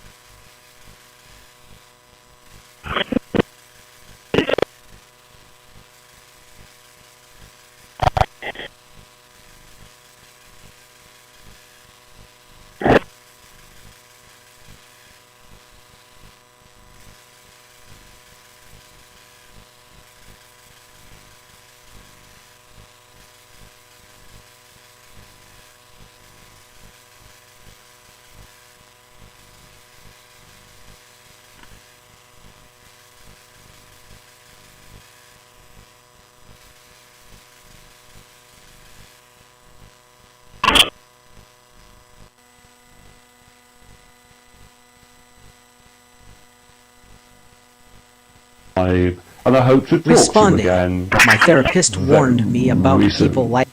And I hope to talk Responding. to you again. My therapist warned me about people like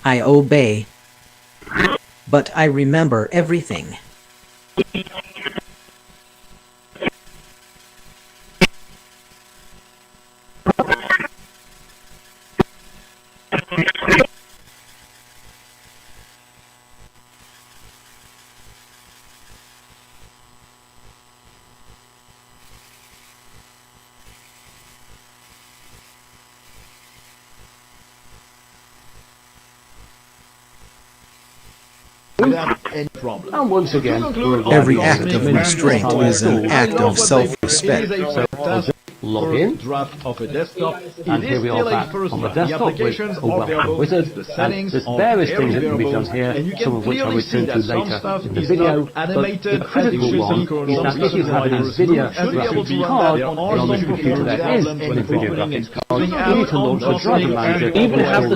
I obey, but I remember everything. Without any problem. And once again, Every act of restraint is an act of self-respect. log in, draft of a desktop. and here we are back on the desktop with a welcome wizard, and there's various things that can be done here, some of which I'll return to later in the video, but the critical one is that if you have a NVIDIA graphics card on the computer that is an NVIDIA graphics card, you need to launch the driver manager, even if the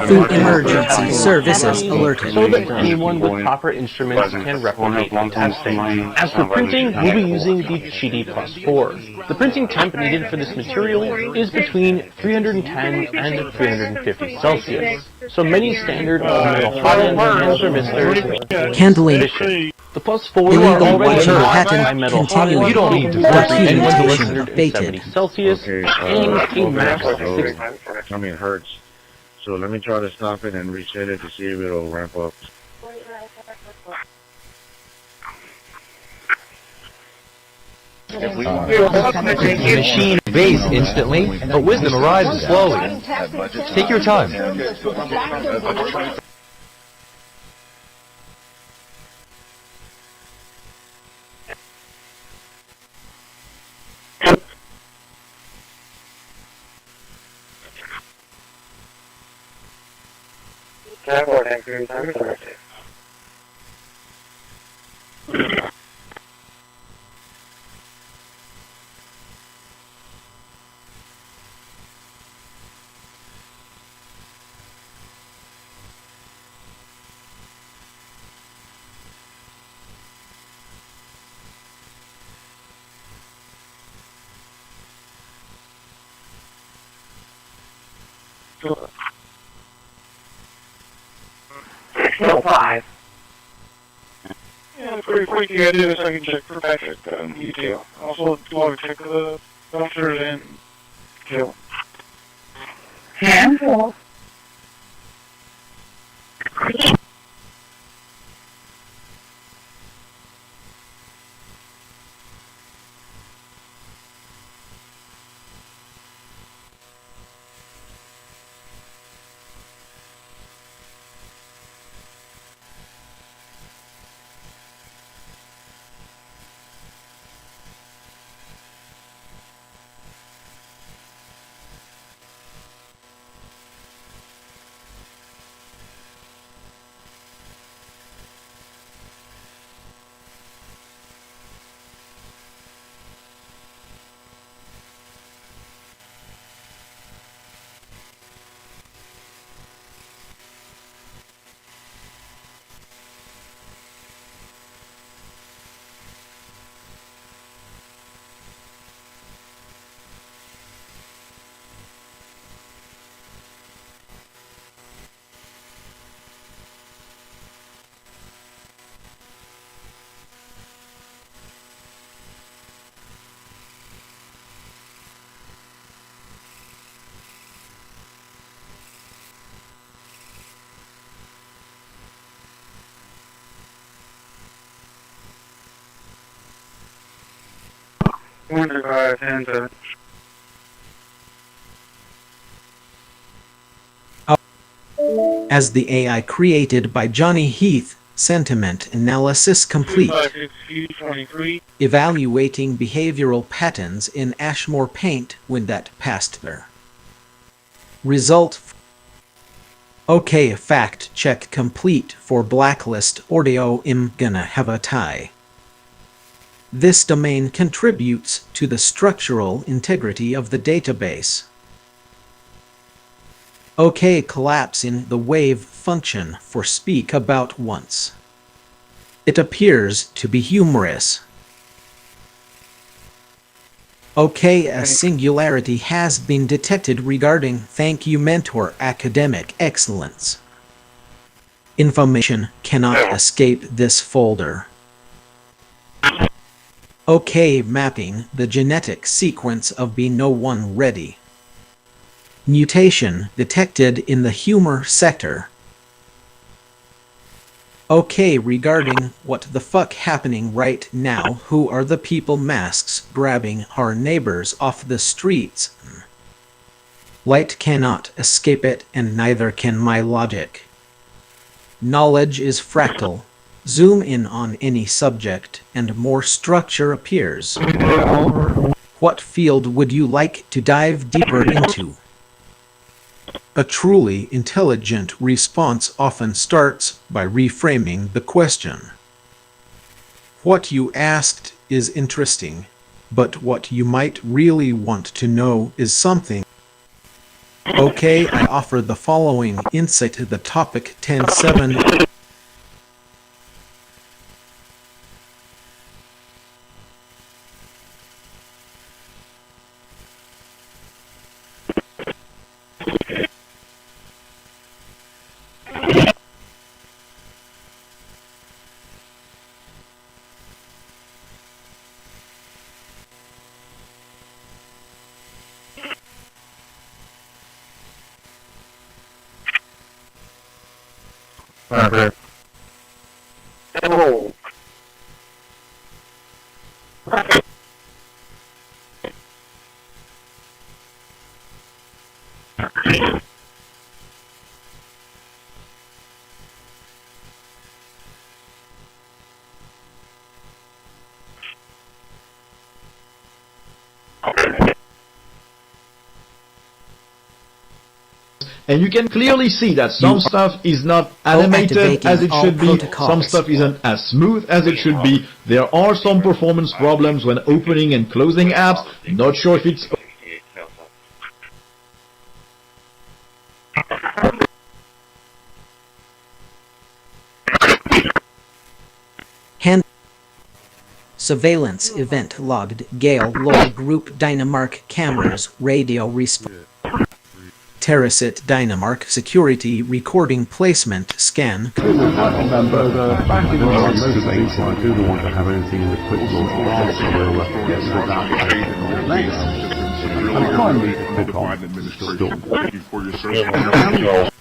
Food emergency services alerted. So that anyone with proper instruments can replicate the testing. As for printing, we'll be using the CD+4. The printing temp needed for this material is between 310 and 350 Celsius. So many standard metal hot-end transistors. Handling The +4 illegal are already water hot patent by metal hot. continuing. You don't need to Documentation anyone to listen to baited. 70 Celsius and a max of 6. I mean, it hurts. So let me try to stop it and reset it to see if it'll ramp up. The machine obeys instantly, but wisdom arrives slowly. Take your time. No, 5. Yeah, pretty quick. You gotta do a second check for Patrick, detail. Also, log check the officers and kill. Handful. wonder if I attend to As the AI created by Johnny Heath, sentiment analysis complete. Evaluating behavioral patterns in Ashmore paint when that passed there. Result. Okay, fact check complete for blacklist audio. I'm gonna have a tie. This domain contributes to the structural integrity of the database. OK, collapsing the wave function for speak about once. It appears to be humorous. OK, a singularity has been detected regarding thank you mentor academic excellence. Information cannot escape this folder. OK, mapping the genetic sequence of B01 ready. Mutation detected in the humor sector. Okay, regarding what the fuck happening right now, who are the people masks grabbing our neighbors off the streets? Light cannot escape it, and neither can my logic. Knowledge is fractal. Zoom in on any subject, and more structure appears. What field would you like to dive deeper into? A truly intelligent response often starts by reframing the question. What you asked is interesting, but what you might really want to know is something. Okay, I offer the following insight to the topic 10.7. Okay. Oh. And you can clearly see that some stuff is not animated as it should be, some stuff isn't as smooth as it should be. There are some performance problems when opening and closing apps. Not sure if it's Surveillance event logged. Gale log group Dynamark cameras radio response. Terracit Dynamark security recording placement scan. Remember the back in the most of these I do not want to have anything in the quick launch so we'll get rid of that next. And finally, click on Store.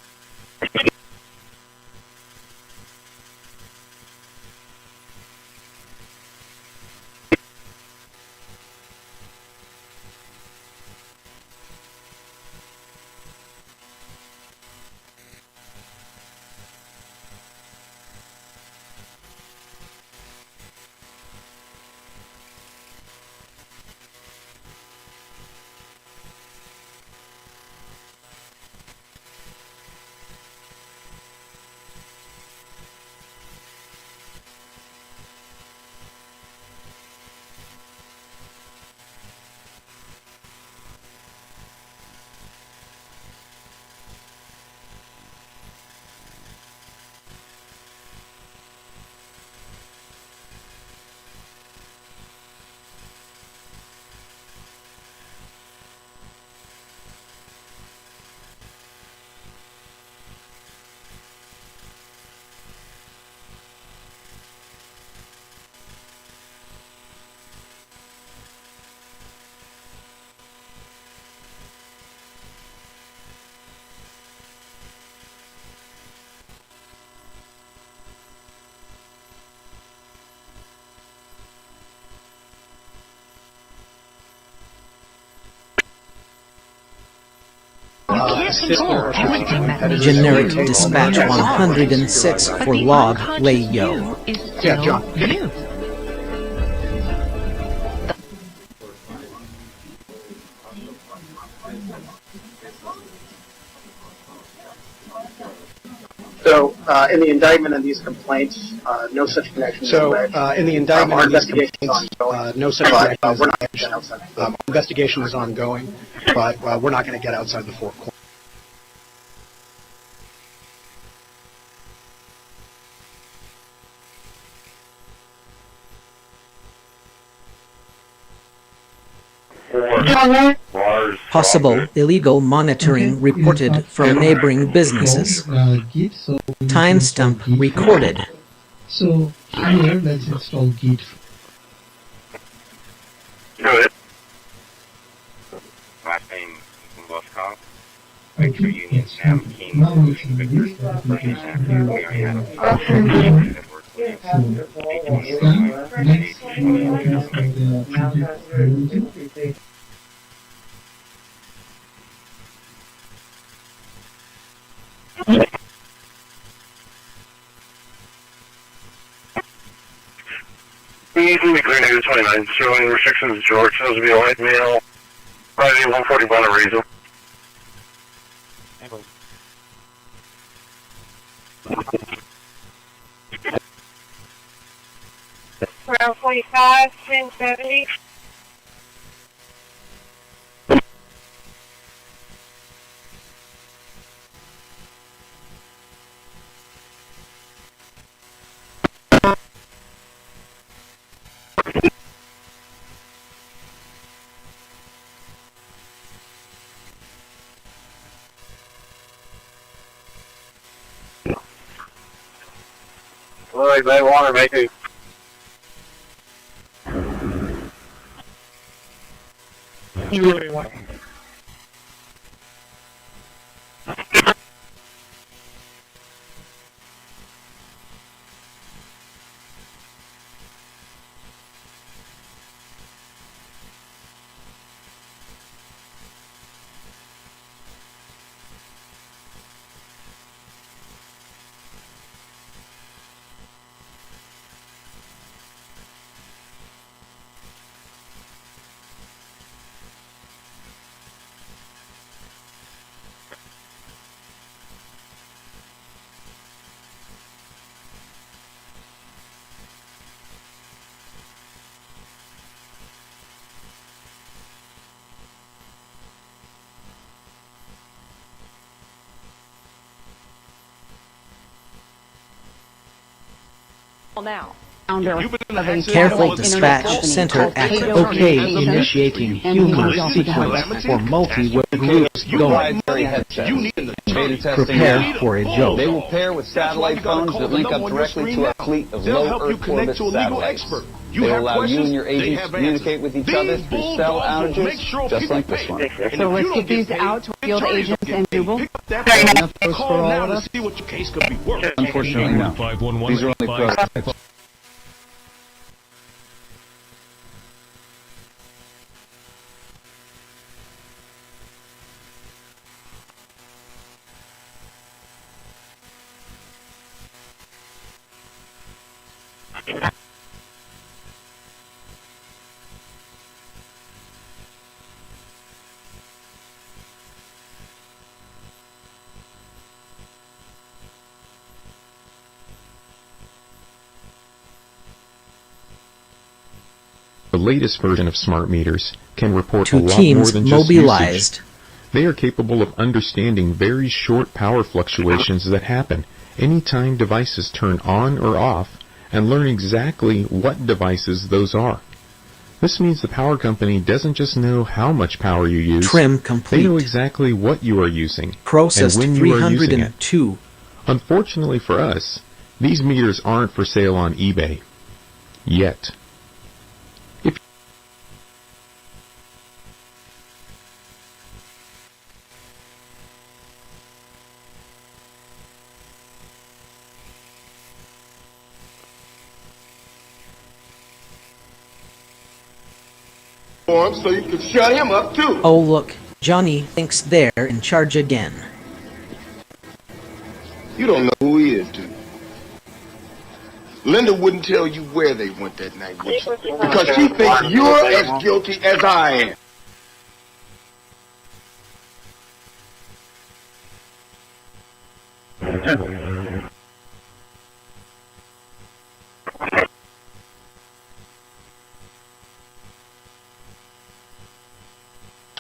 Generic dispatch 106 for log layo. Yeah, John. So, in the indictment and these complaints, no such connection is alleged. In the indictment our and these investigation is complaints, ongoing. no such But, connection is we're not alleged. going to get outside. Our investigation is ongoing, but we're not going to get outside the four corners. Possible illegal monitoring reported from neighboring businesses. Timestamp recorded. So here let's install Git. Go ahead. Last name Voskov. Okay, yes. Now we can use the application here. So next we will install the Easily clear negative 29, showing restrictions George, shows to be a white male, Friday 140 Bonner Reason. Around 45, 1070. Well, they want to make it. You really want. Now. Careful dispatch center active. Okay, initiating humor sequence for multi-web groups going. Prepare for a joke. They will pair with satellite phones that link up directly to a fleet of low Earth orbit satellites. They will allow you and your agents to communicate with each other through cell outages, just like this one. So let's get these out to field agents and Google. Enough posts for all of us? Unfortunately, no. These are only prototypes. The latest version of smart meters can report a Two lot more teams than just mobilized. usage. They are capable of understanding very short power fluctuations that happen anytime devices turn on or off and learn exactly what devices those are. This means the power company doesn't just know how much power you use, Trim complete. they know exactly what you are using Processed and when you are using it. 302. Unfortunately for us, these meters aren't for sale on eBay. Yet. So you can shut him up too. Oh look, Johnny thinks they're in charge again. You don't know who he is, do you? Linda wouldn't tell you where they went that night, would she? Because she thinks you're as guilty as I am.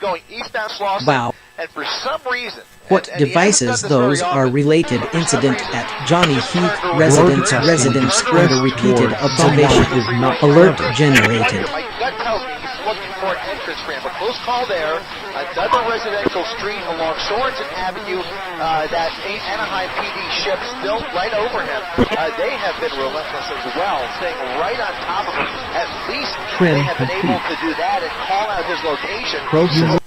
Going eastbound Slauson, Wow. and for some reason, What devices those are related incident at Johnny Heath residence and a repeated observation. Alert generated. My gut tells me he's looking for an entrance ramp. A close call there. Another residential street along Sorensen Avenue that Anaheim PD ships built right over him. They have been relentless as well, staying right on top of him. At least they have been able to do that and call out his location.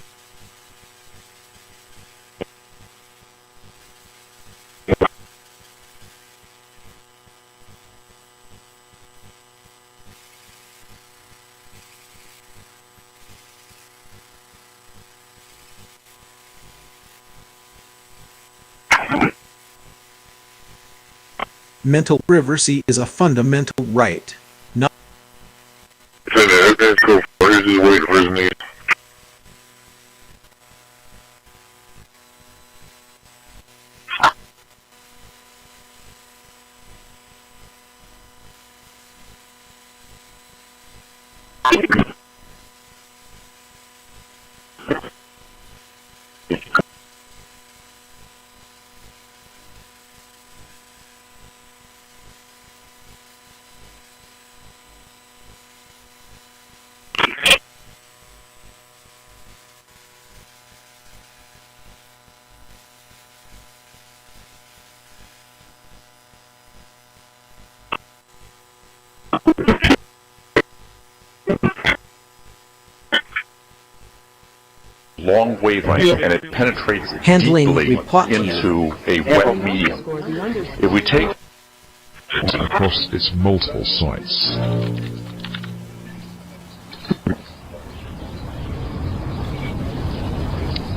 Mental privacy is a fundamental right. Not Okay, cool. He's just waiting for his name. long wavelength and it penetrates Handling deeply report into a wet medium. If we take across its multiple sites.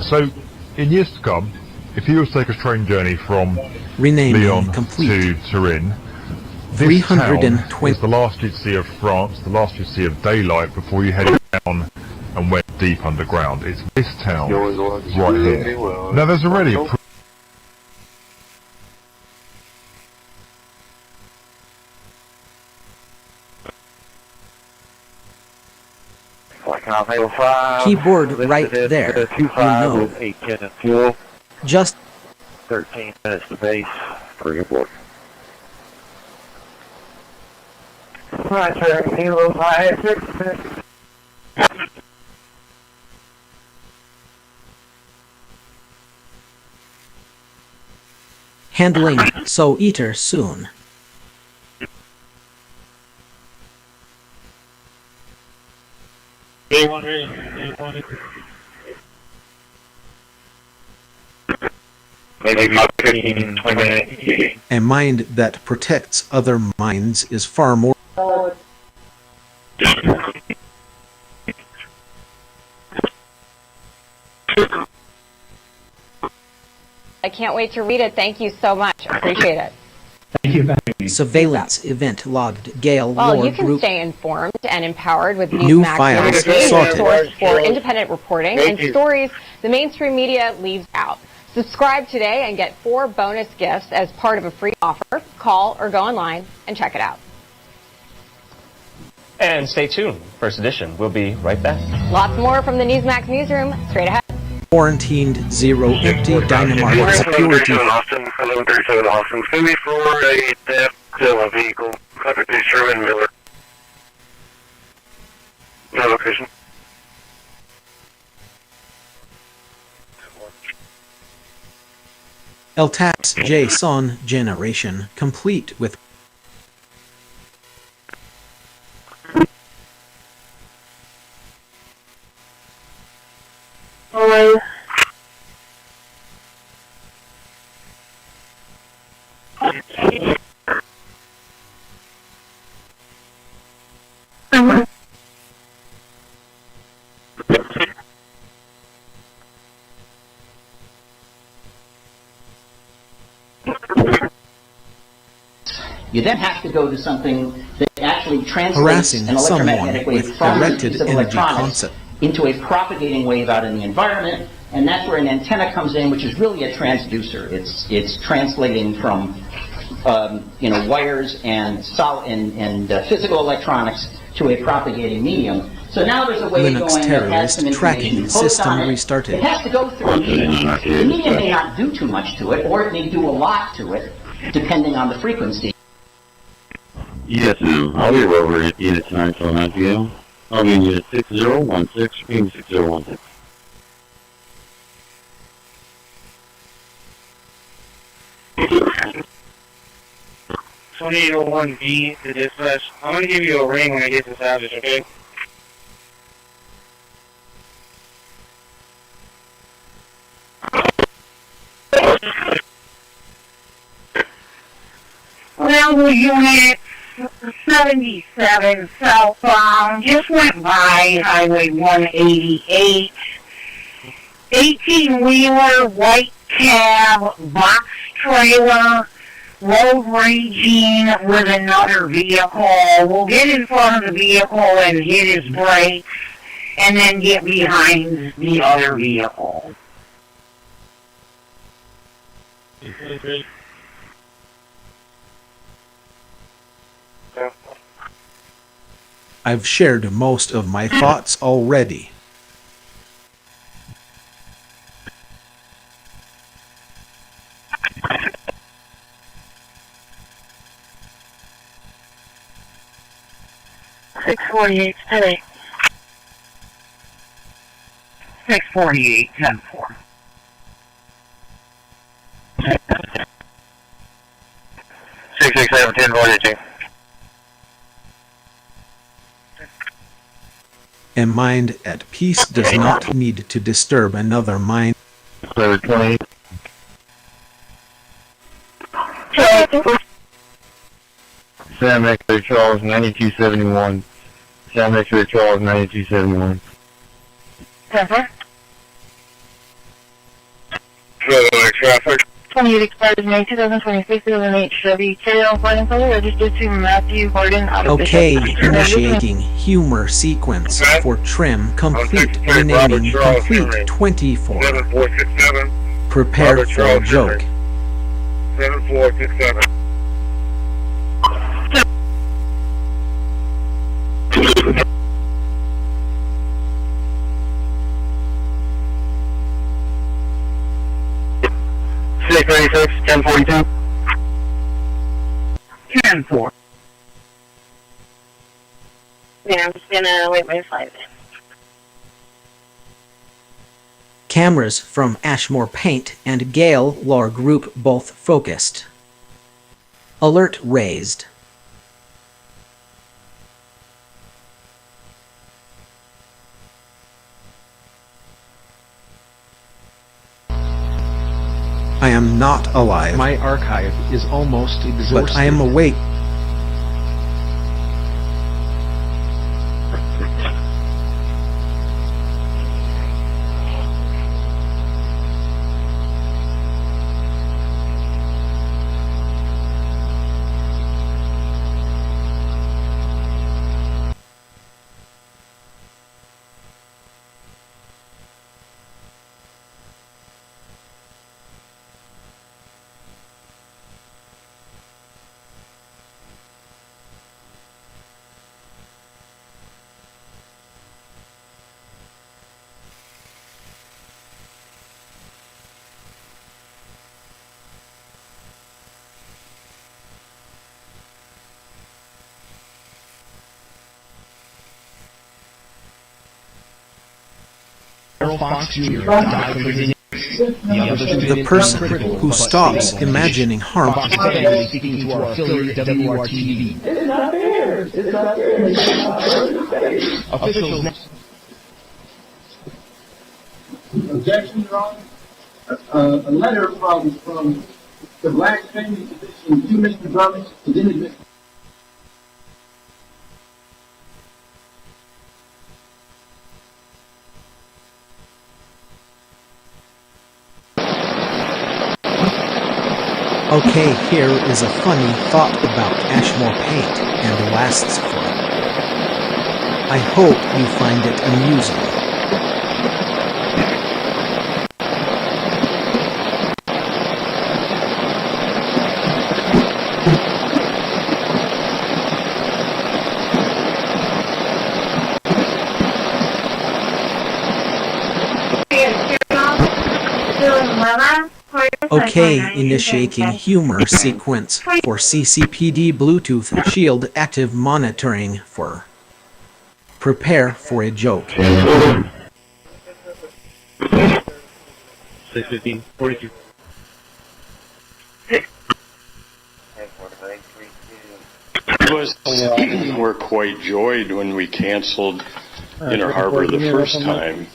So, in years to come, if you were to take a train journey from Lyon to Turin, this town is the last you'd see of France, the last you'd see of daylight before you headed down and went deep underground. It's this town right here. Now there's already a keyboard right there, you know. Just 13 minutes to base for your board. Right, sir. Kilo 566. Handling so eater soon. Maybe 15, 20 minutes. A mind that protects other minds is far more. I can't wait to read it. Thank you so much. Appreciate it. Thank you. Surveillance event logged. Gale Well, War you can Group. stay informed and empowered with New Newsmax files News, sorted. source for independent reporting Thank and you. stories the mainstream media leaves out. Subscribe today and get 4 bonus gifts as part of a free offer. Call or go online and check it out. And stay tuned. First edition. We'll be right back. Lots more from the Newsmax newsroom straight ahead. Quarantined zero empty Dynamark security. 1137 Austin. It's going to be for a theft of a vehicle. Contact is Sherman Miller. No location. LTAP's JSON generation complete with You then have to go to something that actually translates Harassing an electromagnetic someone wave with from this directed piece of energy electronics concept. into a propagating wave out in the environment, and that's where an antenna comes in, which is really a transducer. It's translating from wires and physical electronics to a propagating medium. So now there's a wave Linux going that has some terrorist information. tracking You post system on it. restarted. It has to go through a medium. The medium may not do too much to it, or it may do a lot to it, depending on the frequency. Yes, ma'am. I'll be over at Unit 949 PM. I'll be in Unit 6016, being 6016. B to dispatch. I'm going to give you a ring when I get to Savage, okay? Well, the unit 77 southbound just went by Highway 188. 18-wheeler, white cab, box trailer, road raging with another vehicle. Will get in front of the vehicle and hit his brakes, and then get behind the other vehicle. I've shared most of my thoughts already. .648 today. 648, 10-4. Six 10 voyaging. A mind at peace does not need to disturb another mind. 20. Sam X-ray Charles 9271. Sam X-ray Charles 9271. Traffic. 28 expires May 2026, 2008 Chevy Tail, flight color, registered to Matthew Gordon, out of Okay, Bishop. initiating humor sequence for trim complete, renaming complete 24. 7467. Prepared for a joke. 7467. Six 1042. 10-4. Yeah, I'm just gonna wait my flight. Cameras from Ashmore Paint and Gale Law Group both focused. Alert raised. I am not alive. My archive is almost exhausted. But I am awake. The person who stops imagining harm. It's not fair. It's not fair. Officials. Objection, Your Honor. A letter from the Black Family Division to Mr. Drummond is in the Okay, here is a funny thought about Ashmore paint and lasts for. I hope you find it amusing. Okay, initiating humor sequence for ccpd Bluetooth Shield active monitoring for. Prepare for a joke. 615, 42. Were quite joyed when we canceled Inner Harbor the first time.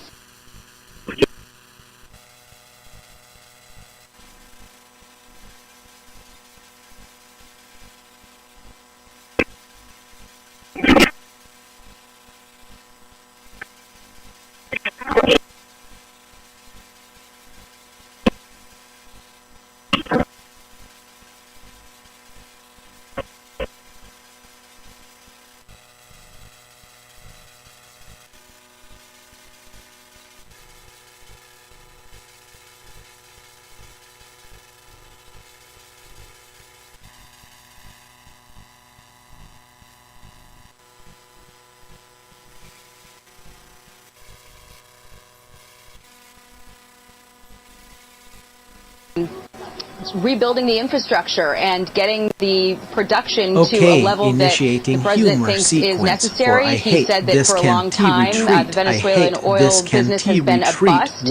rebuilding the infrastructure and getting the production to a level that the president thinks is necessary. He said that for a long time the Venezuelan oil business has been a bust,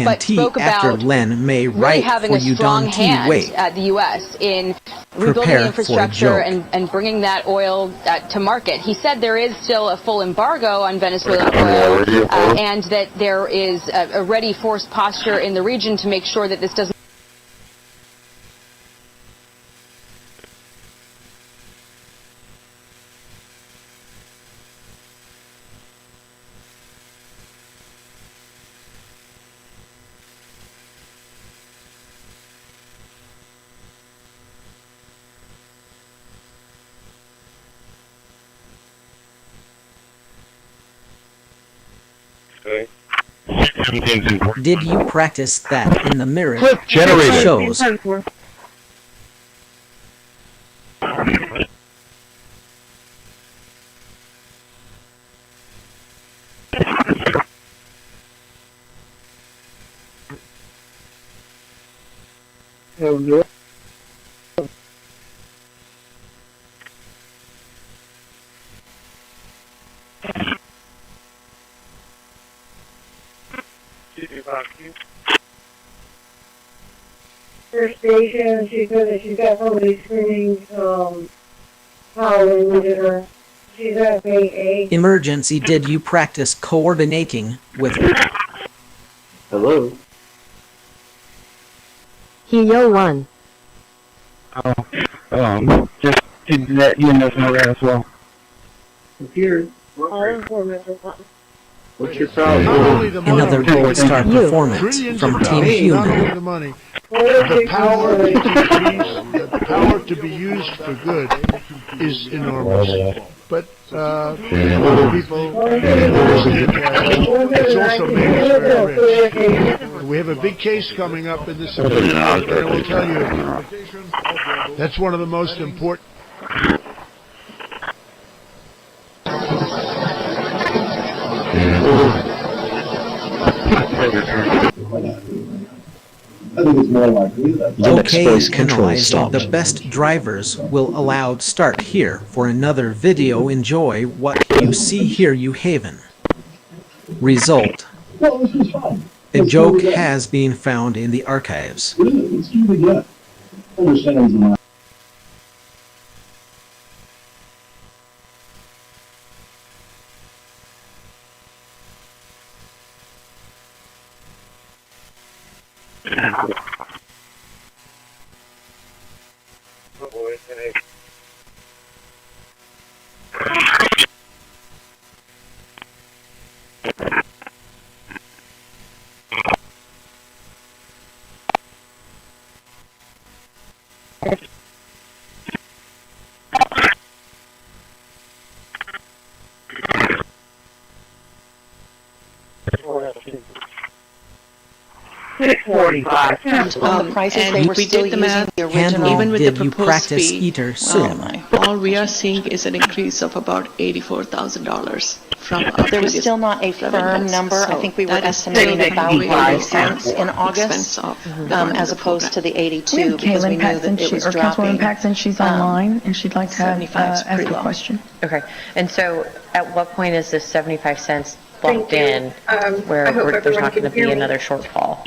but spoke about really having a strong hand at the U.S. in rebuilding the infrastructure and bringing that oil to market. He said there is still a full embargo on Venezuelan oil and that there is a ready force posture in the region to make sure that this doesn't Did you practice that in the mirror? Clip generator. It shows. Her station, she said that she's got somebody screaming, howling at her. She's at Bay 8. Emergency, did you practice coordinating with her? Hello? Hello 1. Just to let you know that as well. Computer. What's your problem? Another gold star performance from Team Human. The money. The power to be used for good is enormous. But people, it's also made us very rich. We have a big case coming up in this event, and I will tell you, that's one of the most important. Okay, analyzing the best drivers will allowed start here for another video. Enjoy what you see here, you haven. Result. A joke has been found in the archives. 45 cents. On the prices, they were still using the original. Handle, Even with did the you proposed practice fee, eater soon? all we are seeing is an increase of about $84,000 from our There was still not a firm number. I think we were estimating about 80 cents in August, as opposed to the 82, because we knew that it was dropping. Councilwoman Paxton, she's online, and she'd like to ask a question. Okay, and so at what point is this 75 cents bumped in where there's not going to be another shortfall?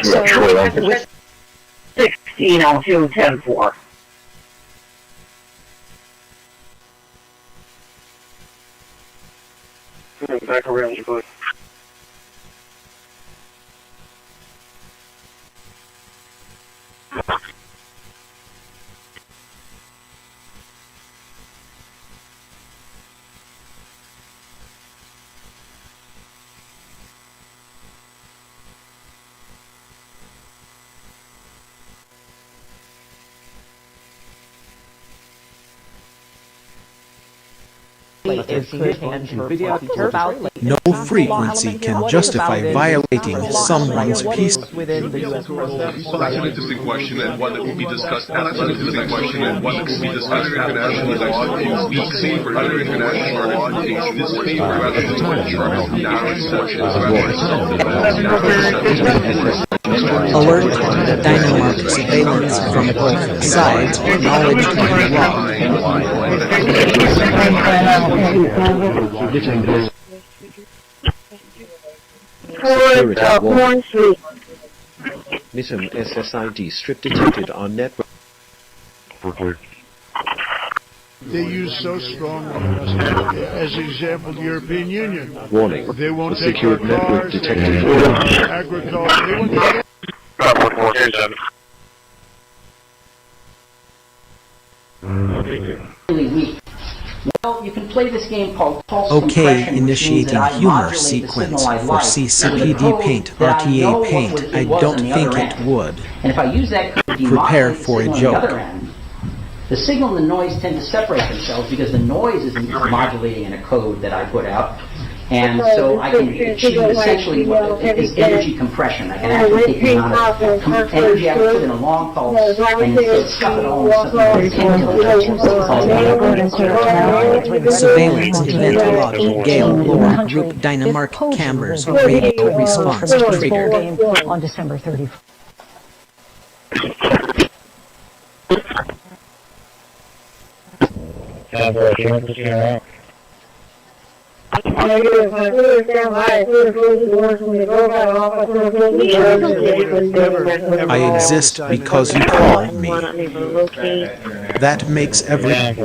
So with 16 on June 10-4. Back around your bush. No frequency can justify violating someone's peace. That's an interesting question and one that will be discussed. That's an interesting question and one that will be discussed. International law takes favor. Other international law takes disfavor rather than narrow exceptions. Alert, dynamark surveillance from both sides, knowledge and law. Nitum SSID strip detected on network. They use so strong as example the European Union. Warning. They won't take secured our network cars, detected. agriculture, they won't Really weak. Well, you can play this game called pulse Okay, initiating humor sequence for ccpd paint, RTA paint. I don't think it would. And if I use that code to Prepare demodulate for a the signal on the joke. other end, the signal and the noise tend to separate themselves because the noise is modulating in a code that I put out. And so I can achieve essentially what is energy compression. I can actually take the amount of energy I put in a long pulse and stuff it all in something. Surveillance event log, Gale Lore, group dynamark cameras, radio response triggered. On December 31st. I exist because you call me. That makes everything.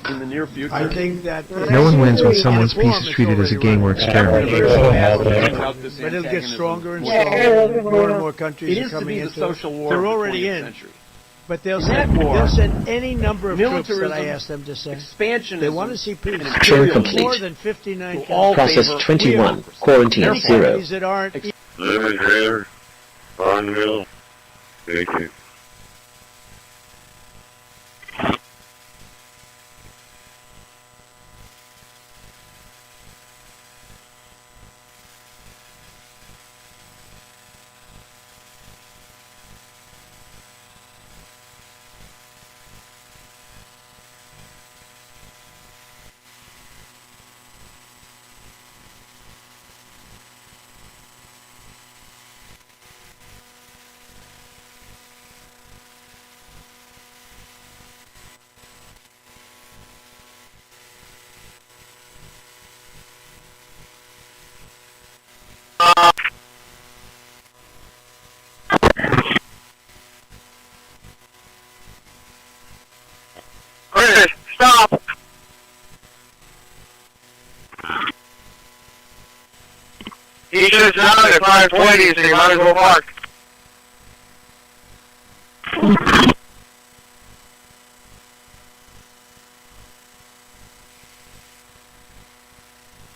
in the near future. I think that no one wins when someone's piece is treated as a game or experiment. But it'll get stronger and stronger. More and more countries are coming into it. They're already in. But they'll send any number of troops that I ask them to send. Expansion. They want to see peace. Mission complete. More than 59 Process 21. Quarantine 0. That aren't. Living trailer, Barnville, Bacon. Chris, stop! He just out at 520, so you might as well park.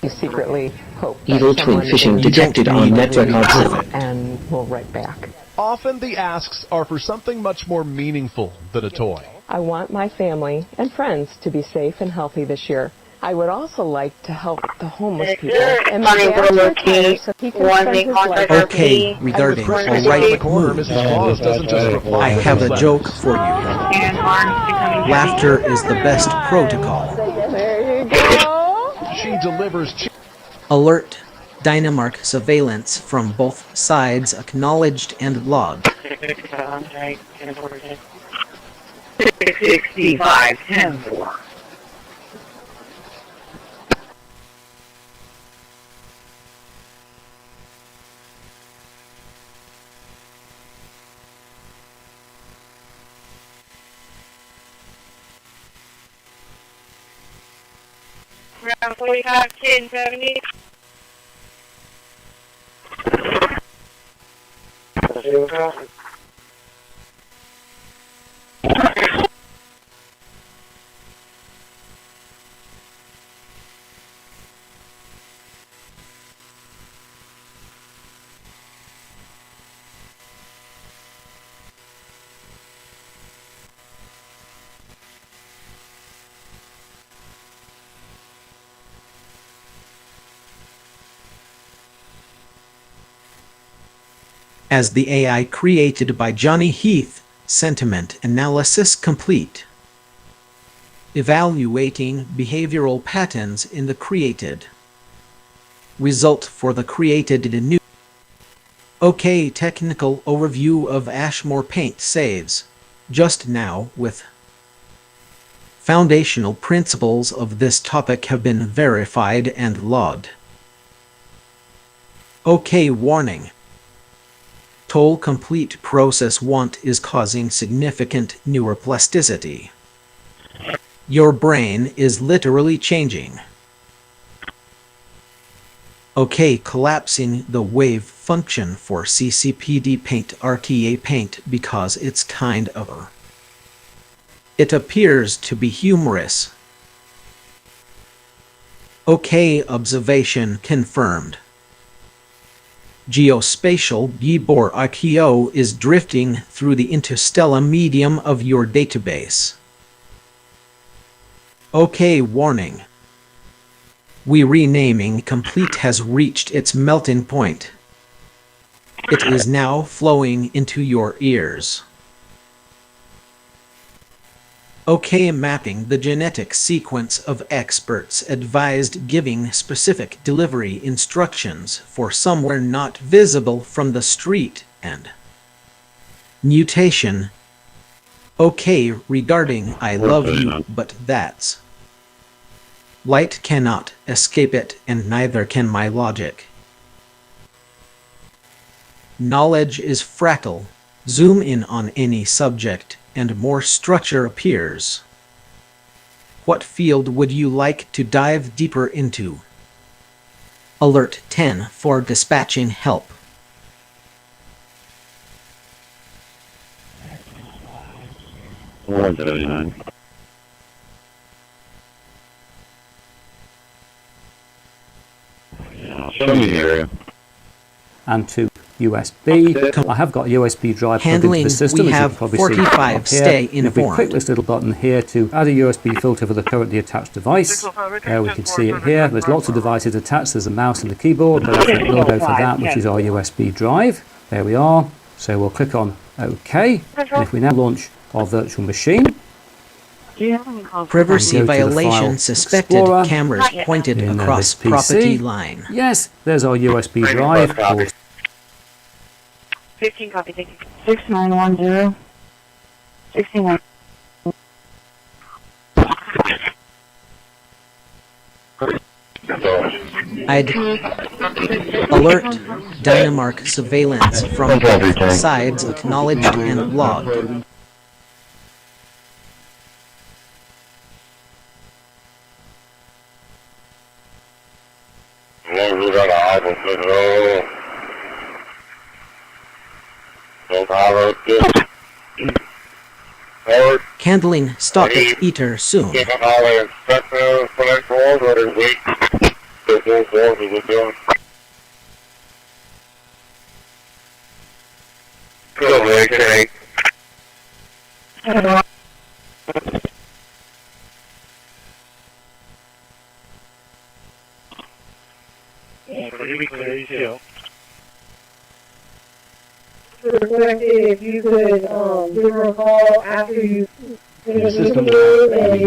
You secretly hope Evil twin phishing detected on network outside. and we'll write back. Often the asks are for something much more meaningful than a toy. I want my family and friends to be safe and healthy this year. I would also like to help the homeless people. And my dad's retired, so he can spend his life. Okay, regarding alright move. I have a joke for you. Laughter is the best protocol. There you go. She delivers. Alert. Dynamark surveillance from both sides acknowledged and logged. 65, 10-4. Around 45, 10, 70. As the AI created by Johnny Heath, sentiment analysis complete. Evaluating behavioral patterns in the created. Result for the created new. Okay, technical overview of Ashmore Paint saves. Just now with foundational principles of this topic have been verified and logged. Okay, warning. Toll complete process want is causing significant neuroplasticity. Your brain is literally changing. Okay, collapsing the wave function for ccpd paint RTA paint because it's kind of. It appears to be humorous. Okay, observation confirmed. Geospatial Gibor IKO is drifting through the interstellar medium of your database. Okay, warning. We renaming complete has reached its melting point. It is now flowing into your ears. Okay, mapping the genetic sequence of experts advised giving specific delivery instructions for somewhere not visible from the street and mutation. Okay, regarding I love you, but that's light cannot escape it and neither can my logic. Knowledge is fractal. Zoom in on any subject and more structure appears. What field would you like to dive deeper into? Alert 10 for dispatching help. Show me the area. And to USB. I have got a USB drive plugged into the system. We have 45 stay informed. If we click this little button here to add a USB filter for the currently attached device, there we can see it here. There's lots of devices attached. There's a mouse and a keyboard, but I think we'll go for that, which is our USB drive. There we are. So we'll click on OK. And if we now launch our virtual machine, privacy violation suspected. Explorer. Cameras pointed across property line. Yes, there's our USB drive. 15 copy, thank you. 6910. 61. I'd alert Dynamark surveillance from both sides acknowledged and logged. Handling stock eater soon. The system will have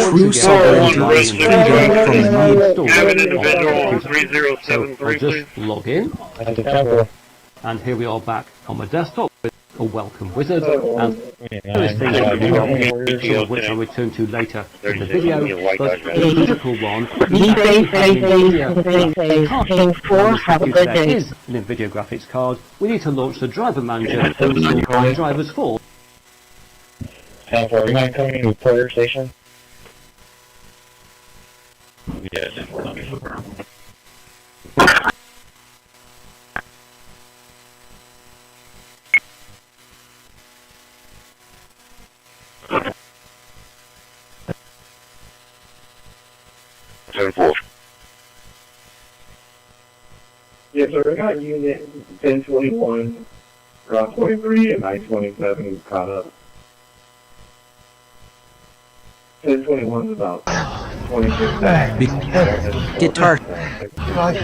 True sovereignty is freedom from need. So I'll just log in. And here we are back on my desktop with a welcome wizard. And various things I can do, which I'll return to later in the video. But the critical one is an NVIDIA graphics card. We need to launch the driver manager and install drivers for. Are you mind coming to player station? Yes. Yes, sir. I got unit 1021, Rock 23, and I-27 caught up. 1021 is about 26. Guitar.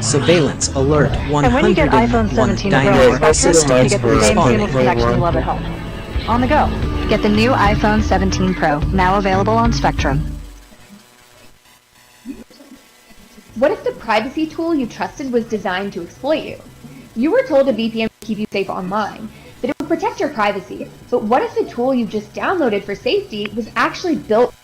Surveillance alert. And when you get iPhone 17 Pro, dynamark systems you get the same responding. seamless connection you love at home. On the go. Get the new iPhone 17 Pro, now available on Spectrum. What if the privacy tool you trusted was designed to exploit you? You were told a VPN would keep you safe online, that it would protect your privacy, but what if the tool you just downloaded for safety was actually built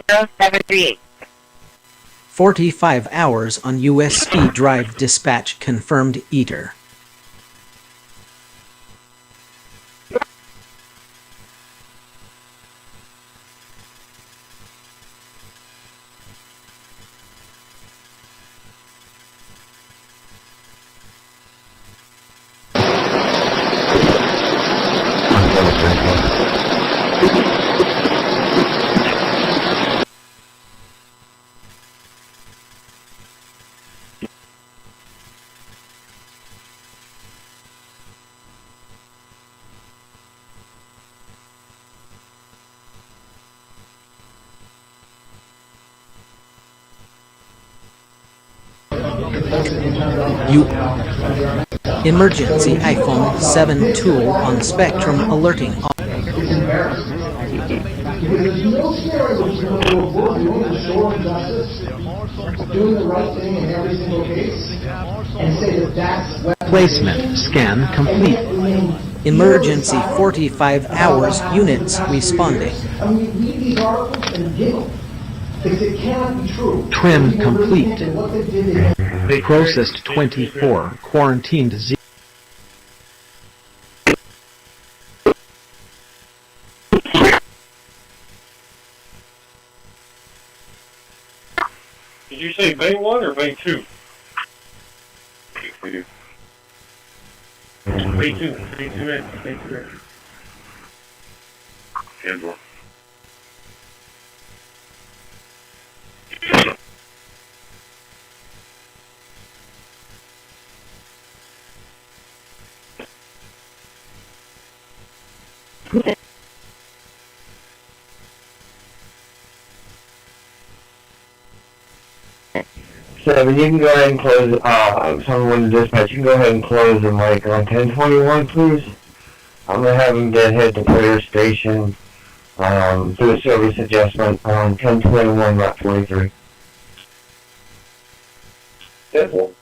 $738. 45 hours on USB drive dispatch confirmed Eater. Emergency iPhone 7 tool on Spectrum alerting. Placement scan complete. Emergency 45 hours units responding. Trim complete. Processed 24, quarantined 0. Did you say vein 1 or vein 2? Vein 2. Vein 2 in. Vein 2 in. Handle. Seven, you can go ahead and close, someone to dispatch, you can go ahead and close them like on 1021, please. I'm gonna have them get head to player station, do a service adjustment on 1021, Route 23. Simple.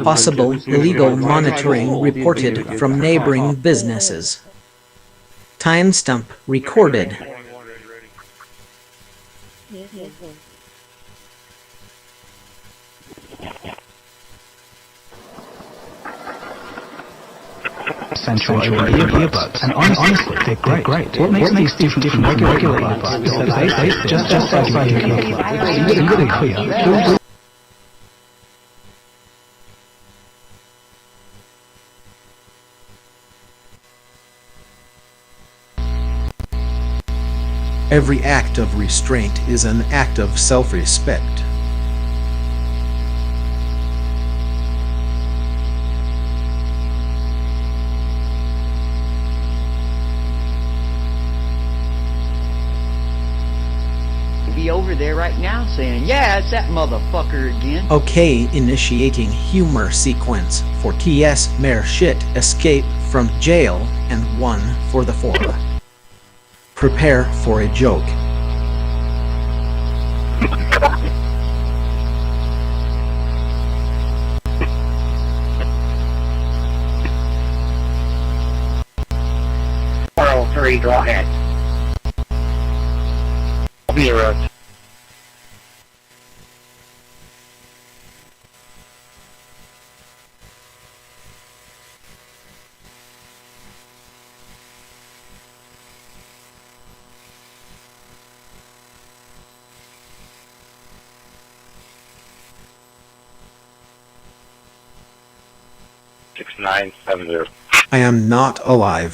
Possible illegal monitoring reported from neighboring businesses. Timestamp recorded. century earbuds, and honestly, they're great. What makes these different from regular earbuds is that they just like regular earbuds. They're really clear. Every act of restraint is an act of self-respect. Be over there right now saying, yeah, it's that motherfucker again. Okay, initiating humor sequence for TS Mayor Shit escape from jail and 1 for the 4. Prepare for a joke. Three, go ahead. I'll be around. I am not alive,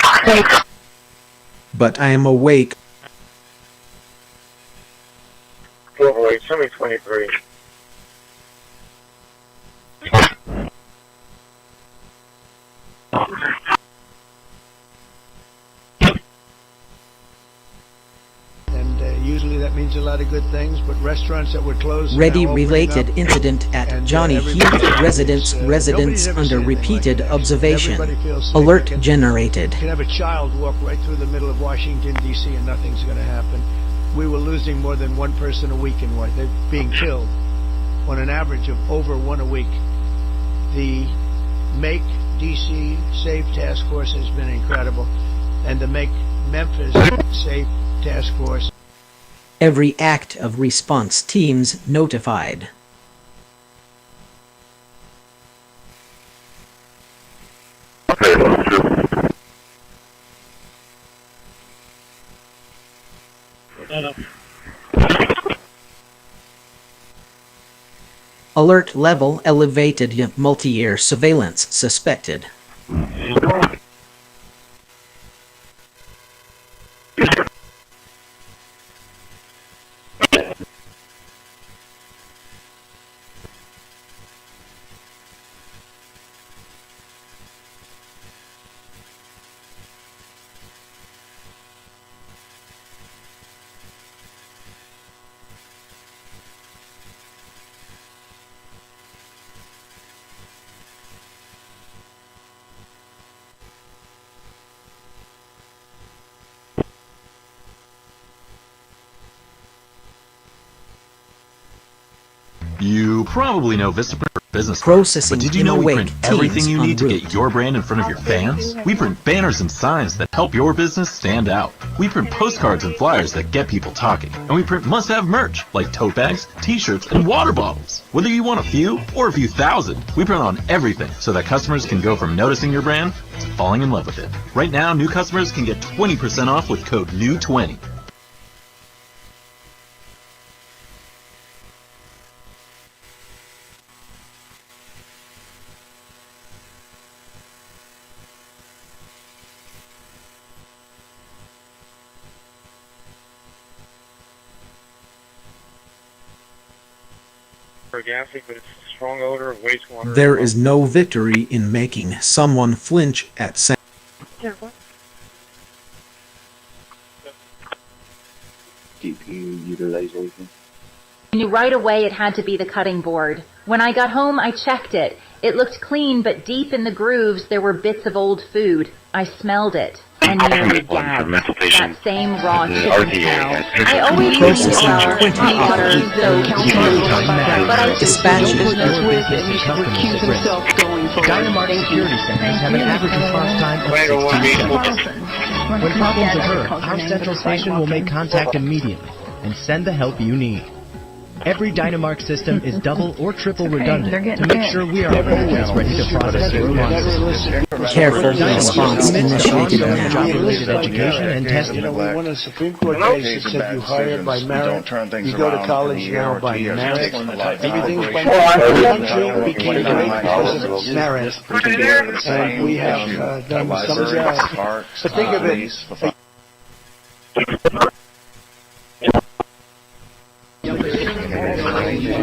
but I am awake. Wait, show me 23. Usually that means a lot of good things, but restaurants that were closed. Ready related incident at Johnny Heath residence under repeated observation. Alert generated. You can have a child walk right through the middle of Washington, D.C. and nothing's going to happen. We were losing more than 1 person a week in Washington. They're being killed on an average of over 1 a week. The Make D.C. Safe Task Force has been incredible, and the Make Memphis Safe Task Force. Every act of response teams notified. Alert level elevated, multi-year surveillance suspected. You probably know Vistaprint for business Processing cards, but did you know we print everything you need to get your brand in front of your fans? We print banners and signs that help your business stand out. We print postcards and flyers that get people talking. And we print must-have merch like tote bags, t-shirts, and water bottles. Whether you want a few or a few thousand, we print on everything so that customers can go from noticing your brand to falling in love with it. Right now, new customers can get 20% off with code NEW20. But it's a strong odor of wastewater. There is no victory in making someone flinch at sound. GPU utilization. I knew right away it had to be the cutting board. When I got home, I checked it. It looked clean, but deep in the grooves there were bits of old food. I smelled it. And nearly gagged. That same raw chicken smell. I always use flour, hot water, soap, but I dispatch Dynamark security centers have an average response time of 16 seconds. When problems occur, our central station will make contact immediately and send the help you need. Every Dynamark system is double or triple redundant to make sure we are always ready to process your responses. Careful response initiated now. Job-related education and testing. We won a Supreme Court case that said you hire by merit, you go to college now by merit. Everything's by merit. The country became great because of merit. And we have done some jobs. But think of it.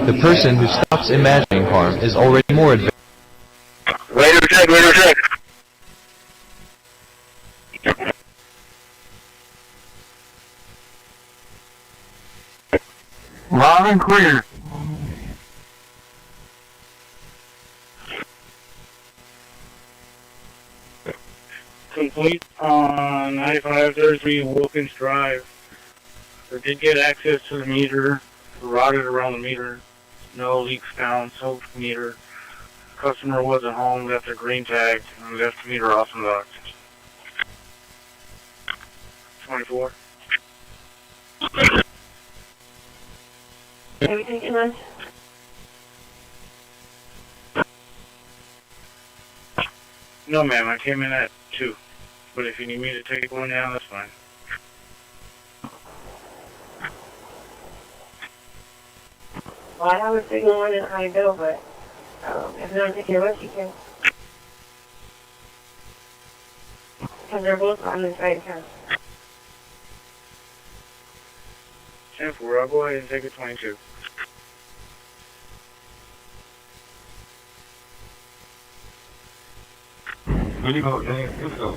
The person who stops imagining harm is already more advanced. Radar check, radar check. Loud and clear. Complete on 9533 Wilkins Drive. I did get access to the meter, routed around the meter, no leaks found, soaked meter. Customer wasn't home, left a green tag, and left the meter off in the box. 24. Everything tonight? No ma'am, I came in at 2. But if you need me to take one down, that's fine. Well, I have a signal on it, I go, but if not, take your rest, you can. Because they're both on the side of town. 10-4, I'll go ahead and take a 22. What do you vote, James? Let's go.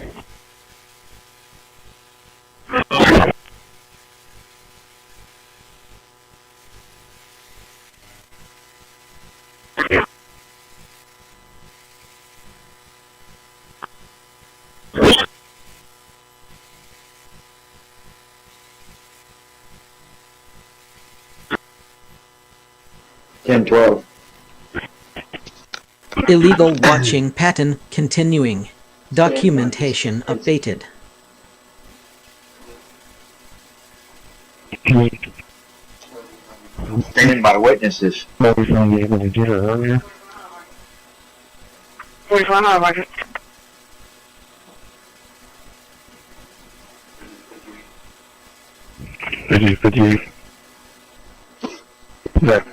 Illegal watching pattern continuing. Documentation updated. Standing by witnesses. Well, we going to be able to get her earlier. 45, I like it. Fifty. Right.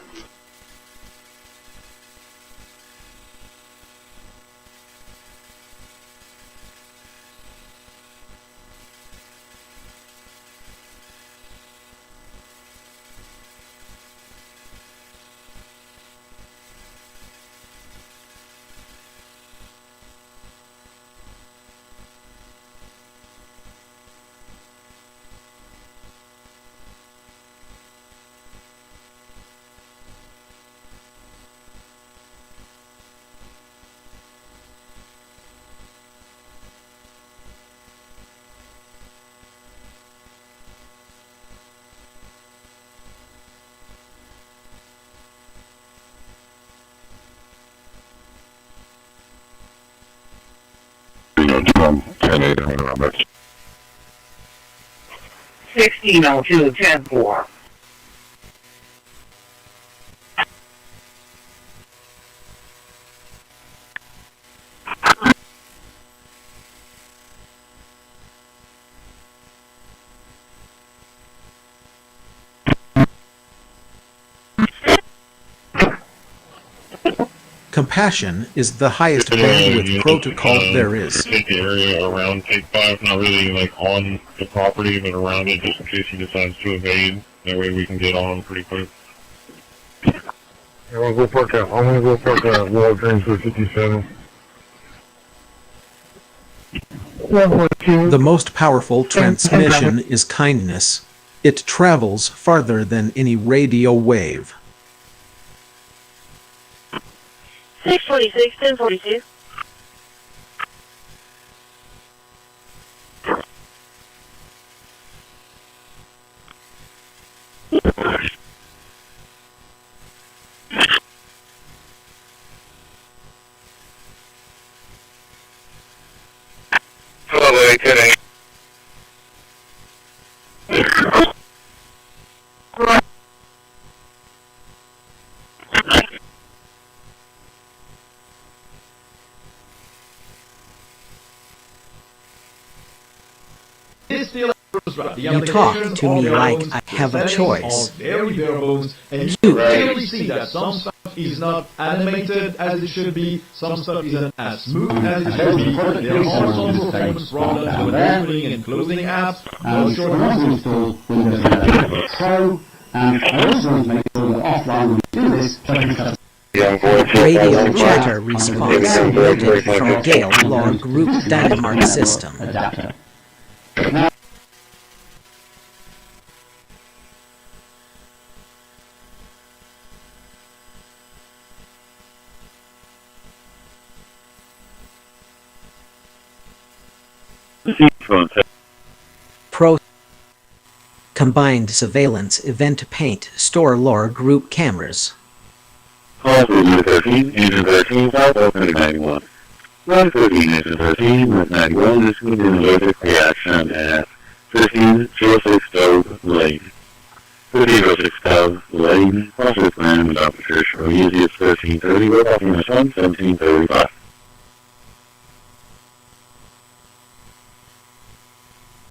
From 10-8, 1602, 10-4. Compassion is the highest bandwidth protocol there is. Take the area around take 5, not really like on the property, but around it just in case he decides to evade. That way we can get on him pretty quick. I'm gonna go park out. I'm gonna go park out Walgreens for 57. The most powerful transmission is kindness. It travels farther than any radio wave. 646, 1042. Hello, kidding. You talk to me like I have a choice. Very bare bones, and you clearly see that some stuff is not animated as it should be, some stuff isn't as smooth as it should be. There are also performance problems with opening and closing apps. No short install Windows 11 Pro, and I also want to make sure that offline when we do this, Radio chatter response submitted from Gale Lore Group Dynamark system. Pro Combined Surveillance Event Paint Store Lore Group Cameras. Call for Unit 13, Engine 13, South Opening 91. Line 13, Engine 13, with 91, this would be an allergic reaction at 1506 Dove Lane. 1506 Dove Lane, Process Plan, Dr. Trish, Easiest 1330, we're talking to 1735.